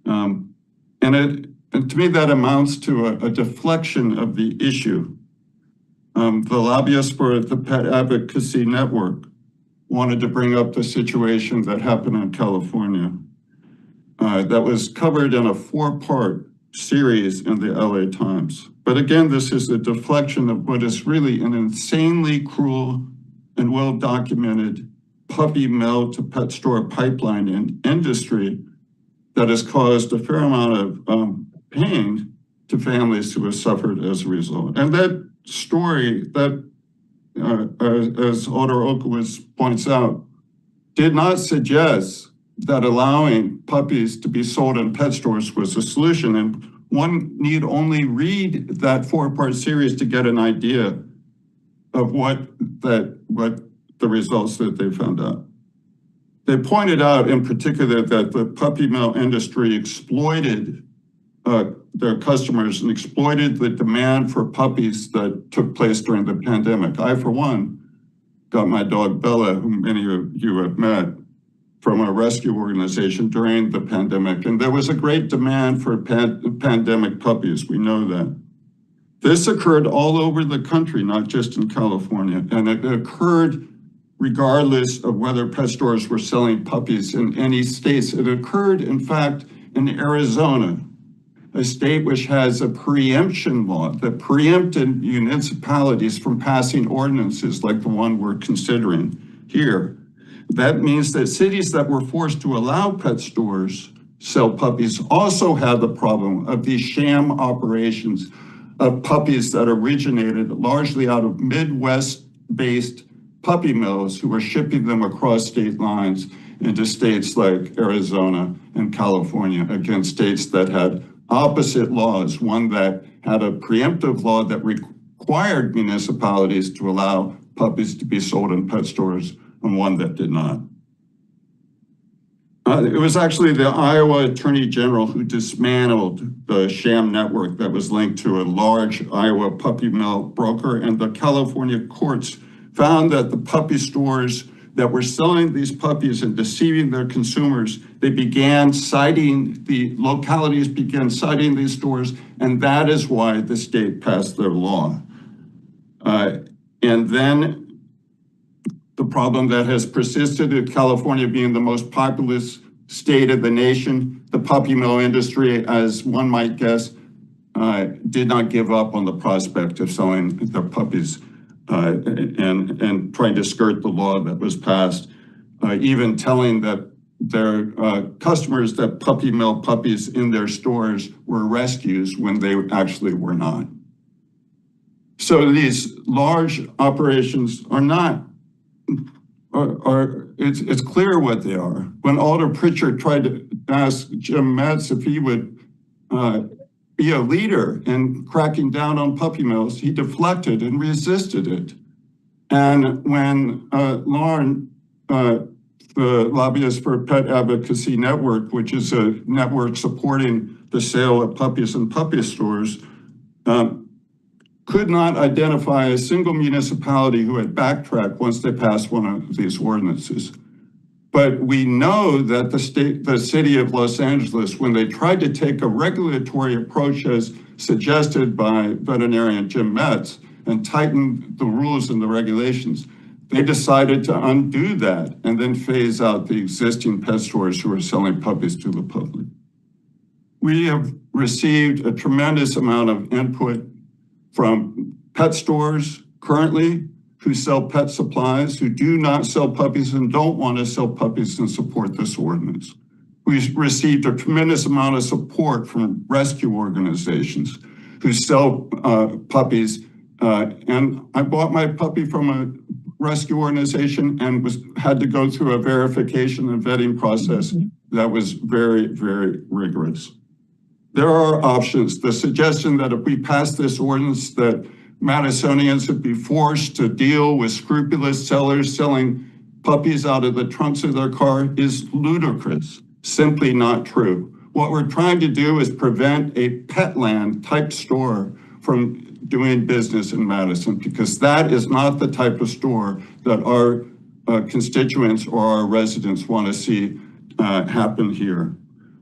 And to me, that amounts to a deflection of the issue. The lobbyists for the Pet Advocacy Network wanted to bring up the situation that happened in California that was covered in a 4-part series in the LA Times. But again, this is a deflection of what is really an insanely cruel and well-documented puppy mill to pet store pipeline in industry that has caused a fair amount of pain to families who have suffered as a result. And that story that, as Alder Oakowitz points out, did not suggest that allowing puppies to be sold in pet stores was a solution. And one need only read that 4-part series to get an idea of what the results that they found out. They pointed out in particular that the puppy mill industry exploited their customers and exploited the demand for puppies that took place during the pandemic. I, for one, got my dog Bella, whom many of you have met, from a rescue organization during the pandemic. And there was a great demand for pandemic puppies. We know that. This occurred all over the country, not just in California. And it occurred regardless of whether pet stores were selling puppies in any states. It occurred, in fact, in Arizona, a state which has a preemption law that preempted municipalities from passing ordinances like the one we're considering here. That means that cities that were forced to allow pet stores sell puppies also had the problem of these sham operations of puppies that originated largely out of Midwest-based puppy mills who were shipping them across state lines into states like Arizona and California, against states that had opposite laws, one that had a preemptive law that required municipalities to allow puppies to be sold in pet stores, and one that did not. It was actually the Iowa Attorney General who dismantled the sham network that was linked to a large Iowa puppy mill broker, and the California courts found that the puppy stores that were selling these puppies and deceiving their consumers, the localities began citing these stores, and that is why the state passed their law. And then the problem that has persisted in California being the most populous state of the nation, the puppy mill industry, as one might guess, did not give up on the prospect of selling their puppies and trying to skirt the law that was passed, even telling that their customers that puppy mill puppies in their stores were rescues when they actually were not. So these large operations are not, it's clear what they are. When Alder Pritchard tried to ask Jim Metz if he would be a leader in cracking down on puppy mills, he deflected and resisted it. And when Lauren, the lobbyist for Pet Advocacy Network, which is a network supporting the sale of puppies in puppy stores, could not identify a single municipality who had backtracked once they passed one of these ordinances. But we know that the city of Los Angeles, when they tried to take a regulatory approach as suggested by veterinarian Jim Metz and tighten the rules and the regulations, they decided to undo that and then phase out the existing pet stores who are selling puppies to the public. We have received a tremendous amount of input from pet stores currently who sell pet supplies, who do not sell puppies and don't want to sell puppies and support this ordinance. We've received a tremendous amount of support from rescue organizations who sell puppies. And I bought my puppy from a rescue organization and had to go through a verification and vetting process that was very, very rigorous. There are options. The suggestion that if we pass this ordinance that Madisonians would be forced to deal with scrupulous sellers selling puppies out of the trunks of their car is ludicrous, simply not true. What we're trying to do is prevent a Petland type store from doing business in Madison, because that is not the type of store that our constituents or our residents want to see happen here.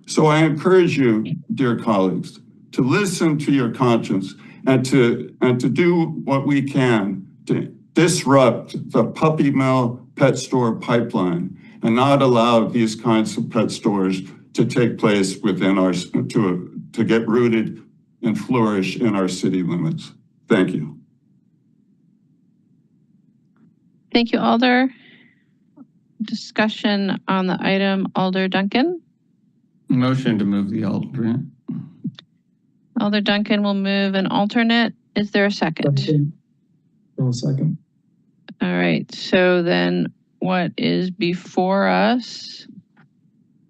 So I encourage you, dear colleagues, to listen to your conscience and to do what we can to disrupt the puppy mill pet store pipeline and not allow these kinds of pet stores to take place within our, to get rooted and flourish in our city limits. Thank you. Thank you, Alder. Discussion on the item, Alder Duncan. Motion to move the alternate. Alder Duncan will move an alternate. Is there a second? Second. All right, so then what is before us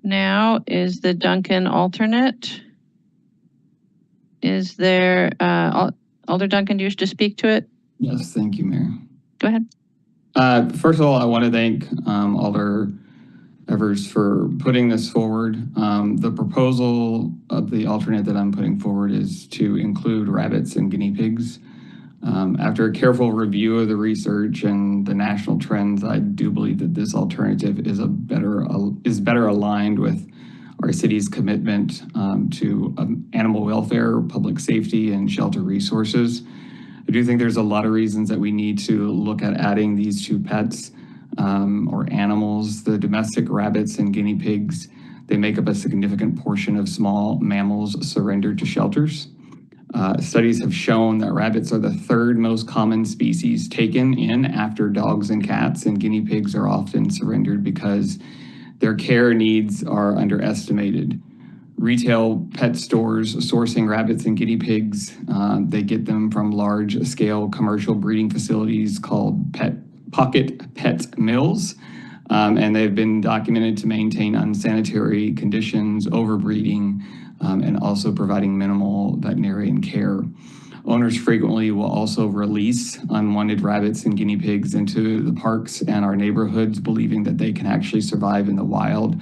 now is the Duncan alternate. Is there, Alder Duncan, do you wish to speak to it? Yes, thank you, Mayor. Go ahead. First of all, I want to thank Alder Evers for putting this forward. The proposal of the alternate that I'm putting forward is to include rabbits and guinea pigs. After a careful review of the research and the national trends, I do believe that this alternative is better aligned with our city's commitment to animal welfare, public safety, and shelter resources. I do think there's a lot of reasons that we need to look at adding these two pets or animals. The domestic rabbits and guinea pigs, they make up a significant portion of small mammals surrendered to shelters. Studies have shown that rabbits are the third most common species taken in after dogs and cats, and guinea pigs are often surrendered because their care needs are underestimated. Retail pet stores sourcing rabbits and guinea pigs, they get them from large-scale commercial breeding facilities called pocket pet mills, and they've been documented to maintain unsanitary conditions, overbreeding, and also providing minimal veterinarian care. Owners frequently will also release unwanted rabbits and guinea pigs into the parks and our neighborhoods, believing that they can actually survive in the wild,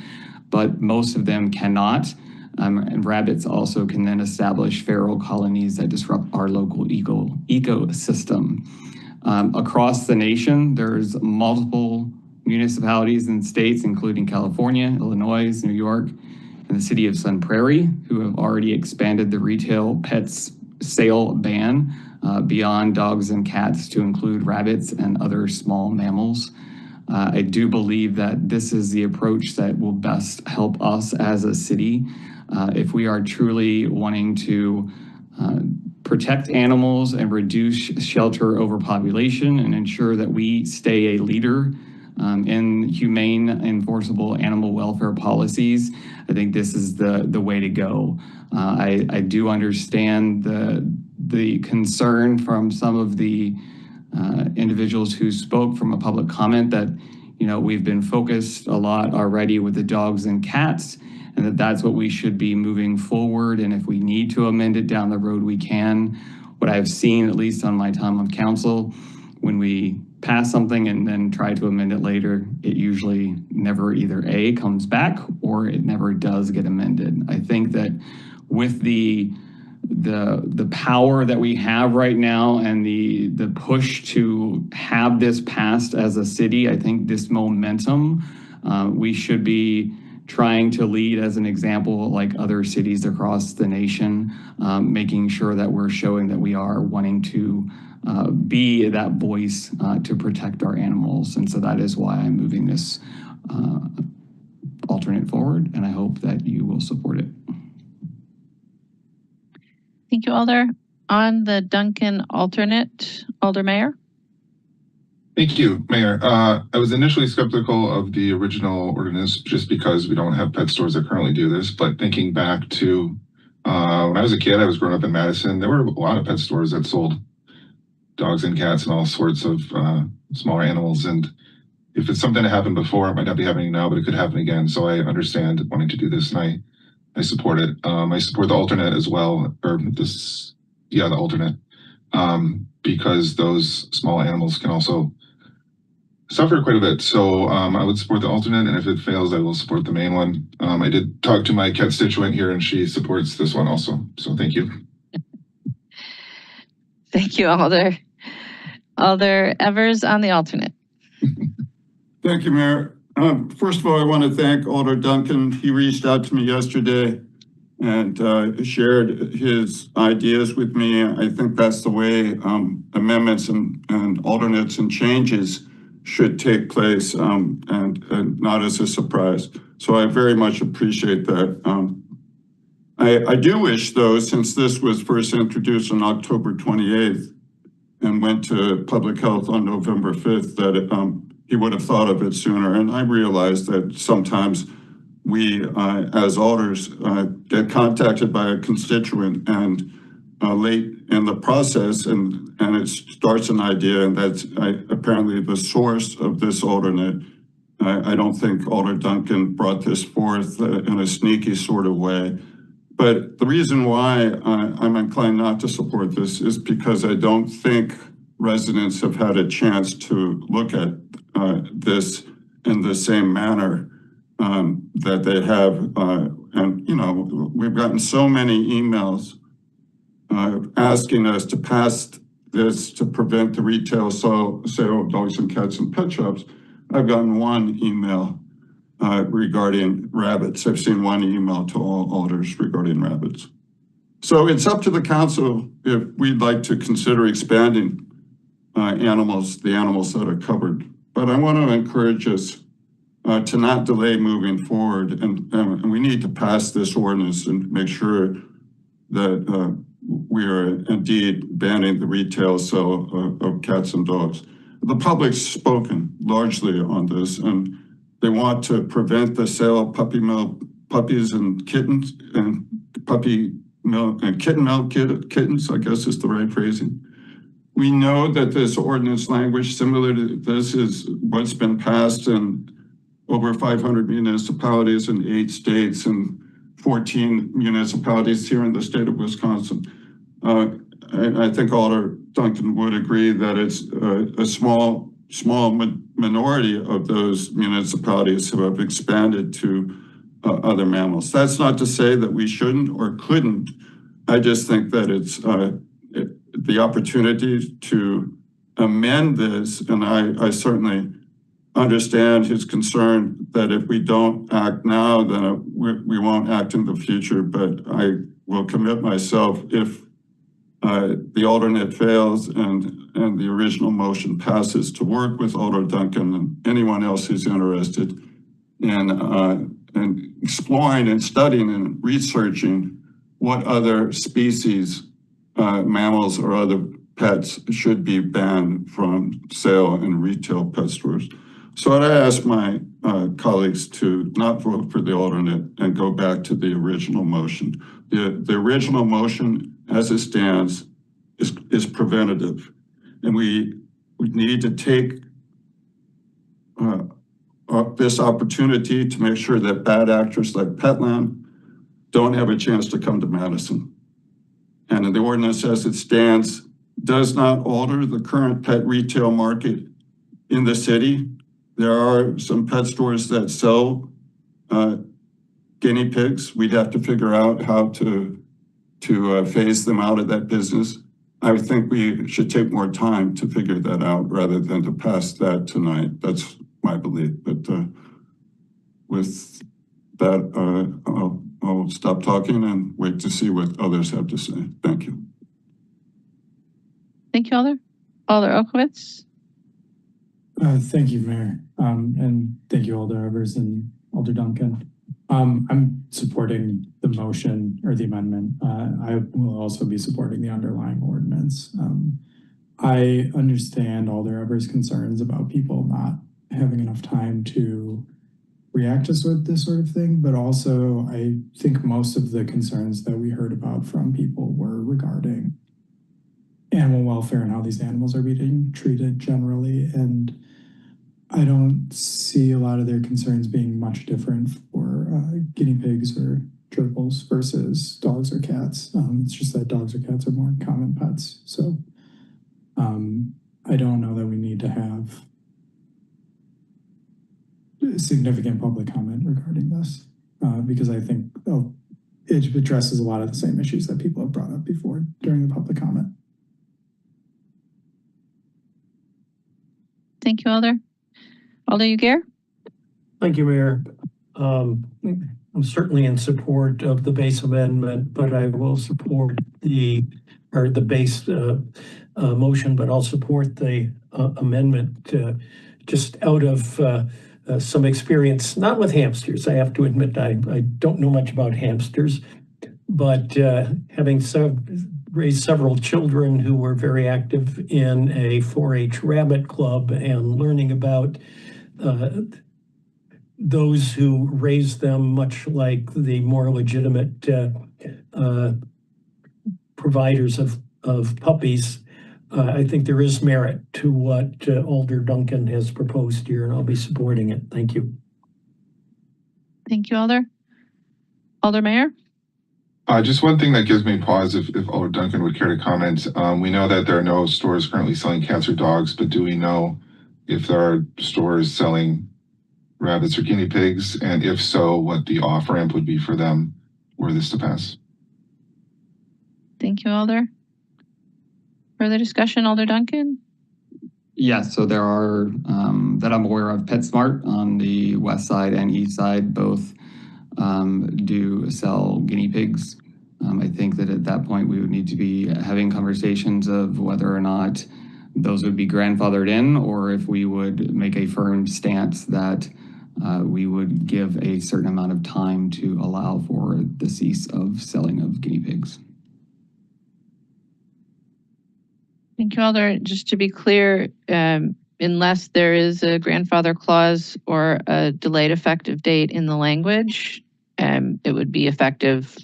but most of them cannot. And rabbits also can then establish feral colonies that disrupt our local ecosystem. Across the nation, there's multiple municipalities and states, including California, Illinois, New York, and the city of Sun Prairie, who have already expanded the retail pets sale ban beyond dogs and cats to include rabbits and other small mammals. I do believe that this is the approach that will best help us as a city if we are truly wanting to protect animals and reduce shelter overpopulation and ensure that we stay a leader in humane, enforceable animal welfare policies. I think this is the way to go. I do understand the concern from some of the individuals who spoke from a public comment that, you know, we've been focused a lot already with the dogs and cats, and that's what we should be moving forward. And if we need to amend it down the road, we can. What I've seen, at least on my time on council, when we pass something and then try to amend it later, it usually never either A, comes back, or it never does get amended. I think that with the power that we have right now and the push to have this passed as a city, I think this momentum We should be trying to lead as an example like other cities across the nation, making sure that we're showing that we are wanting to be that voice to protect our animals. And so that is why I'm moving this alternate forward, and I hope that you will support it. Thank you, Alder. On the Duncan alternate, Alder Mayor. Thank you, Mayor. I was initially skeptical of the original ordinance just because we don't have pet stores that currently do this. But thinking back to when I was a kid, I was growing up in Madison. There were a lot of pet stores that sold dogs and cats and all sorts of smaller animals. And if it's something that happened before, it might not be happening now, but it could happen again. So I understand wanting to do this, and I support it. I support the alternate as well, or the alternate, because those small animals can also suffer quite a bit. So I would support the alternate, and if it fails, I will support the main one. I did talk to my constituent here, and she supports this one also. So thank you. Thank you, Alder. Alder Evers on the alternate. Thank you, Mayor. First of all, I want to thank Alder Duncan. He reached out to me yesterday and shared his ideas with me. I think that's the way amendments and alternates and changes should take place, and not as a surprise. So I very much appreciate that. I do wish, though, since this was first introduced on October 28th and went to public health on November 5th, that he would have thought of it sooner. And I realize that sometimes we, as alders, get contacted by a constituent and late in the process, and it starts an idea, and that's apparently the source of this alternate. I don't think Alder Duncan brought this forth in a sneaky sort of way. But the reason why I'm inclined not to support this is because I don't think residents have had a chance to look at this in the same manner that they have. And, you know, we've gotten so many emails asking us to pass this to prevent the retail sale of dogs and cats in pet shops. I've gotten one email regarding rabbits. I've seen one email to all alders regarding rabbits. So it's up to the council if we'd like to consider expanding the animals that are covered. But I want to encourage us to not delay moving forward, and we need to pass this ordinance and make sure that we are indeed banning the retail sale of cats and dogs. The public's spoken largely on this, and they want to prevent the sale of puppies and kittens, and puppy milk and kitten milk kittens, I guess is the right phrasing. We know that this ordinance language similar to this is what's been passed in over 500 municipalities in 8 states and 14 municipalities here in the state of Wisconsin. I think Alder Duncan would agree that it's a small minority of those municipalities who have expanded to other mammals. That's not to say that we shouldn't or couldn't. I just think that it's the opportunity to amend this, and I certainly understand his concern that if we don't act now, then we won't act in the future. But I will commit myself, if the alternate fails and the original motion passes, to work with Alder Duncan and anyone else who's interested in exploring and studying and researching what other species, mammals or other pets, should be banned from sale in retail pet stores. So I ask my colleagues to not vote for the alternate and go back to the original motion. The original motion, as it stands, is preventative, and we need to take this opportunity to make sure that bad actors like Petland don't have a chance to come to Madison. And the ordinance as it stands does not alter the current pet retail market in the city. There are some pet stores that sell guinea pigs. We'd have to figure out how to phase them out of that business. I would think we should take more time to figure that out rather than to pass that tonight. That's my belief. But with that, I'll stop talking and wait to see what others have to say. Thank you. Thank you, Alder. Alder Okowitz. Thank you, Mayor. And thank you, Alder Evers and Alder Duncan. I'm supporting the motion or the amendment. I will also be supporting the underlying ordinance. I understand Alder Evers' concerns about people not having enough time to react to this sort of thing, but also I think most of the concerns that we heard about from people were regarding animal welfare and how these animals are being treated generally. And I don't see a lot of their concerns being much different for guinea pigs or gerbils versus dogs or cats. It's just that dogs or cats are more common pets. So I don't know that we need to have significant public comment regarding this because I think it addresses a lot of the same issues that people have brought up before during the public comment. Thank you, Alder. Alder Ugair. Thank you, Mayor. I'm certainly in support of the base amendment, but I will support the base motion, but I'll support the amendment just out of some experience, not with hamsters. I have to admit, I don't know much about hamsters, but having raised several children who were very active in a 4-H rabbit club and learning about those who raise them, much like the more legitimate providers of puppies, I think there is merit to what Alder Duncan has proposed here, and I'll be supporting it. Thank you. Thank you, Alder. Alder Mayor. Just one thing that gives me pause, if Alder Duncan would care to comment. We know that there are no stores currently selling cats or dogs, but do we know if there are stores selling rabbits or guinea pigs? And if so, what the off-ramp would be for them were this to pass? Thank you, Alder. Further discussion, Alder Duncan? Yes, so there are, that I'm aware of, PetSmart on the west side and east side both do sell guinea pigs. I think that at that point we would need to be having conversations of whether or not those would be grandfathered in, or if we would make a firm stance that we would give a certain amount of time to allow for the cease of selling of guinea pigs. Thank you, Alder. Just to be clear, unless there is a grandfather clause or a delayed effective date in the language, it would be effective.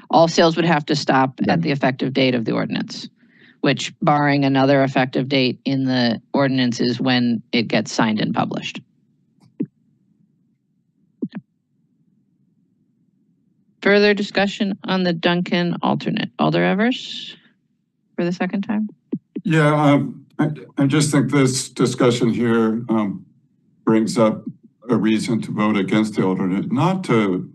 All sales would have to stop at the effective date of the ordinance, which, barring another effective date in the ordinance, is when it gets signed and published. Further discussion on the Duncan alternate. Alder Evers for the second time. Yeah, I just think this discussion here brings up a reason to vote against the alternate, not to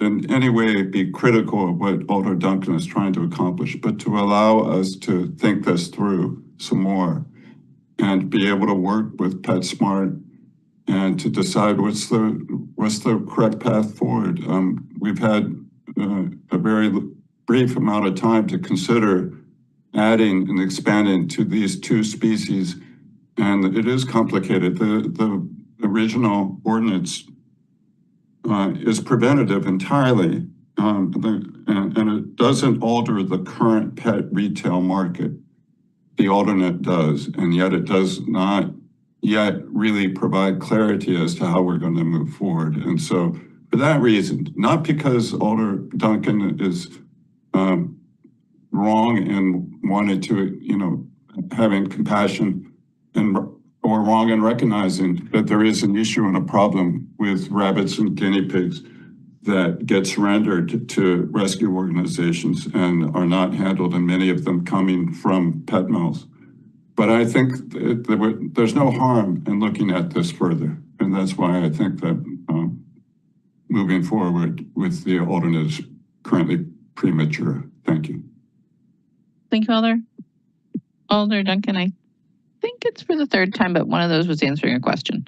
in any way be critical of what Alder Duncan is trying to accomplish, but to allow us to think this through some more and be able to work with PetSmart and to decide what's the correct path forward. We've had a very brief amount of time to consider adding and expanding to these two species, and it is complicated. The original ordinance is preventative entirely, and it doesn't alter the current pet retail market. The alternate does, and yet it does not yet really provide clarity as to how we're going to move forward. And so for that reason, not because Alder Duncan is wrong and wanted to, having compassion or wrong in recognizing that there is an issue and a problem with rabbits and guinea pigs that get surrendered to rescue organizations and are not handled, and many of them coming from pet mills. But I think there's no harm in looking at this further. And that's why I think that moving forward with the alternate is currently premature. Thank you. Thank you, Alder. Alder Duncan, I think it's for the third time, but one of those was answering a question.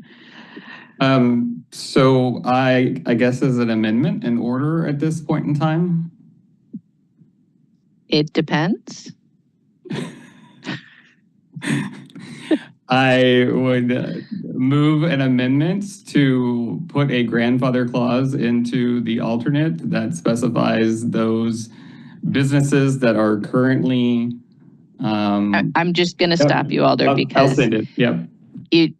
So I guess is an amendment in order at this point in time? It depends. I would move an amendment to put a grandfather clause into the alternate that specifies those businesses that are currently. I'm just going to stop you, Alder, because I'll send it. Yep.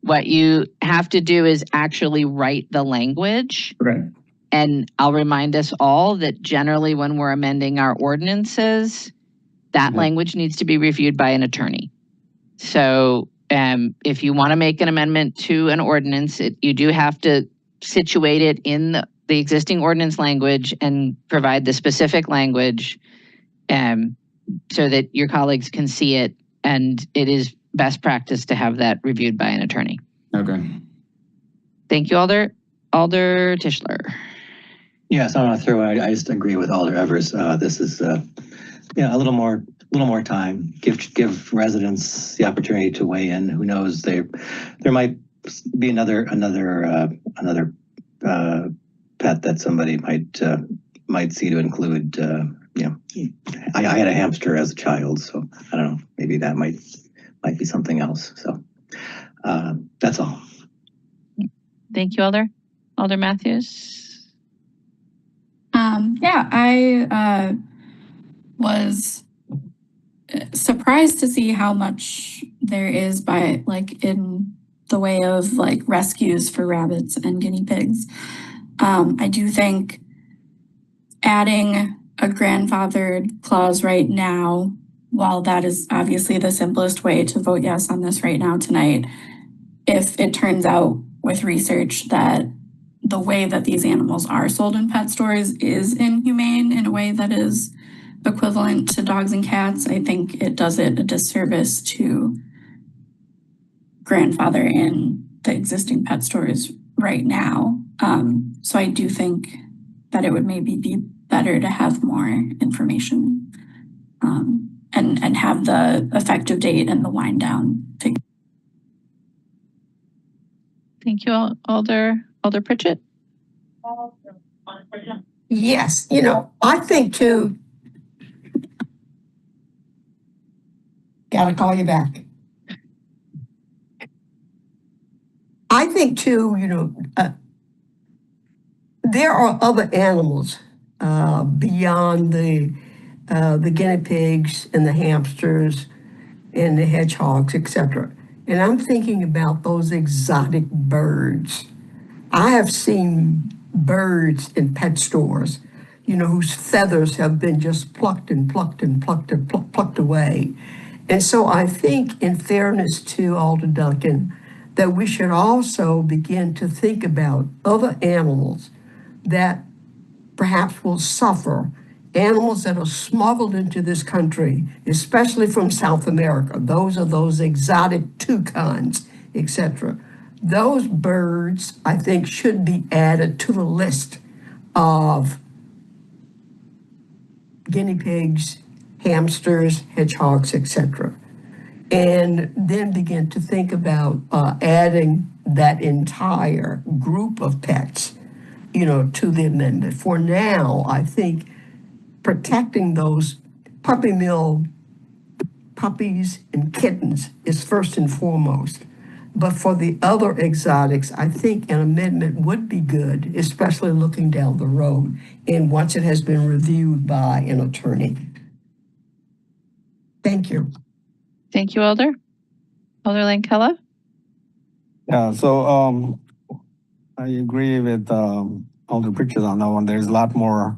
What you have to do is actually write the language. Right. And I'll remind us all that generally when we're amending our ordinances, that language needs to be reviewed by an attorney. So if you want to make an amendment to an ordinance, you do have to situate it in the existing ordinance language and provide the specific language so that your colleagues can see it. And it is best practice to have that reviewed by an attorney. Okay. Thank you, Alder. Alder Tischler. Yes, I want to throw. I just agree with Alder Evers. This is, a little more time. Give residents the opportunity to weigh in. Who knows? There might be another pet that somebody might see to include. I had a hamster as a child, so I don't know. Maybe that might be something else. So that's all. Thank you, Alder. Alder Matthews. I was surprised to see how much there is in the way of rescues for rabbits and guinea pigs. I do think adding a grandfathered clause right now, while that is obviously the simplest way to vote yes on this right now tonight, if it turns out with research that the way that these animals are sold in pet stores is inhumane in a way that is equivalent to dogs and cats, I think it does it a disservice to grandfather in the existing pet stores right now. So I do think that it would maybe be better to have more information and have the effective date and the wind down. Thank you, Alder Pritchett. Yes, I think too. Gotta call you back. I think too, there are other animals beyond the guinea pigs and the hamsters and the hedgehogs, etc. And I'm thinking about those exotic birds. I have seen birds in pet stores, whose feathers have been just plucked away. And so I think, in fairness to Alder Duncan, that we should also begin to think about other animals that perhaps will suffer, animals that are smuggled into this country, especially from South America. Those are those exotic toucans, etc. Those birds, I think, should be added to the list of guinea pigs, hamsters, hedgehogs, etc. And then begin to think about adding that entire group of pets, to the amendment. For now, I think protecting those puppy mill puppies and kittens is first and foremost. But for the other exotics, I think an amendment would be good, especially looking down the road and once it has been reviewed by an attorney. Thank you. Thank you, Alder. Alder Lankella. Yeah, so I agree with Alder Pritchett on that one. There's a lot more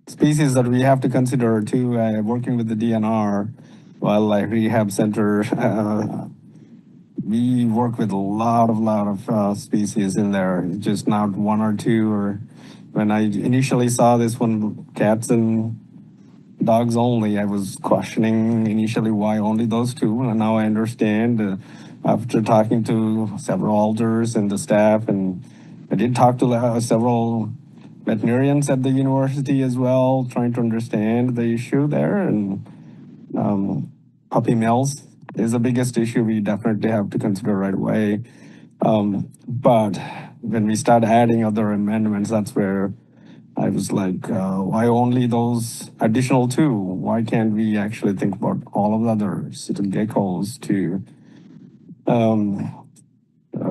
species that we have to consider too. Working with the DNR, Wildlife Rehab Center, we work with a lot of species in there, just not one or two. Or when I initially saw this one, cats and dogs only, I was questioning initially why only those two, and now I understand after talking to several alders and the staff, and I did talk to several veterinarians at the university as well, trying to understand the issue there. And puppy mills is the biggest issue we definitely have to consider right away. But when we start adding other amendments, that's where I was like, why only those additional two? Why can't we actually think about all of the others, to geckos, to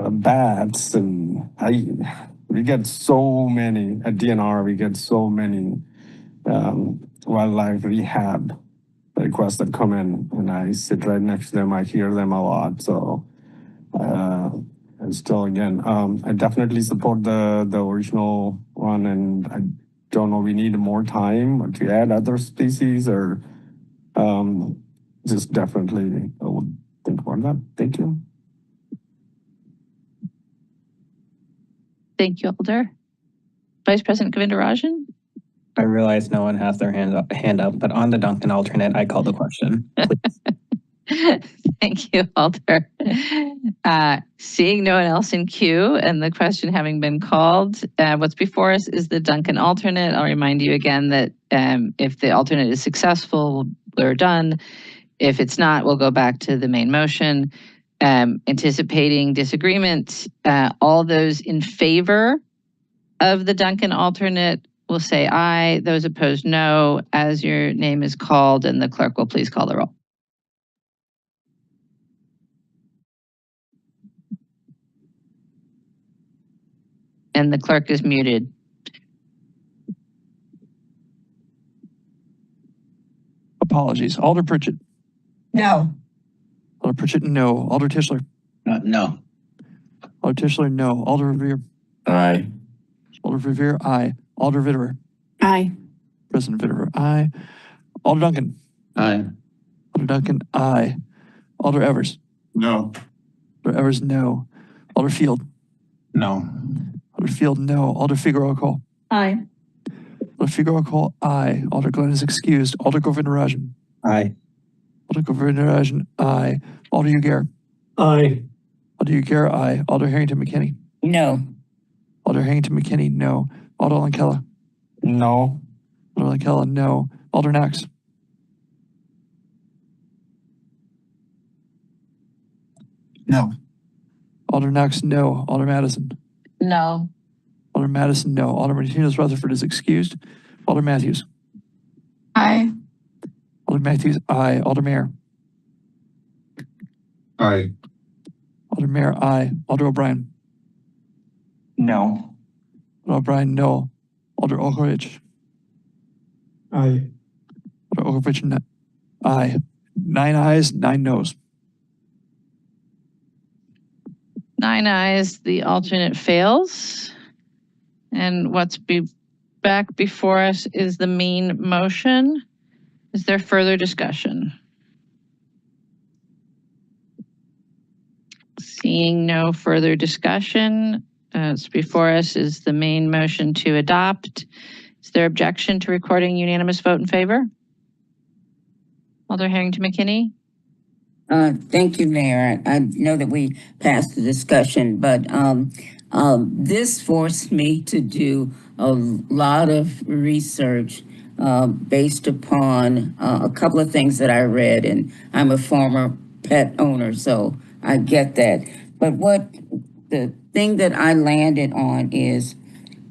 bats, and we get so many at DNR. We get so many wildlife rehab requests that come in, and I sit right next to them. I hear them a lot. So, and still, again, I definitely support the original one, and I don't know. We need more time to add other species, or just definitely I would think about that. Thank you. Thank you, Alder. Vice President Govindarajan? I realize no one has their hand up, but on the Duncan alternate, I call the question. Thank you, Alder. Seeing no one else in queue and the question having been called, what's before us is the Duncan alternate. I'll remind you again that if the alternate is successful, we're done. If it's not, we'll go back to the main motion. Anticipating disagreement, all those in favor of the Duncan alternate will say aye. Those opposed, no. As your name is called, and the clerk will please call the roll. And the clerk is muted. Apologies. Alder Pritchett. No. Alder Pritchett, no. Alder Tischler. No. Alder Tischler, no. Alder Revere. Aye. Alder Revere, aye. Alder Vitterer. Aye. President Vitterer, aye. Alder Duncan. Aye. Alder Duncan, aye. Alder Evers. No. Alder Evers, no. Alder Field. No. Alder Field, no. Alder Figueroa Cole. Aye. Alder Figueroa Cole, aye. Alder Glenn is excused. Alder Govindarajan. Aye. Alder Govindarajan, aye. Alder Ugair. Aye. Alder Ugair, aye. Alder Harrington McKinney. No. Alder Harrington McKinney, no. Alder Lankella. No. Alder Lankella, no. Alder Knox. No. Alder Knox, no. Alder Madison. No. Alder Madison, no. Alder Martinez Rutherford is excused. Alder Matthews. Aye. Alder Matthews, aye. Alder Mayor. Aye. Alder Mayor, aye. Alder O'Brien. No. Alder O'Brien, no. Alder Okorovich. Aye. Alder Okorovich, no. Aye. 9 ayes, 9 noes. 9 ayes, the alternate fails. And what's back before us is the main motion. Is there further discussion? Seeing no further discussion, it's before us is the main motion to adopt. Is there objection to recording unanimous vote in favor? Alder Harrington McKinney? Thank you, Mayor. I know that we passed the discussion, but this forced me to do a lot of research based upon a couple of things that I read, and I'm a former pet owner, so I get that. But what the thing that I landed on is,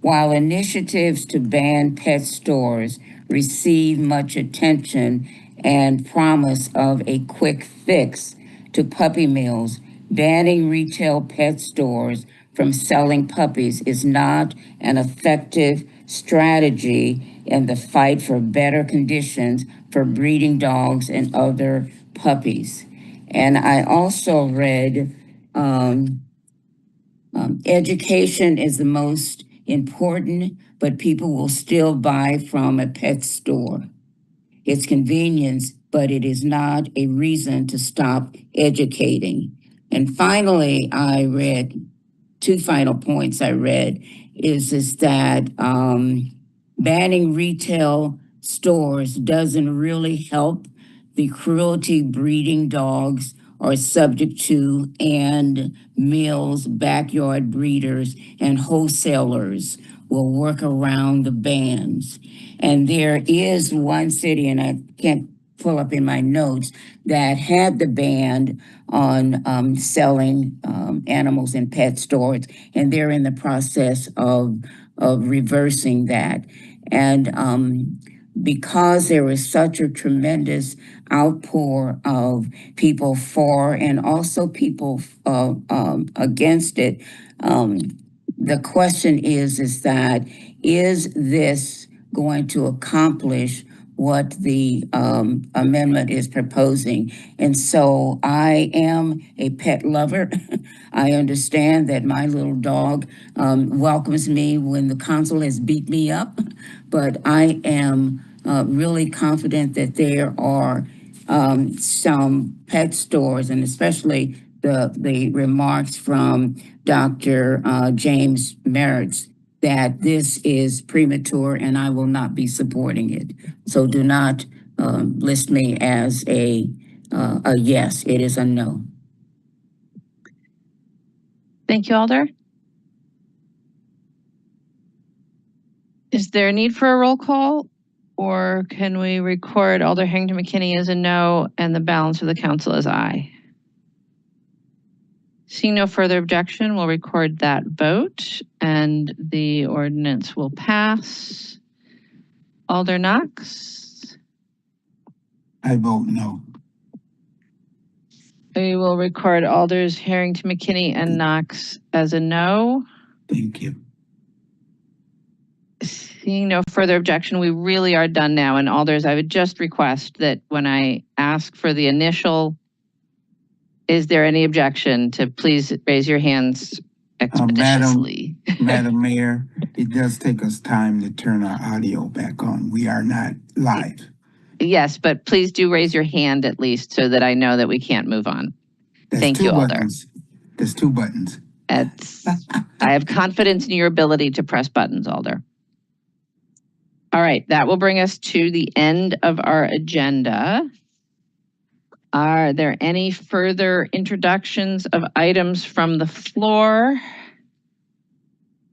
while initiatives to ban pet stores receive much attention and promise of a quick fix to puppy mills, banning retail pet stores from selling puppies is not an effective strategy in the fight for better conditions for breeding dogs and other puppies. And I also read education is the most important, but people will still buy from a pet store. It's convenience, but it is not a reason to stop educating. And finally, I read, 2 final points I read, is that banning retail stores doesn't really help the cruelty breeding dogs are subject to, and mills, backyard breeders, and wholesalers will work around the bans. And there is one city, and I can't pull up in my notes, that had the ban on selling animals in pet stores, and they're in the process of reversing that. And because there was such a tremendous outpour of people for and also people against it, the question is that, is this going to accomplish what the amendment is proposing? And so I am a pet lover. I understand that my little dog welcomes me when the council has beat me up, but I am really confident that there are some pet stores, and especially the remarks from Dr. James Merritt's, that this is premature and I will not be supporting it. So do not list me as a yes. It is a no. Thank you, Alder. Is there a need for a roll call, or can we record Alder Harrington McKinney as a no and the balance of the council as aye? Seeing no further objection, we'll record that vote and the ordinance will pass. Alder Knox? I vote no. We will record Alders Harrington McKinney and Knox as a no. Thank you. Seeing no further objection, we really are done now. And Alders, I would just request that when I ask for the initial, is there any objection, to please raise your hands expeditiously. Madam Mayor, it does take us time to turn our audio back on. We are not live. Yes, but please do raise your hand at least so that I know that we can't move on. Thank you, Alder. There's 2 buttons. I have confidence in your ability to press buttons, Alder. All right, that will bring us to the end of our agenda. Are there any further introductions of items from the floor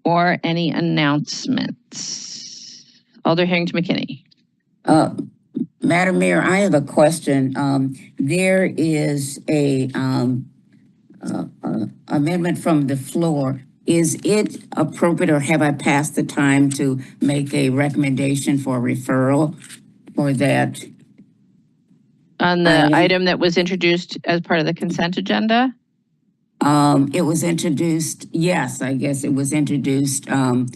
or any announcements? Alder Harrington McKinney. Madam Mayor, I have a question. There is a amendment from the floor. Is it appropriate, or have I passed the time to make a recommendation for referral for that? On the item that was introduced as part of the consent agenda? It was introduced, yes, I guess it was introduced from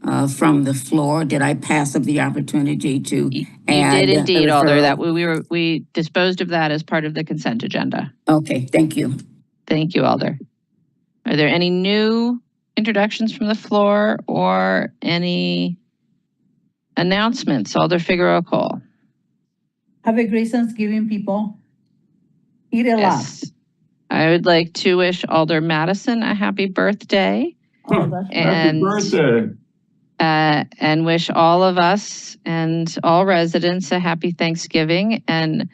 the floor. Did I pass up the opportunity to add? You did indeed, Alder. That we disposed of that as part of the consent agenda. Okay, thank you. Thank you, Alder. Are there any new introductions from the floor or any announcements? Alder Figueroa Cole. Have a great Thanksgiving, people. Eat a lot. I would like to wish Alder Madison a happy birthday. Happy birthday. And wish all of us and all residents a happy Thanksgiving. And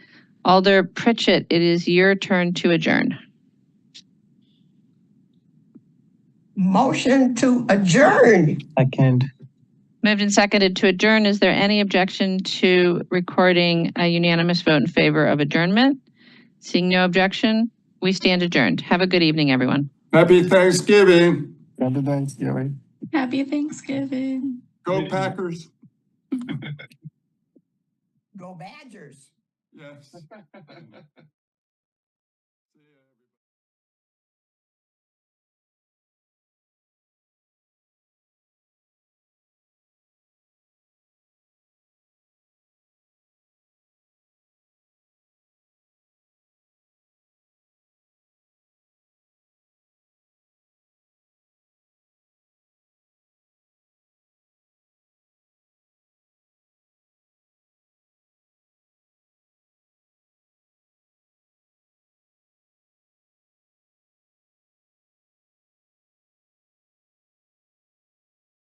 Alder Pritchett, it is your turn to adjourn. Motion to adjourn. Second. Moved and seconded to adjourn. Is there any objection to recording a unanimous vote in favor of adjournment? Seeing no objection, we stand adjourned. Have a good evening, everyone. Happy Thanksgiving. Happy Thanksgiving. Happy Thanksgiving. Go Packers. Go Badgers. Yes.